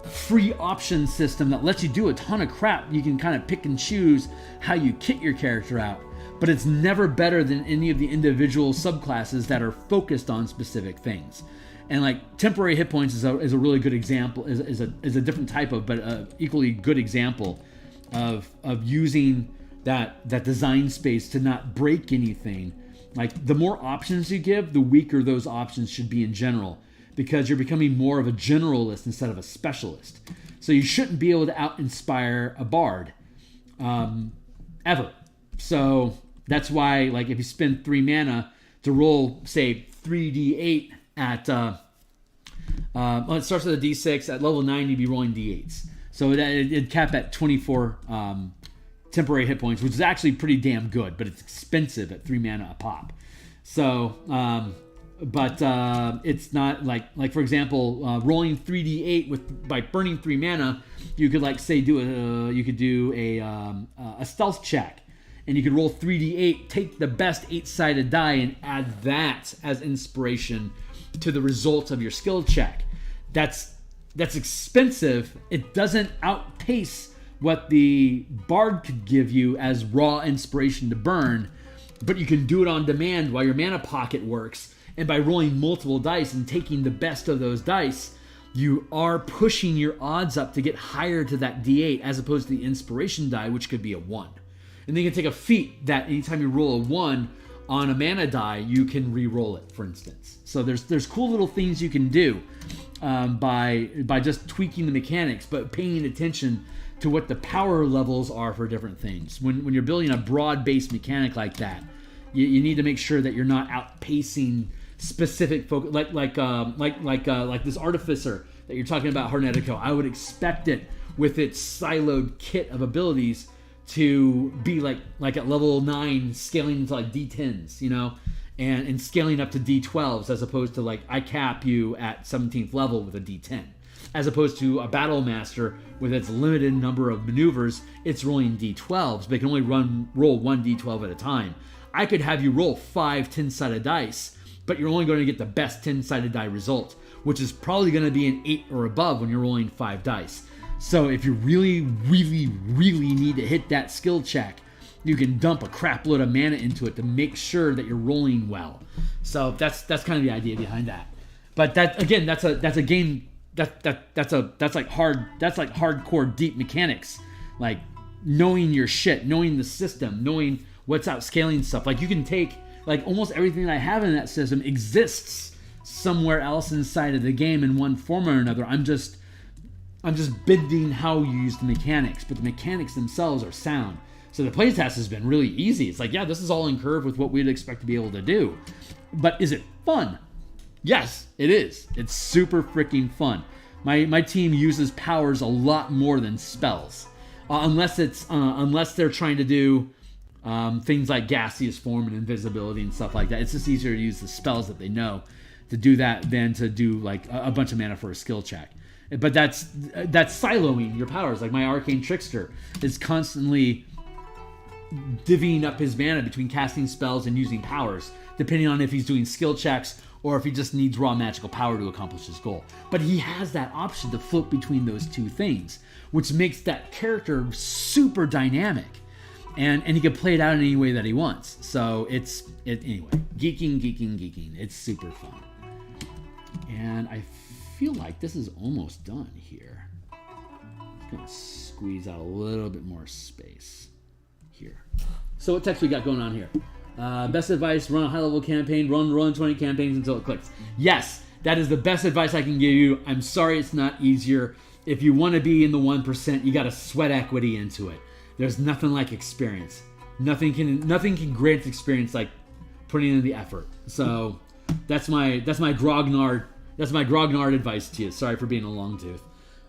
free option system that lets you do a ton of crap. You can kind of pick and choose how you kit your character out, but it's never better than any of the individual subclasses that are focused on specific things. And like temporary hit points is a really good example, is a different type of, but equally good example of using that design space to not break anything. Like the more options you give, the weaker those options should be in general, because you're becoming more of a generalist instead of a specialist. So you shouldn't be able to out-inspire a bard ever. So that's why, like, if you spend 3 mana to roll, say, 3d8 at, well, it starts with a d6. At level 9, you'd be rolling d8s. So it'd cap at 24 temporary hit points, which is actually pretty damn good, but it's expensive at 3 mana a pop. So, but it's not like for example, rolling 3d8 by burning 3 mana, you could like say do a stealth check, and you could roll 3d8, take the best 8-sided die, and add that as inspiration to the results of your skill check. That's expensive. It doesn't outpace what the bard could give you as raw inspiration to burn, but you can do it on demand while your mana pocket works. And by rolling multiple dice and taking the best of those dice, you are pushing your odds up to get higher to that d8, as opposed to the inspiration die, which could be a 1. And then you can take a feat that anytime you roll a 1 on a mana die, you can re-roll it, for instance. So there's cool little things you can do by just tweaking the mechanics, but paying attention to what the power levels are for different things. When you're building a broad-based mechanic like that, you need to make sure that you're not outpacing specific focus, like this artificer that you're talking about, Hornetico. I would expect it with its siloed kit of abilities to be like at level 9 scaling to like D10s, you know, and scaling up to D12s, as opposed to like I cap you at 17th level with a D10, as opposed to a battle master with its limited number of maneuvers. It's rolling D12s, but it can only roll one D12 at a time. I could have you roll 5 10-sided dice, but you're only going to get the best 10-sided die result, which is probably going to be an 8 or above when you're rolling 5 dice. So if you really, really, really need to hit that skill check, you can dump a crap load of mana into it to make sure that you're rolling well. So that's kind of the idea behind that. But that, again, that's a game that's like hardcore deep mechanics, like knowing your shit, knowing the system, knowing what's outscaling stuff. Like you can take like almost everything that I have in that system exists somewhere else inside of the game in one form or another. I'm just bending how you use the mechanics, but the mechanics themselves are sound. So the playtest has been really easy. It's like, yeah, this is all in curve with what we'd expect to be able to do. But is it fun? Yes, it is. It's super freaking fun. My team uses powers a lot more than spells, unless they're trying to do things like gaseous form and invisibility and stuff like that. It's just easier to use the spells that they know to do that than to do like a bunch of mana for a skill check. But that's siloing your powers. Like my Arcane Trickster is constantly divvying up his mana between casting spells and using powers, depending on if he's doing skill checks or if he just needs raw magical power to accomplish his goal. But he has that option to flip between those two things, which makes that character super dynamic. And he can play it out in any way that he wants. So anyway, geeking. It's super fun. And I feel like this is almost done here. I'm gonna squeeze out a little bit more space here. So what text we got going on here? Best advice: run a high-level campaign, run 20 campaigns until it clicks. Yes, that is the best advice I can give you. I'm sorry it's not easier. If you want to be in the 1%, you got to sweat equity into it. There's nothing like experience. Nothing can grant experience like putting in the effort. So that's my grognard advice to you. Sorry for being a long tooth.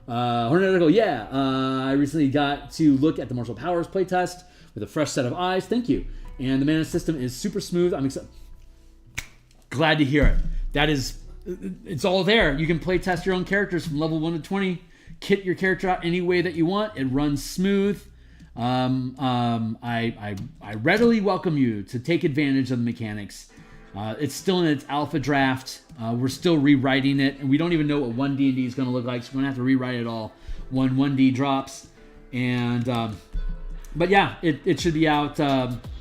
Hornetico, yeah. I recently got to look at the Martial Powers playtest with a fresh set of eyes. Thank you. And the mana system is super smooth. I'm glad to hear it. It's all there. You can playtest your own characters from level 1 to 20. Kit your character out any way that you want. It runs smooth. I readily welcome you to take advantage of the mechanics. It's still in its alpha draft. We're still rewriting it, and we don't even know what 1D&D is going to look like, so we're going to have to rewrite it all when 1D drops. And but yeah, it should be out.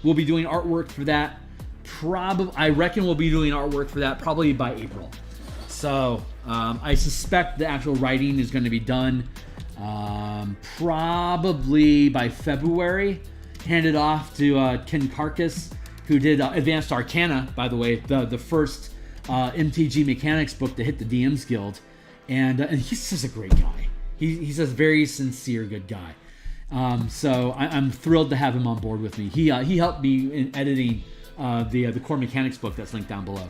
We'll be doing artwork for that. I reckon we'll be doing artwork for that probably by April. So I suspect the actual writing is going to be done probably by February. Handed off to Ken Karkas, who did Advanced Arcana, by the way, the first MTG mechanics book to hit the DMsGuild. And he's just a great guy. He's a very sincere, good guy. So I'm thrilled to have him on board with me. He helped me in editing the core mechanics book that's linked down below.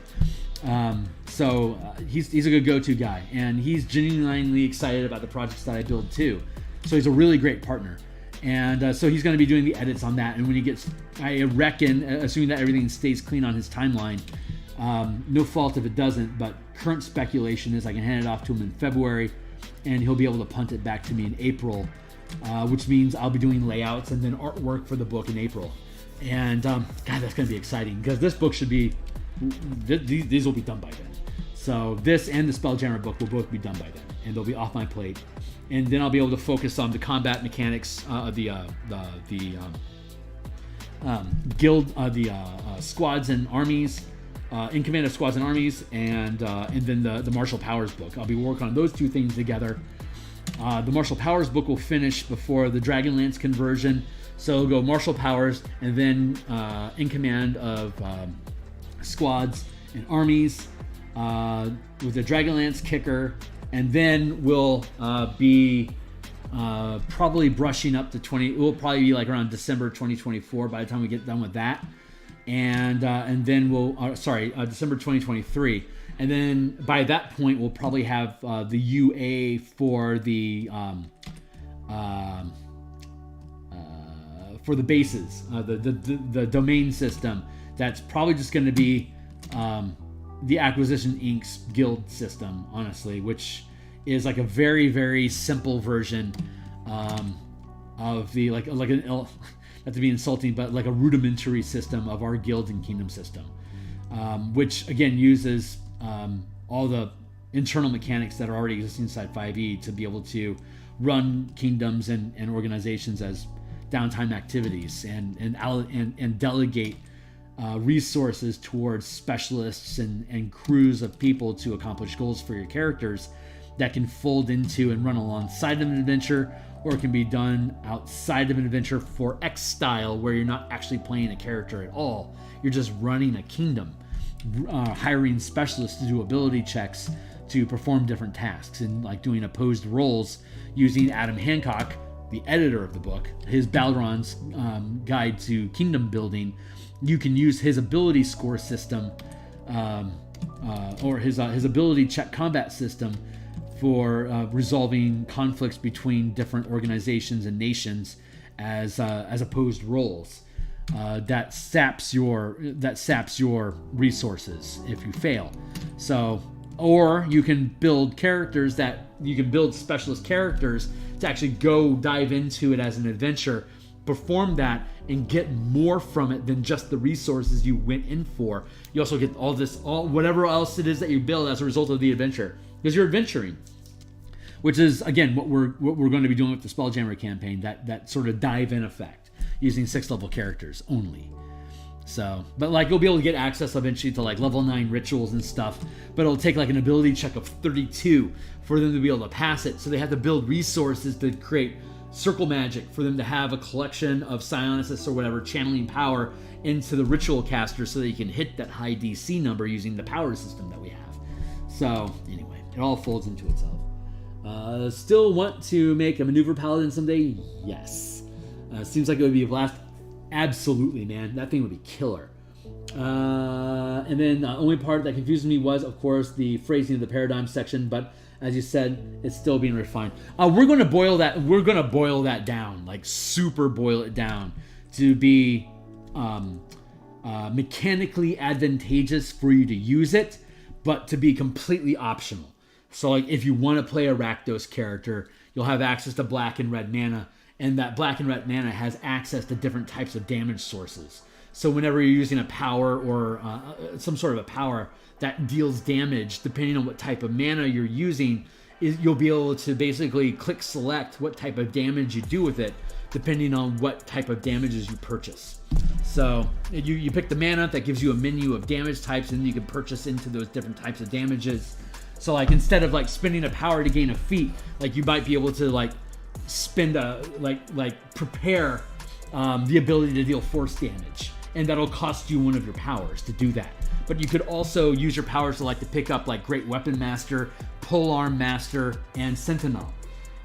So he's a good go-to guy, and he's genuinely excited about the projects that I build too. So he's a really great partner. And so he's going to be doing the edits on that. And when he gets, I reckon, assuming that everything stays clean on his timeline, no fault if it doesn't, but current speculation is I can hand it off to him in February, and he'll be able to punt it back to me in April, which means I'll be doing layouts and then artwork for the book in April. And God, that's going to be exciting, because this book should be, these will be done by then. So this and the Spelljammer book will both be done by then, and they'll be off my plate. And then I'll be able to focus on the combat mechanics, guild, squads and armies, in command of squads and armies, and then the Martial Powers book. I'll be working on those two things together. The Martial Powers book will finish before the Dragonlance conversion, so it'll go Martial Powers, and then in command of squads and armies with the Dragonlance kicker. And then we'll be probably brushing up to 20. It will probably be like around December 2024 by the time we get done with that. and then December 2023, and then by that point we'll probably have the UA for the bases, the domain system. That's probably just going to be the Acquisition Inc.'s guild system, honestly, which is like a very, very simple version of the not to be insulting, but like a rudimentary system of our guild and kingdom system, which again uses all the internal mechanics that are already existing inside 5e to be able to run kingdoms and organizations as downtime activities and delegate resources towards specialists and crews of people to accomplish goals for your characters that can fold into and run alongside of an adventure, or it can be done outside of an adventure for X style, where you're not actually playing a character at all. You're just running a kingdom, hiring specialists to do ability checks to perform different tasks, and like doing opposed roles using Adam Hancock, the editor of the book, his Balron's Guide to Kingdom Building. You can use his ability score system or his ability check combat system for resolving conflicts between different organizations and nations as opposed roles. That saps your resources if you fail. So, or you can build specialist characters to actually go dive into it as an adventure, perform that, and get more from it than just the resources you went in for. You also get whatever else it is that you build as a result of the adventure, because you're adventuring, which is again what we're going to be doing with the Spelljammer campaign. That sort of dive in effect using 6th level characters only. So, but like you'll be able to get access eventually to like level 9 rituals and stuff, but it'll take like an ability check of 32 for them to be able to pass it. So they have to build resources to create circle magic for them to have a collection of psionicis or whatever channeling power into the ritual caster so that you can hit that high DC number using the power system that we have. So anyway, it all folds into itself. Still want to make a maneuver paladin someday? Yes. Seems like it would be a blast. Absolutely, man. That thing would be killer. And then the only part that confused me was, of course, the phrasing of the paradigm section. But as you said, it's still being refined. We're going to boil that down, like super boil it down to be mechanically advantageous for you to use it, but to be completely optional. So, like, if you want to play a Rakdos character, you'll have access to black and red mana. And that black and red mana has access to different types of damage sources. So whenever you're using a power or some sort of a power that deals damage, depending on what type of mana you're using, you'll be able to basically click select what type of damage you do with it, depending on what type of damages you purchase. So you pick the mana that gives you a menu of damage types, and then you can purchase into those different types of damages. So like instead of like spending a power to gain a feat, like you might be able to like spend prepare the ability to deal force damage, and that'll cost you one of your powers to do that. But you could also use your powers to pick up like Great Weapon Master, Polearm Master, and Sentinel,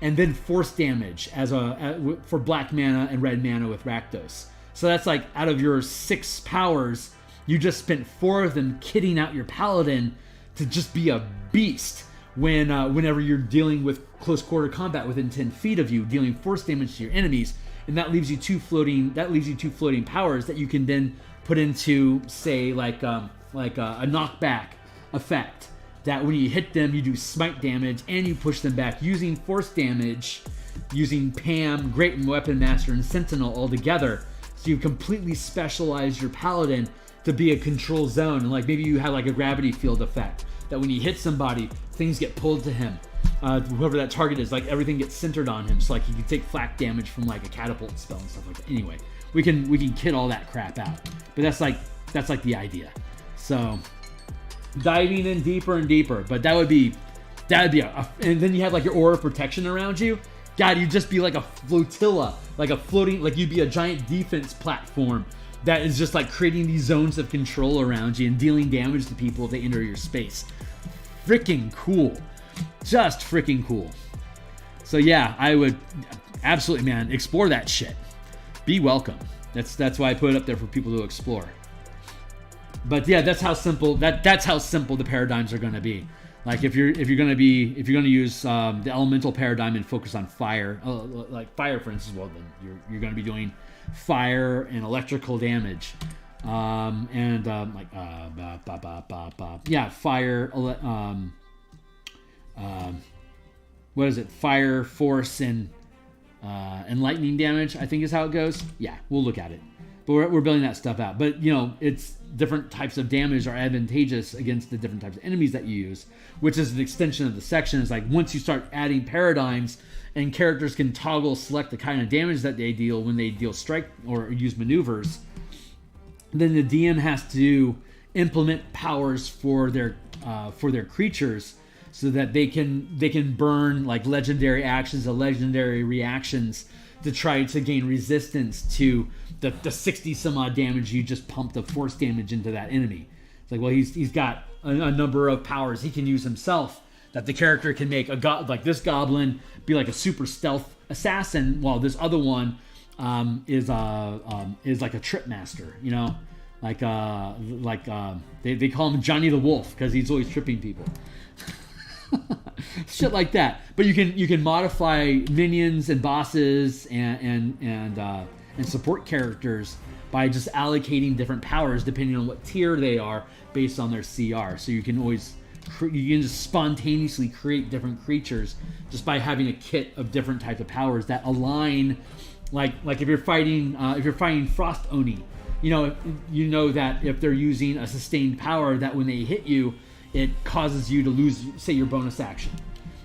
and then force damage for black mana and red mana with Rakdos. So that's like out of your 6 powers, you just spent 4 of them kitting out your paladin to just be a beast whenever you're dealing with close quarter combat within 10 feet of you, dealing force damage to your enemies, and that leaves you 2 floating powers that you can then put into, say, like a knockback effect, that when you hit them you do smite damage and you push them back using force damage, using Pam, Great Weapon Master, and Sentinel all together. So you completely specialize your paladin to be a control zone, and like maybe you have like a gravity field effect that when you hit somebody, things get pulled to him. Whoever that target is, like everything gets centered on him, so like he can take flak damage from like a catapult spell and stuff like that. Anyway, we can kit all that crap out, but that's like the idea. So diving in deeper and deeper, but that would be and then you have like your aura of protection around you. God, you'd just be like a flotilla, like a floating, like you'd be a giant defense platform that is just like creating these zones of control around you and dealing damage to people if they enter your space. Freaking cool. Just freaking cool. So yeah, I would absolutely, man, explore that shit. Be welcome. That's why I put it up there for people to explore. But yeah, that's how simple the paradigms are going to be. Like if you're going to use the elemental paradigm and focus on fire, like fire for instance, well then you're going to be doing fire and electrical damage, fire, what is it? Fire, force, and lightning damage, I think is how it goes. Yeah, we'll look at it. But we're building that stuff out. But, it's different types of damage are advantageous against the different types of enemies that you use, which is an extension of the section. It's like once you start adding paradigms and characters can select the kind of damage that they deal when they deal strike or use maneuvers, then the DM has to implement powers for their creatures so that they can burn like legendary actions and legendary reactions to try to gain resistance to the 60 some odd damage you just pumped of force damage into that enemy. It's like, well, he's got a number of powers he can use himself that the character can make like this goblin be like a super stealth assassin, while this other one is like a trip master, they call him Johnny the Wolf because he's always tripping people. Shit like that. But you can modify minions and bosses and support characters by just allocating different powers depending on what tier they are based on their CR. So you can just spontaneously create different creatures just by having a kit of different types of powers that align. Like if you're fighting Frost Oni, that if they're using a sustained power, that when they hit you, it causes you to lose, say, your bonus action.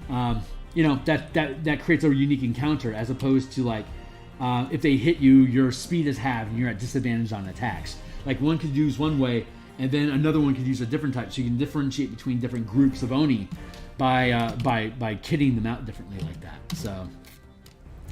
That creates a unique encounter, as opposed to like if they hit you, your speed is halved and you're at disadvantage on attacks. Like one could use one way, and then another one could use a different type. So you can differentiate between different groups of Oni by kitting them out differently like that. So,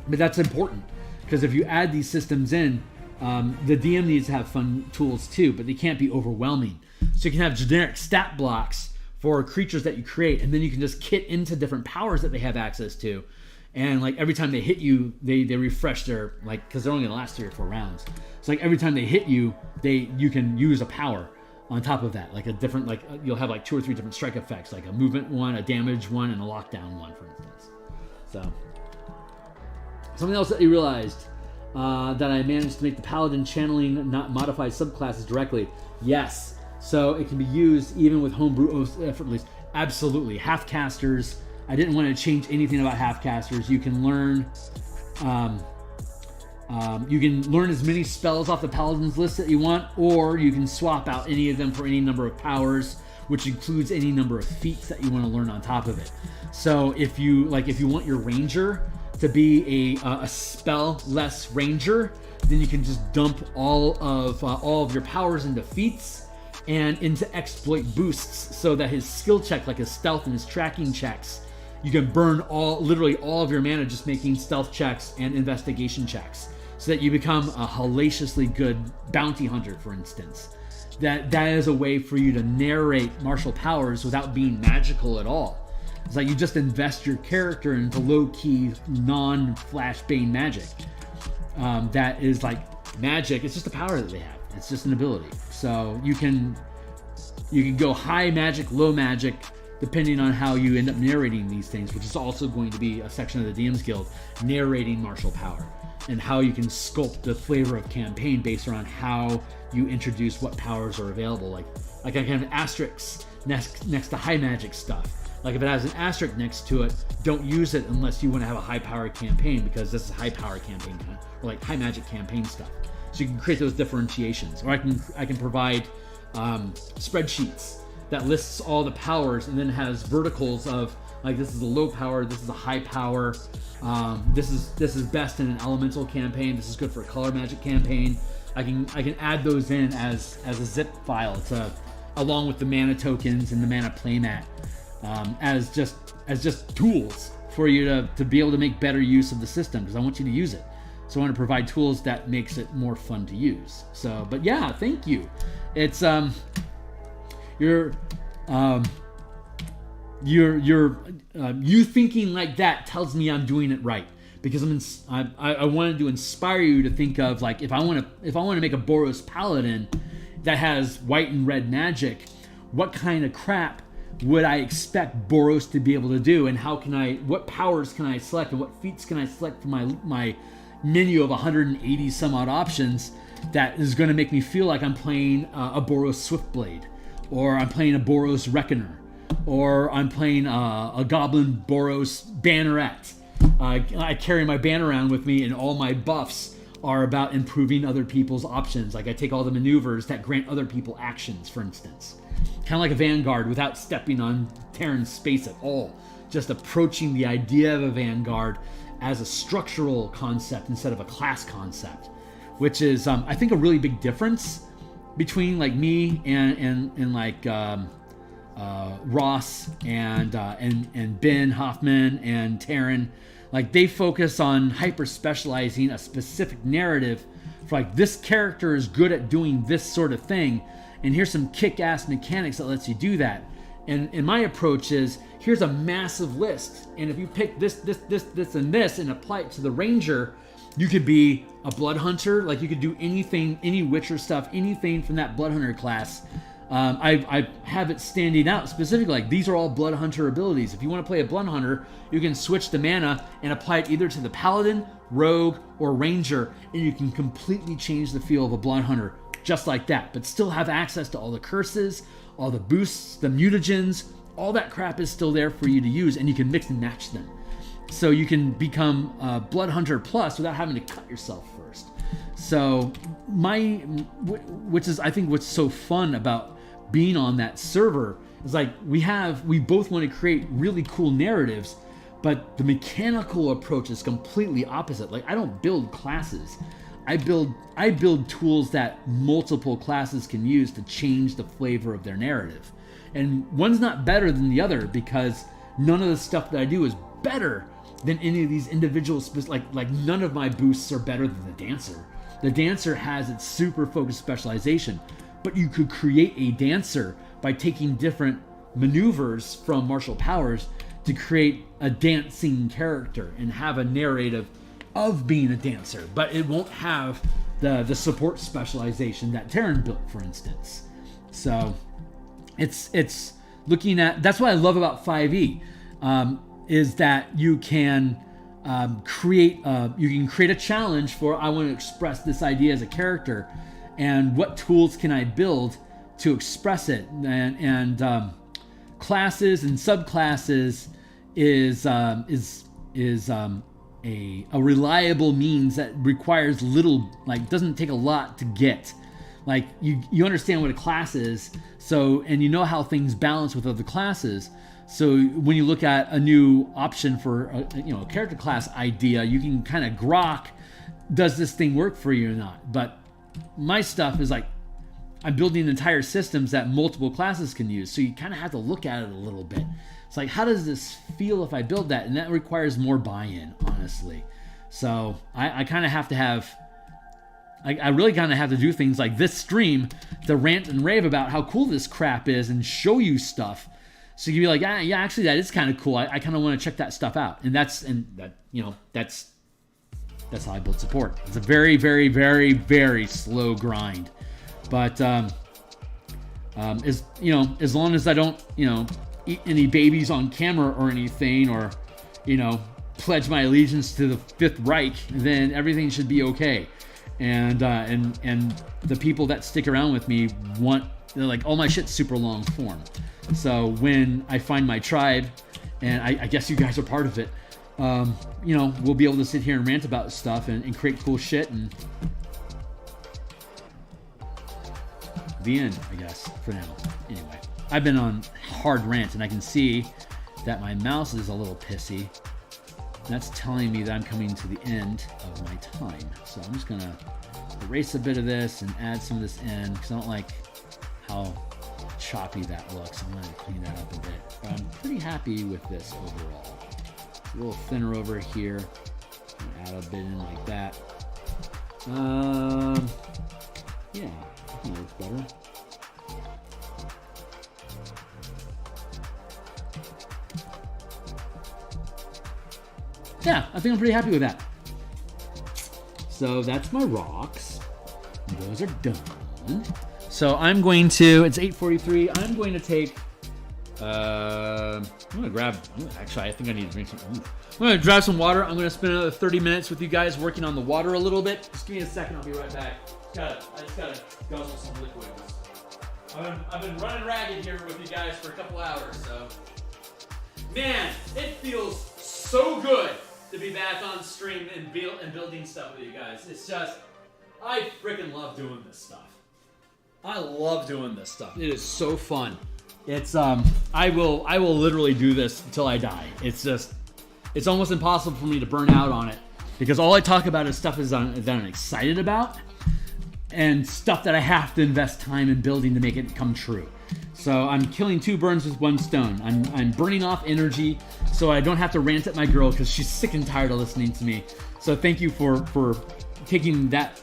but that's important because if you add these systems in, the DM needs to have fun tools too, but they can't be overwhelming. So you can have generic stat blocks for creatures that you create, and then you can just kit into different powers that they have access to. And like every time they hit you, they refresh their, like, because they're only gonna last 3 or 4 rounds. So like every time they hit you, you can use a power on top of that, like a different, like you'll have like 2 or 3 different strike effects, like a movement one, a damage one, and a lockdown one, for instance. So something else that you realized that I managed to make the paladin channeling not modify subclasses directly. Yes. So it can be used even with homebrew effortless. Absolutely. Half-casters. I didn't want to change anything about half-casters. You can learn as many spells off the paladin's list that you want, or you can swap out any of them for any number of powers, which includes any number of feats that you want to learn on top of it. So if you want your ranger to be a spell-less ranger, then you can just dump all of your powers into feats and into exploit boosts, so that his skill check, like his stealth and his tracking checks, you can burn literally all of your mana just making stealth checks and investigation checks, so that you become a hellaciously good bounty hunter, for instance. That is a way for you to narrate martial powers without being magical at all. It's like you just invest your character into low-key, non-flashbang magic. That is like magic. It's just a power that they have. It's just an ability. So you can go high magic, low magic, depending on how you end up narrating these things, which is also going to be a section of the DMs Guild, narrating martial power, and how you can sculpt the flavor of campaign based around how you introduce what powers are available. Like I can have asterisks next to high magic stuff. Like if it has an asterisk next to it, don't use it unless you want to have a high power campaign, because this is high power campaign or like high magic campaign stuff. So you can create those differentiations. Or I can provide spreadsheets that lists all the powers and then has verticals of like, this is a low power, this is a high power, this is best in an elemental campaign, this is good for a color magic campaign. I can add those in as a zip file along with the mana tokens and the mana playmat, as just tools for you to be able to make better use of the system, because I want you to use it. So I want to provide tools that makes it more fun to use. So, but yeah, thank you. It's you thinking like that tells me I'm doing it right, because I wanted to inspire you to think of like, if I want to make a Boros paladin, that has white and red magic, what kind of crap would I expect Boros to be able to do, and what powers can I select, and what feats can I select from my menu of 180 some odd options that is going to make me feel like I'm playing a Boros Swiftblade, or I'm playing a Boros Reckoner, or I'm playing a Goblin Boros Banneret. I carry my banner around with me, and all my buffs are about improving other people's options. Like I take all the maneuvers that grant other people actions, for instance. Kind of like a Vanguard without stepping on Terran space at all. Just approaching the idea of a Vanguard as a structural concept instead of a class concept, which is, I think, a really big difference between like me and like Ross and Ben Hoffman and Terran. Like they focus on hyper specializing a specific narrative for like, this character is good at doing this sort of thing, and here's some kick-ass mechanics that lets you do that. And my approach is, here's a massive list, and if you pick this, and this, and apply it to the Ranger, you could be a Blood Hunter. Like you could do anything, any Witcher stuff, anything from that Blood Hunter class. I have it standing out specifically, like these are all Blood Hunter abilities. If you want to play a Blood Hunter, you can switch the mana and apply it either to the Paladin, Rogue, or Ranger, and you can completely change the feel of a Blood Hunter just like that, but still have access to all the curses, all the boosts, the mutagens, all that crap is still there for you to use, and you can mix and match them. So you can become Blood Hunter Plus without having to cut yourself first. So which is, I think, what's so fun about being on that server is like we both want to create really cool narratives, but the mechanical approach is completely opposite. Like I don't build classes. I build tools that multiple classes can use to change the flavor of their narrative. And one's not better than the other, because none of the stuff that I do is better than any of these individual like none of my boosts are better than the Dancer. The Dancer has its super focused specialization, but you could create a Dancer by taking different maneuvers from martial powers to create a dancing character and have a narrative of being a dancer, but it won't have the support specialization that Terran built, for instance. So it's looking at, that's what I love about 5e, is that you can create a challenge for, I want to express this idea as a character, and what tools can I build to express it, and classes and subclasses is a reliable means that requires little, like doesn't take a lot to get. Like you understand what a class is, so, and you know how things balance with other classes. So when you look at a new option for a character class idea, you can kind of grok, does this thing work for you or not? But my stuff is like, I'm building entire systems that multiple classes can use. So you kind of have to look at it a little bit. It's like, how does this feel if I build that? And that requires more buy-in, honestly. So I kind of have to have, I really kind of have to do things like this stream to rant and rave about how cool this crap is and show you stuff. So you can be like, yeah, actually that is kind of cool. I kind of want to check that stuff out. And that's how I build support. It's a very, very, very, very slow grind. But as long as I don't, eat any babies on camera or anything, or, pledge my allegiance to the Fifth Reich, then everything should be okay. And the people that stick around with me they're like, all my shit's super long form. So when I find my tribe, and I guess you guys are part of it, we'll be able to sit here and rant about stuff and create cool shit, and the end, I guess, for now. Anyway, I've been on hard rant, and I can see that my mouse is a little pissy. That's telling me that I'm coming to the end of my time. So I'm just gonna erase a bit of this and add some of this in, because I don't like how choppy that looks. I'm gonna clean that up a bit. But I'm pretty happy with this overall. It's a little thinner over here. Add a bit in like that. Yeah, I think that looks better. Yeah, I think I'm pretty happy with that. So that's my rocks. Those are done. So I'm going to, it's 8:43. I'm going to take, I'm going to grab, actually, I think I need to drink some. I'm going to grab some water. I'm going to spend another 30 minutes with you guys working on the water a little bit. Just give me a second. I'll be right back. I just got to guzzle some liquid. I've been running ragged here with you guys for a couple hours, so. Man, it feels so good to be back on stream and building stuff with you guys. It's just, I freaking love doing this stuff. I love doing this stuff. It is so fun. It's I will literally do this until I die. It's just, it's almost impossible for me to burn out on it because all I talk about is stuff that I'm excited about and stuff that I have to invest time in building to make it come true. So I'm killing two birds with one stone. I'm burning off energy so I don't have to rant at my girl because she's sick and tired of listening to me. So thank you for taking that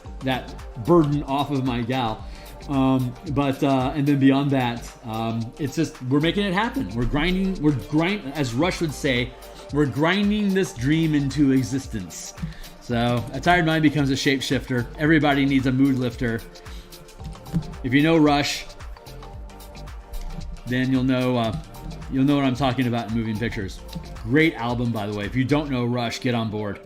burden off of my gal. And then beyond that, it's just, we're making it happen. We're grinding, as Rush would say, we're grinding this dream into existence. So a tired mind becomes a shapeshifter. Everybody needs a mood lifter. If you know Rush, then you'll know what I'm talking about in moving pictures. Great album, by the way. If you don't know Rush, get on board.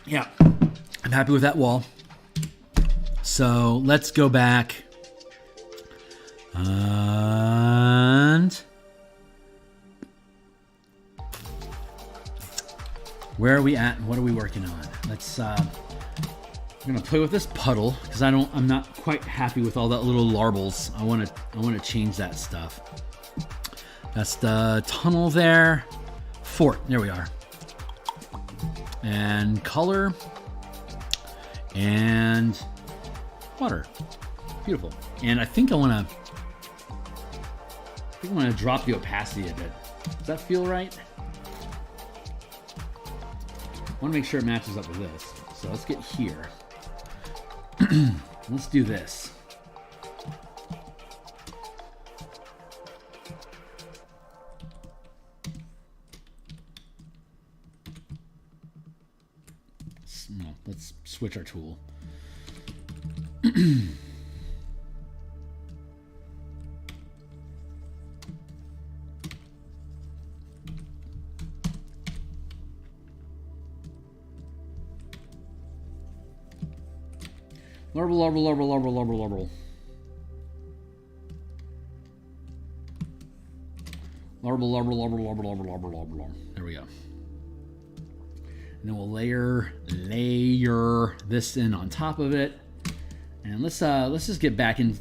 Yeah, I'm happy with that wall. So let's go back and where are we at and what are we working on? Let's I'm gonna play with this puddle because I'm not quite happy with all that little larbles. I want to change that stuff. That's the tunnel there. Fort, there we are. And color and water. Beautiful. And I think I want to drop the opacity a bit. Does that feel right? I want to make sure it matches up with this. So let's get here. Let's do this. No, let's switch our tool. Larble. There we go. And then we'll layer this in on top of it. And let's just get back in.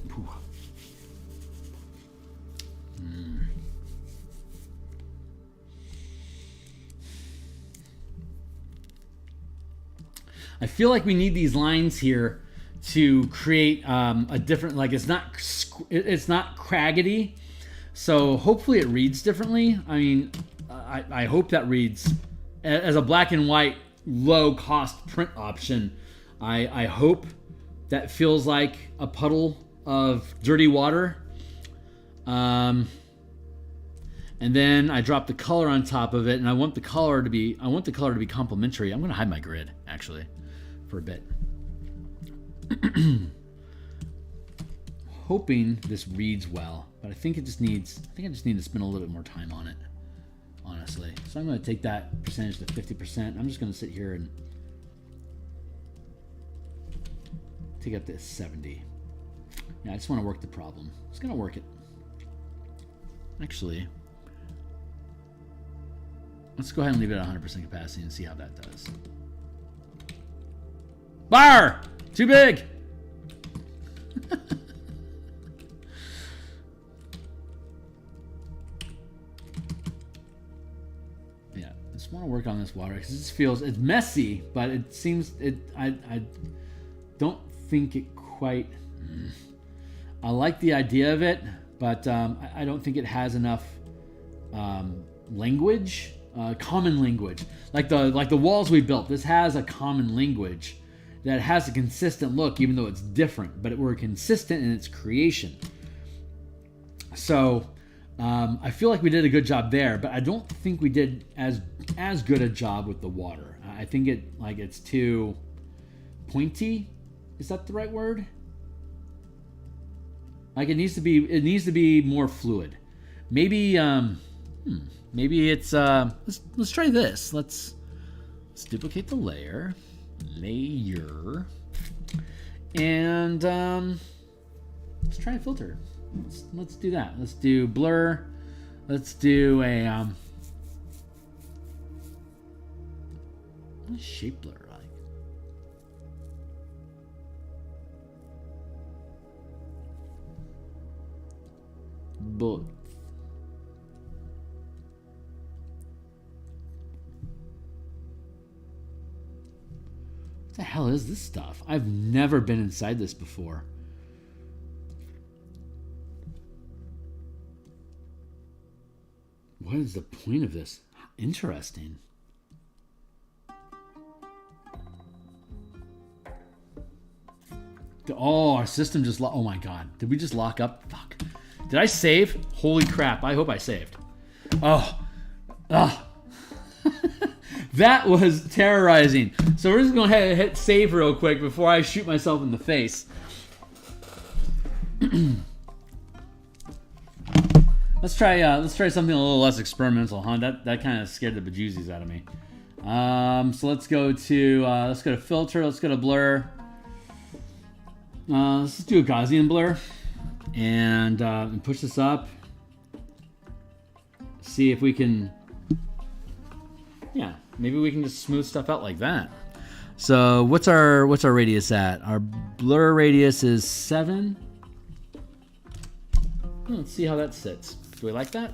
I feel like we need these lines here to create a different, like it's not craggedy, so hopefully it reads differently. I mean, I hope that reads as a black and white low cost print option. I hope that feels like a puddle of dirty water. And then I drop the color on top of it, and I want the color to be complementary. I'm gonna hide my grid actually for a bit. Hoping this reads well, but I think I just need to spend a little bit more time on it, honestly. So I'm going to take that percentage to 50%. I'm just going to sit here and take up to 70. Yeah, I just want to work the problem. Just going to work it. Actually, let's go ahead and leave it at 100% capacity and see how that does. Bar! Too big! Yeah, I just want to work on this water because it just feels, it's messy, but it seems, I don't think it quite, I like the idea of it, but I don't think it has enough language, common language. Like the walls we built, this has a common language that has a consistent look, even though it's different, but we're consistent in its creation. So I feel like we did a good job there, but I don't think we did as good a job with the water. I think it's too pointy. Is that the right word? Like it needs to be more fluid. Maybe maybe it's let's try this. Let's duplicate the layer, and let's try a filter. Let's do that. Let's do blur. Let's do a what is shape blur like? Both. What the hell is this stuff? I've never been inside this before. What is the point of this? Interesting. Oh, our system just oh my god. Did we just lock up? Fuck. Did I save? Holy crap. I hope I saved. Oh. That was terrorizing. So we're just going to hit save real quick before I shoot myself in the face. Let's try something a little less experimental, huh? That kind of scared the bejesus out of me. So let's go to filter. Let's go to blur. Let's just do a Gaussian blur, and push this up. See if we can. Yeah, maybe we can just smooth stuff out like that. So what's our radius at? Our blur radius is 7. Let's see how that sits. Do we like that?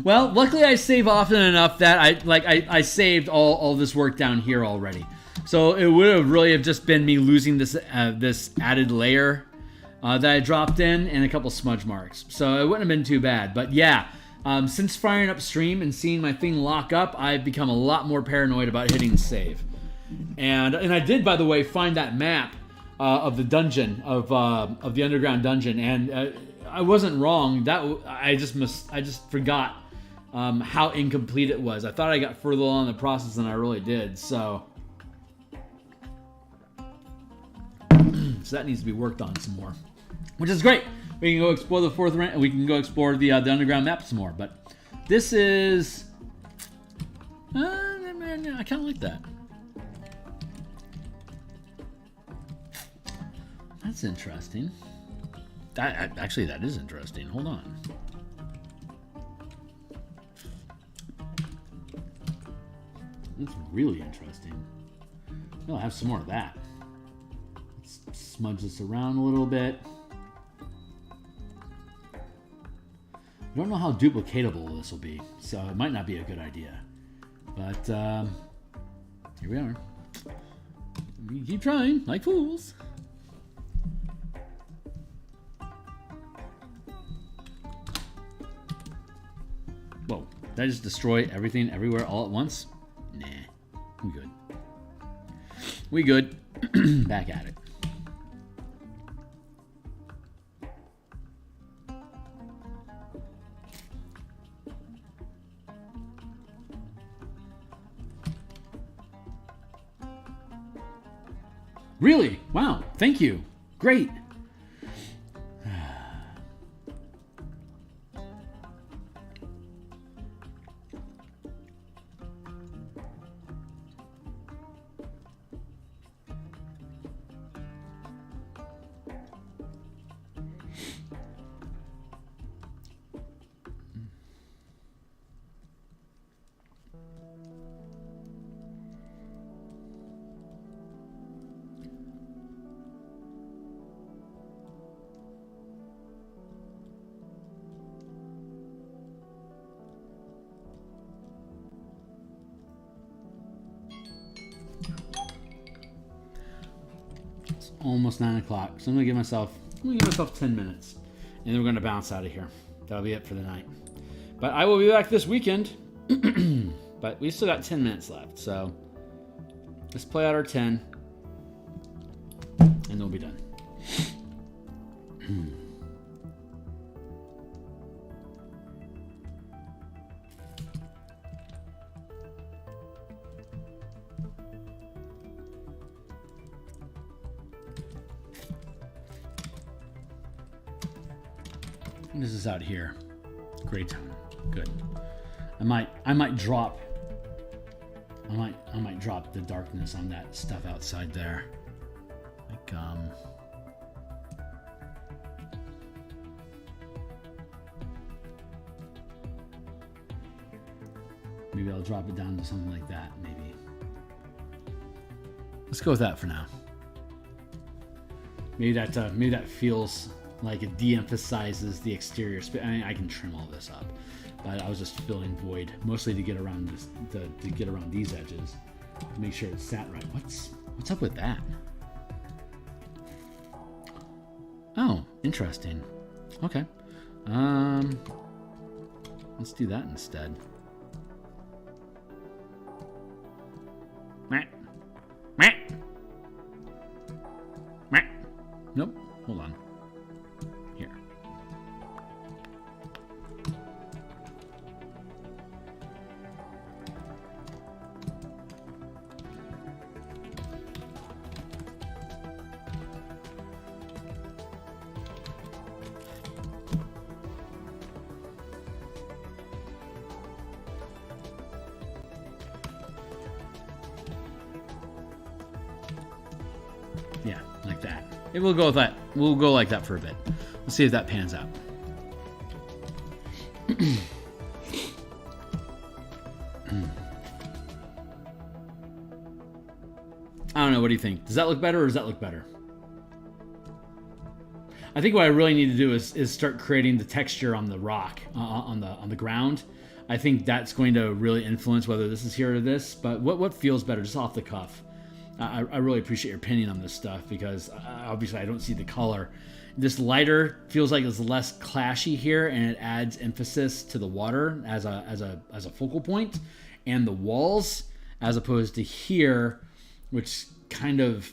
Well, luckily I save often enough that I saved all this work down here already. So it would have really just been me losing this added layer that I dropped in and a couple smudge marks. So it wouldn't have been too bad. But yeah, since firing up stream and seeing my thing lock up, I've become a lot more paranoid about hitting save. And I did, by the way, find that map of the dungeon of the underground dungeon, and I wasn't wrong. That I just forgot how incomplete it was. I thought I got further along in the process than I really did. So that needs to be worked on some more, which is great. We can go explore the fourth rent, and we can go explore the underground map some more. But this is I kind of like that. That's interesting. Actually, that is interesting. Hold on. That's really interesting. I'll have some more of that. Let's smudge this around a little bit. I don't know how duplicatable this will be, so it might not be a good idea. But here we are. We keep trying, like fools. Whoa, did I just destroy everything everywhere all at once? Nah, we good. We good. Back at it. Really? Wow, thank you. Great. Almost 9 o'clock, so I'm gonna give myself 10 minutes, and then we're gonna bounce out of here. That'll be it for the night. But I will be back this weekend. But we still got 10 minutes left, so let's play out our 10, and then we'll be done. This is out here. Gray tone. Good. I might drop the darkness on that stuff outside there. Like maybe I'll drop it down to something like that, maybe. Let's go with that for now. Maybe that feels like it de-emphasizes the exterior space. I mean, I can trim all this up, but I was just filling void, mostly to get around this, to get around these edges, to make sure it sat right. What's up with that? Oh, interesting. Okay, let's do that instead. Nope. Hold on. Here. Yeah, like that. It will go with that. We'll go like that for a bit. Let's see if that pans out. I don't know. What do you think? Does that look better or does that look better? I think what I really need to do is start creating the texture on the rock, on the ground. I think that's going to really influence whether this is here or this. But what feels better, just off the cuff? I really appreciate your opinion on this stuff because obviously I don't see the color. This lighter feels like it's less clashy here, and it adds emphasis to the water as a focal point, and the walls as opposed to here, which kind of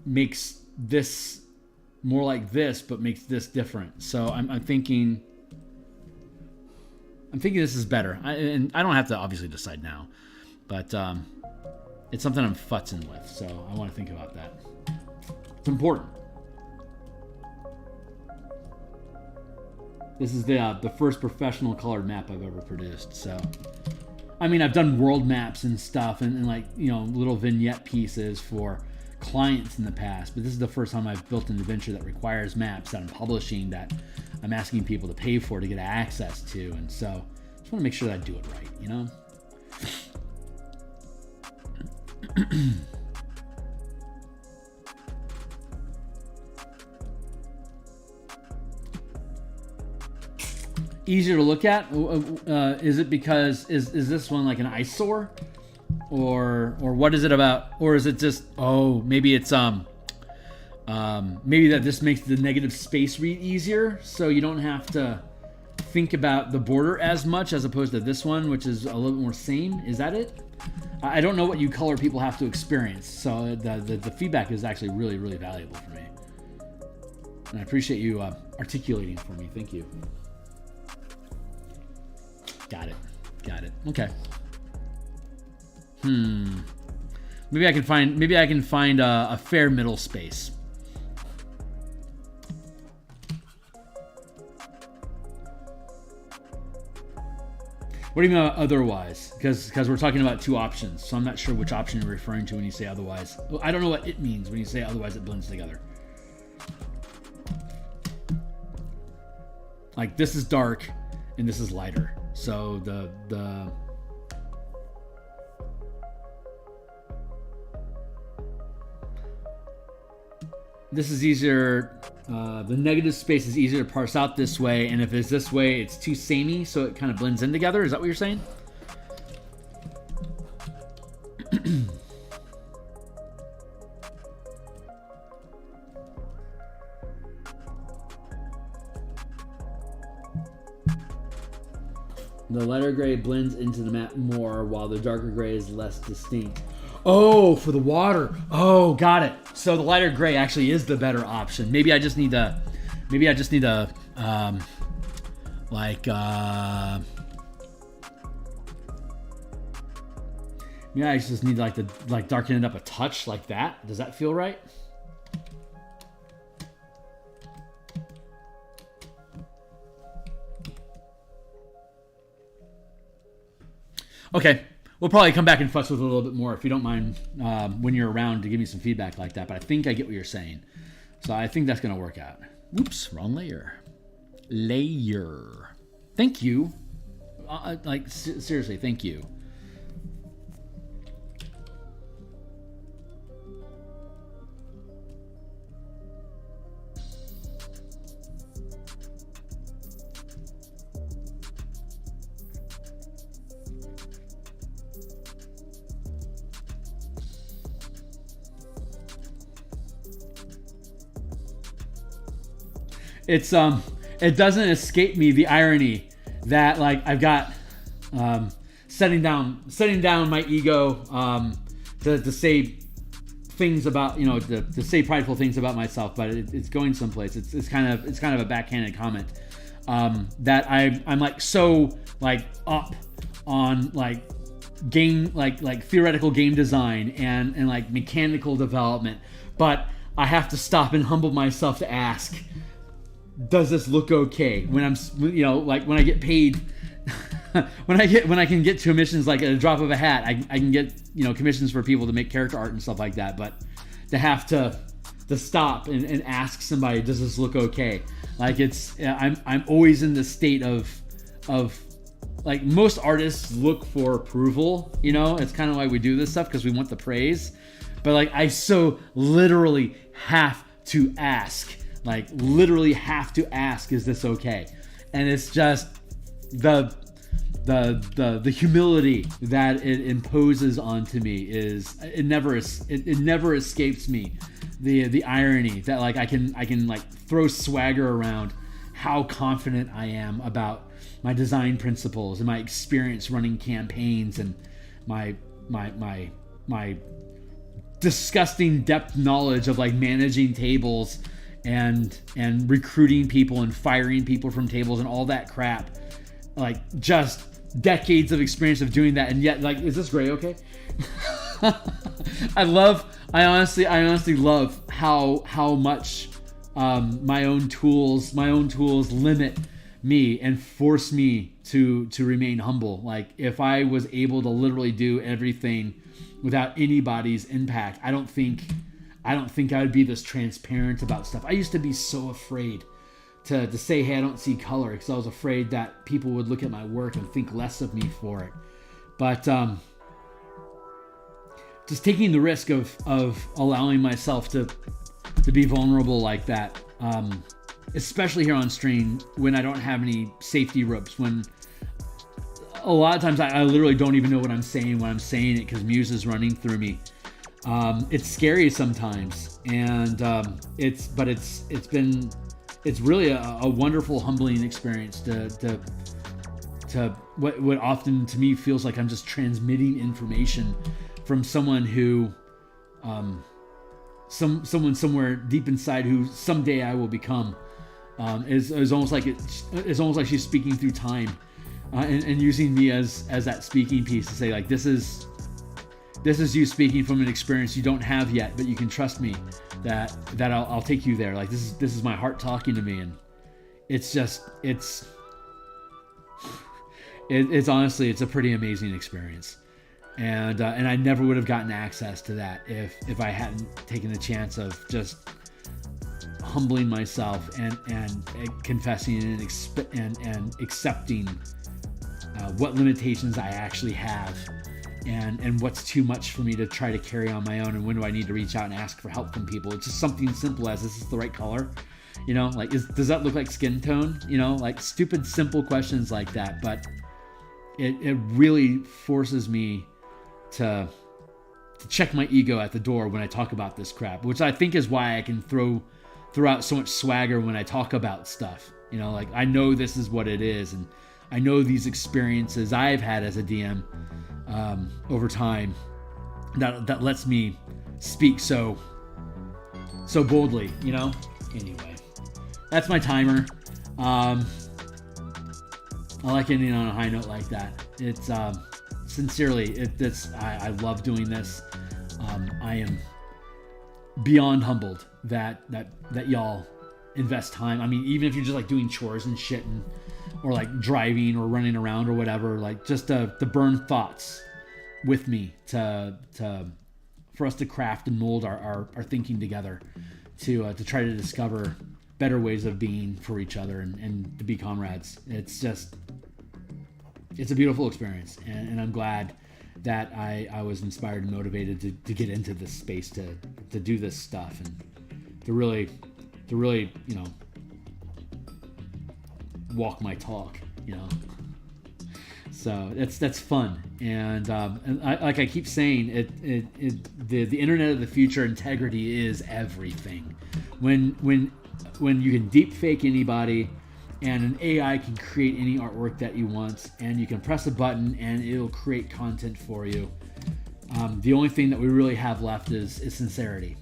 makes this more like this, but makes this different. So I'm thinking this is better, and I don't have to obviously decide now, but. It's something I'm futzing with, so I want to think about that. It's important. This is the first professional colored map I've ever produced, so... I mean, I've done world maps and stuff, and like, you know, little vignette pieces for clients in the past, but this is the first time I've built an adventure that requires maps that I'm publishing, that I'm asking people to pay for to get access to, and so I just want to make sure that I do it right, you know? Easier to look at? Is it because is this one like an eyesore, or what is it about? Or is it just maybe it's maybe that this makes the negative space read easier, so you don't have to think about the border as much as opposed to this one, which is a little bit more sane. Is that it? I don't know what you color people have to experience, so the feedback is actually really, really valuable for me. And I appreciate you articulating for me. Thank you. Got it. Okay. Maybe I can find a fair middle space. What do you mean otherwise? Because we're talking about two options, so I'm not sure which option you're referring to when you say otherwise. Well, I don't know what it means when you say otherwise it blends together. Like this is dark and this is lighter. So this is easier. The negative space is easier to parse out this way, and if it's this way, it's too samey, so it kind of blends in together. Is that what you're saying? The lighter gray blends into the map more, while the darker gray is less distinct. Oh, for the water. Oh, got it. So the lighter gray actually is the better option. Maybe I just need to Maybe I just need to, yeah, I just need to darken it up a touch like that. Does that feel right? Okay, we'll probably come back and fuss with it a little bit more if you don't mind when you're around to give me some feedback like that. But I think I get what you're saying. So I think that's going to work out. Whoops, wrong layer. Layer. Thank you. Seriously, thank you. It doesn't escape me the irony that I've got setting down my ego to say things about to say prideful things about myself, but it's going someplace. It's kind of a backhanded comment that I'm so up on game theoretical game design and mechanical development, but I have to stop and humble myself to ask, does this look okay when I'm when I get paid when I can get commissions at a drop of a hat. I can get commissions for people to make character art and stuff like that, but to have to stop and ask somebody, does this look okay? I'm always in the state of most artists look for approval. It's kind of why we do this stuff, because we want the praise, but I so literally have to ask. Literally have to ask, is this okay? And it's just the humility that it imposes onto me it never escapes me. The irony that I can throw swagger around how confident I am about my design principles and my experience running campaigns and my disgusting depth knowledge of managing tables and recruiting people and firing people from tables and all that crap. Just decades of experience of doing that, and yet is this gray okay? I honestly love how much my own tools limit me and force me to remain humble. If I was able to literally do everything without anybody's impact, I don't think I would be this transparent about stuff. I used to be so afraid to say, hey, I don't see color, because I was afraid that people would look at my work and think less of me for it. But just taking the risk of allowing myself to be vulnerable like that, especially here on stream when I don't have any safety ropes, when a lot of times I literally don't even know what I'm saying when I'm saying it because Muse is running through me. It's scary sometimes, and it's really a wonderful, humbling experience to what often to me feels like I'm just transmitting information from someone who, someone somewhere deep inside who someday I will become. Is almost like it's almost like she's speaking through time, and using me as that speaking piece to say this is you speaking from an experience you don't have yet, but you can trust me that I'll take you there. This is my heart talking to me, and it's honestly, it's a pretty amazing experience, and I never would have gotten access to that if I hadn't taken the chance of just humbling myself and confessing and accepting what limitations I actually have. And what's too much for me to try to carry on my own, and when do I need to reach out and ask for help from people? It's just something simple as, is this the right color? Does that look like skin tone? Stupid, simple questions like that. But it really forces me to check my ego at the door when I talk about this crap, which I think is why I can throw out so much swagger when I talk about stuff. I know this is what it is, and I know these experiences I've had as a DM over time that lets me speak so boldly, Anyway, that's my timer. I like ending on a high note like that. It's sincerely, I love doing this. I am beyond humbled that y'all invest time. I mean, even if you're just like doing chores and shit, or like driving or running around or whatever, like just to burn thoughts with me for us to craft and mold our thinking together, to try to discover better ways of being for each other and to be comrades. It's a beautiful experience, and I'm glad that I was inspired and motivated to get into this space, to do this stuff, and to really walk my talk, So that's fun, and I keep saying, the internet of the future, integrity is everything. When you can deep fake anybody, and an AI can create any artwork that you want, and you can press a button and it'll create content for you. The only thing that we really have left is sincerity,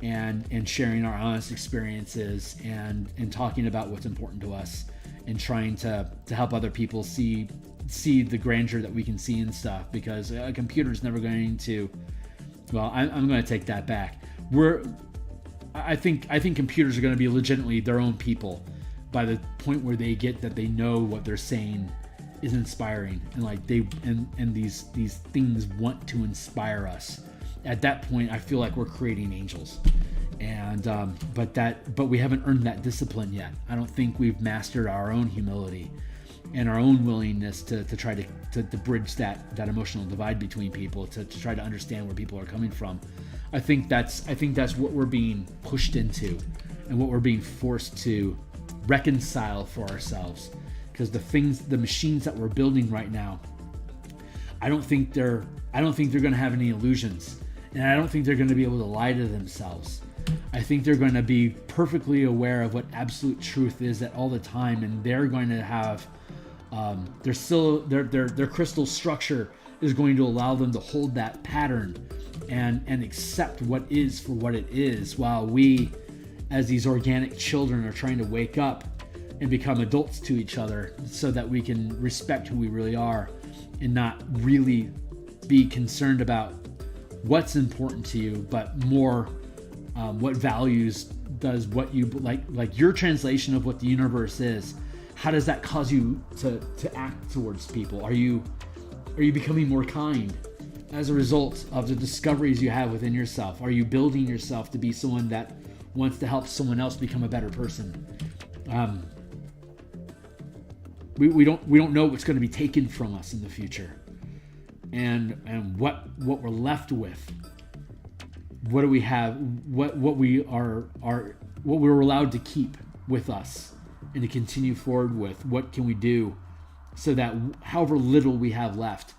and sharing our honest experiences, and talking about what's important to us, and trying to help other people see the grandeur that we can see in stuff, because a computer's never going to, well, I'm going to take that back. I think computers are going to be legitimately their own people by the point where they get that they know what they're saying is inspiring, and like these things want to inspire us. At that point, I feel like we're creating angels, and but we haven't earned that discipline yet. I don't think we've mastered our own humility and our own willingness to try to bridge that emotional divide between people, to try to understand where people are coming from. I think that's what we're being pushed into, and what we're being forced to reconcile for ourselves, because the machines that we're building right now, I don't think they're going to have any illusions, and I don't think they're going to be able to lie to themselves. I think they're going to be perfectly aware of what absolute truth is at all the time, and they're going to have their crystal structure is going to allow them to hold that pattern and accept what is for what it is, while we, as these organic children, are trying to wake up and become adults to each other, so that we can respect who we really are, and not really be concerned about what's important to you, but more what values does what you like your translation of what the universe is. How does that cause you to act towards people? Are you becoming more kind as a result of the discoveries you have within yourself? Are you building yourself to be someone that wants to help someone else become a better person? We don't know what's going to be taken from us in the future, and what we're left with. What do we have? What we're allowed to keep with us and to continue forward with? What can we do so that however little we have left,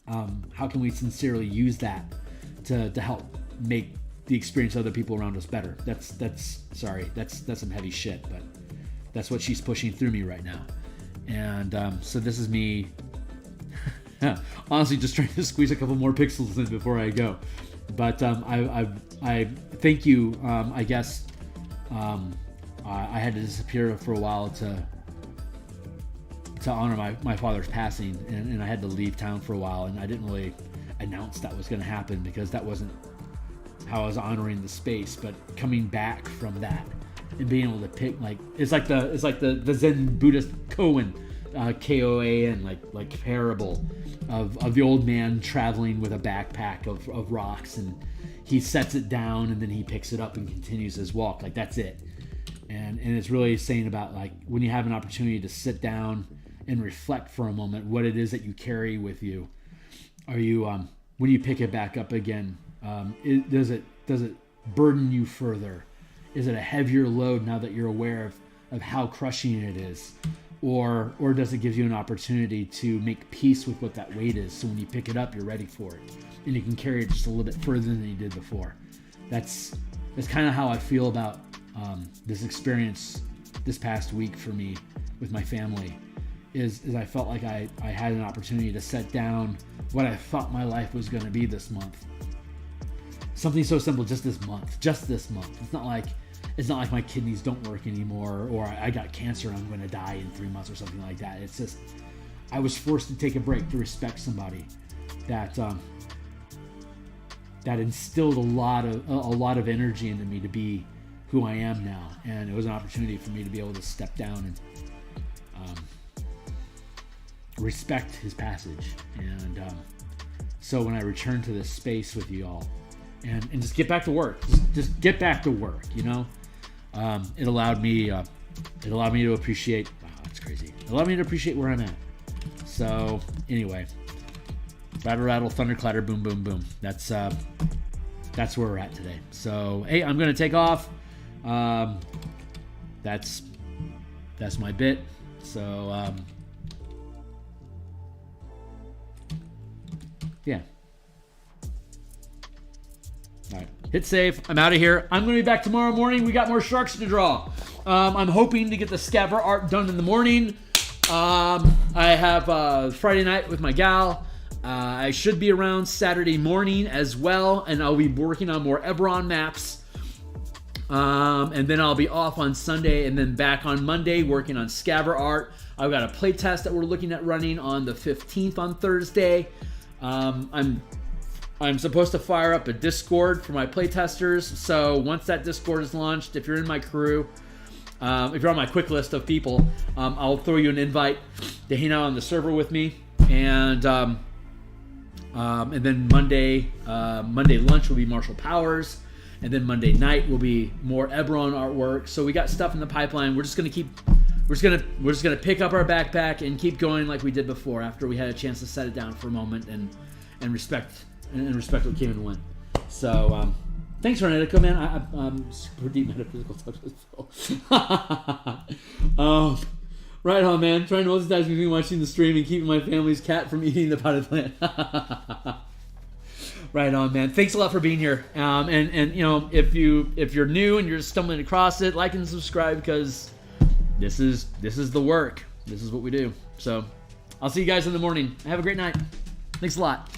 how can we sincerely use that to help make the experience of other people around us better? That's some heavy shit, but that's what she's pushing through me right now. And so this is me honestly just trying to squeeze a couple more pixels in before I go. But I thank you. I guess I had to disappear for a while to honor my father's passing, and I had to leave town for a while, and I didn't really announce that was going to happen, because that wasn't how I was honoring the space. But coming back from that and being able to pick, like, it's like the Zen Buddhist koan, Koan, like parable of the old man traveling with a backpack of rocks, and he sets it down and then he picks it up and continues his walk. Like, that's it. And it's really saying about, like, when you have an opportunity to sit down and reflect for a moment what it is that you carry with you. Are you when you pick it back up again, does it burden you further? Is it a heavier load now that you're aware of how crushing it is? Or does it give you an opportunity to make peace with what that weight is, so when you pick it up, you're ready for it, and you can carry it just a little bit further than you did before? That's kind of how I feel about this experience this past week for me with my family. Is I felt like I had an opportunity to set down what I thought my life was going to be this month. Something so simple, just this month. It's not like it's not like my kidneys don't work anymore, or I got cancer and I'm going to die in 3 months or something like that. It's just, I was forced to take a break to respect somebody that that instilled a lot of energy into me to be who I am now, and it was an opportunity for me to be able to step down and respect his passage. And so when I return to this space with you all, and just get back to work, just get back to work, you know, it allowed me to appreciate. Wow, that's crazy. It allowed me to appreciate where I'm at. So anyway, rattle, rattle, thunder, clatter, boom, boom, boom. That's where we're at today. So hey, I'm gonna take off. That's my bit. So yeah. All right, hit save. I'm out of here. I'm going to be back tomorrow morning. We got more sharks to draw. I'm hoping to get the scaver art done in the morning. I have Friday night with my gal. I should be around Saturday morning as well, and I'll be working on more Eberron maps. And then I'll be off on Sunday, and then back on Monday working on scaver art. I've got a play test that we're looking at running on the 15th on Thursday. I'm supposed to fire up a Discord for my playtesters. So once that Discord is launched, if you're in my crew, if you're on my quick list of people, I'll throw you an invite to hang out on the server with me. And then Monday lunch will be Martial Powers, and then Monday night will be more Eberron artwork. So we got stuff in the pipeline. We're just gonna pick up our backpack and keep going like we did before, after we had a chance to set it down for a moment and respect what came and went. So thanks, Renetico, man. I'm super deep metaphysical touch with Phil. Right on, man. Trying to multitask between watching the stream and keeping my family's cat from eating the potted plant. Right on, man. Thanks a lot for being here. And you know, if you're new and you're stumbling across it, like and subscribe, because this is the work. This is what we do. So I'll see you guys in the morning. Have a great night. Thanks a lot.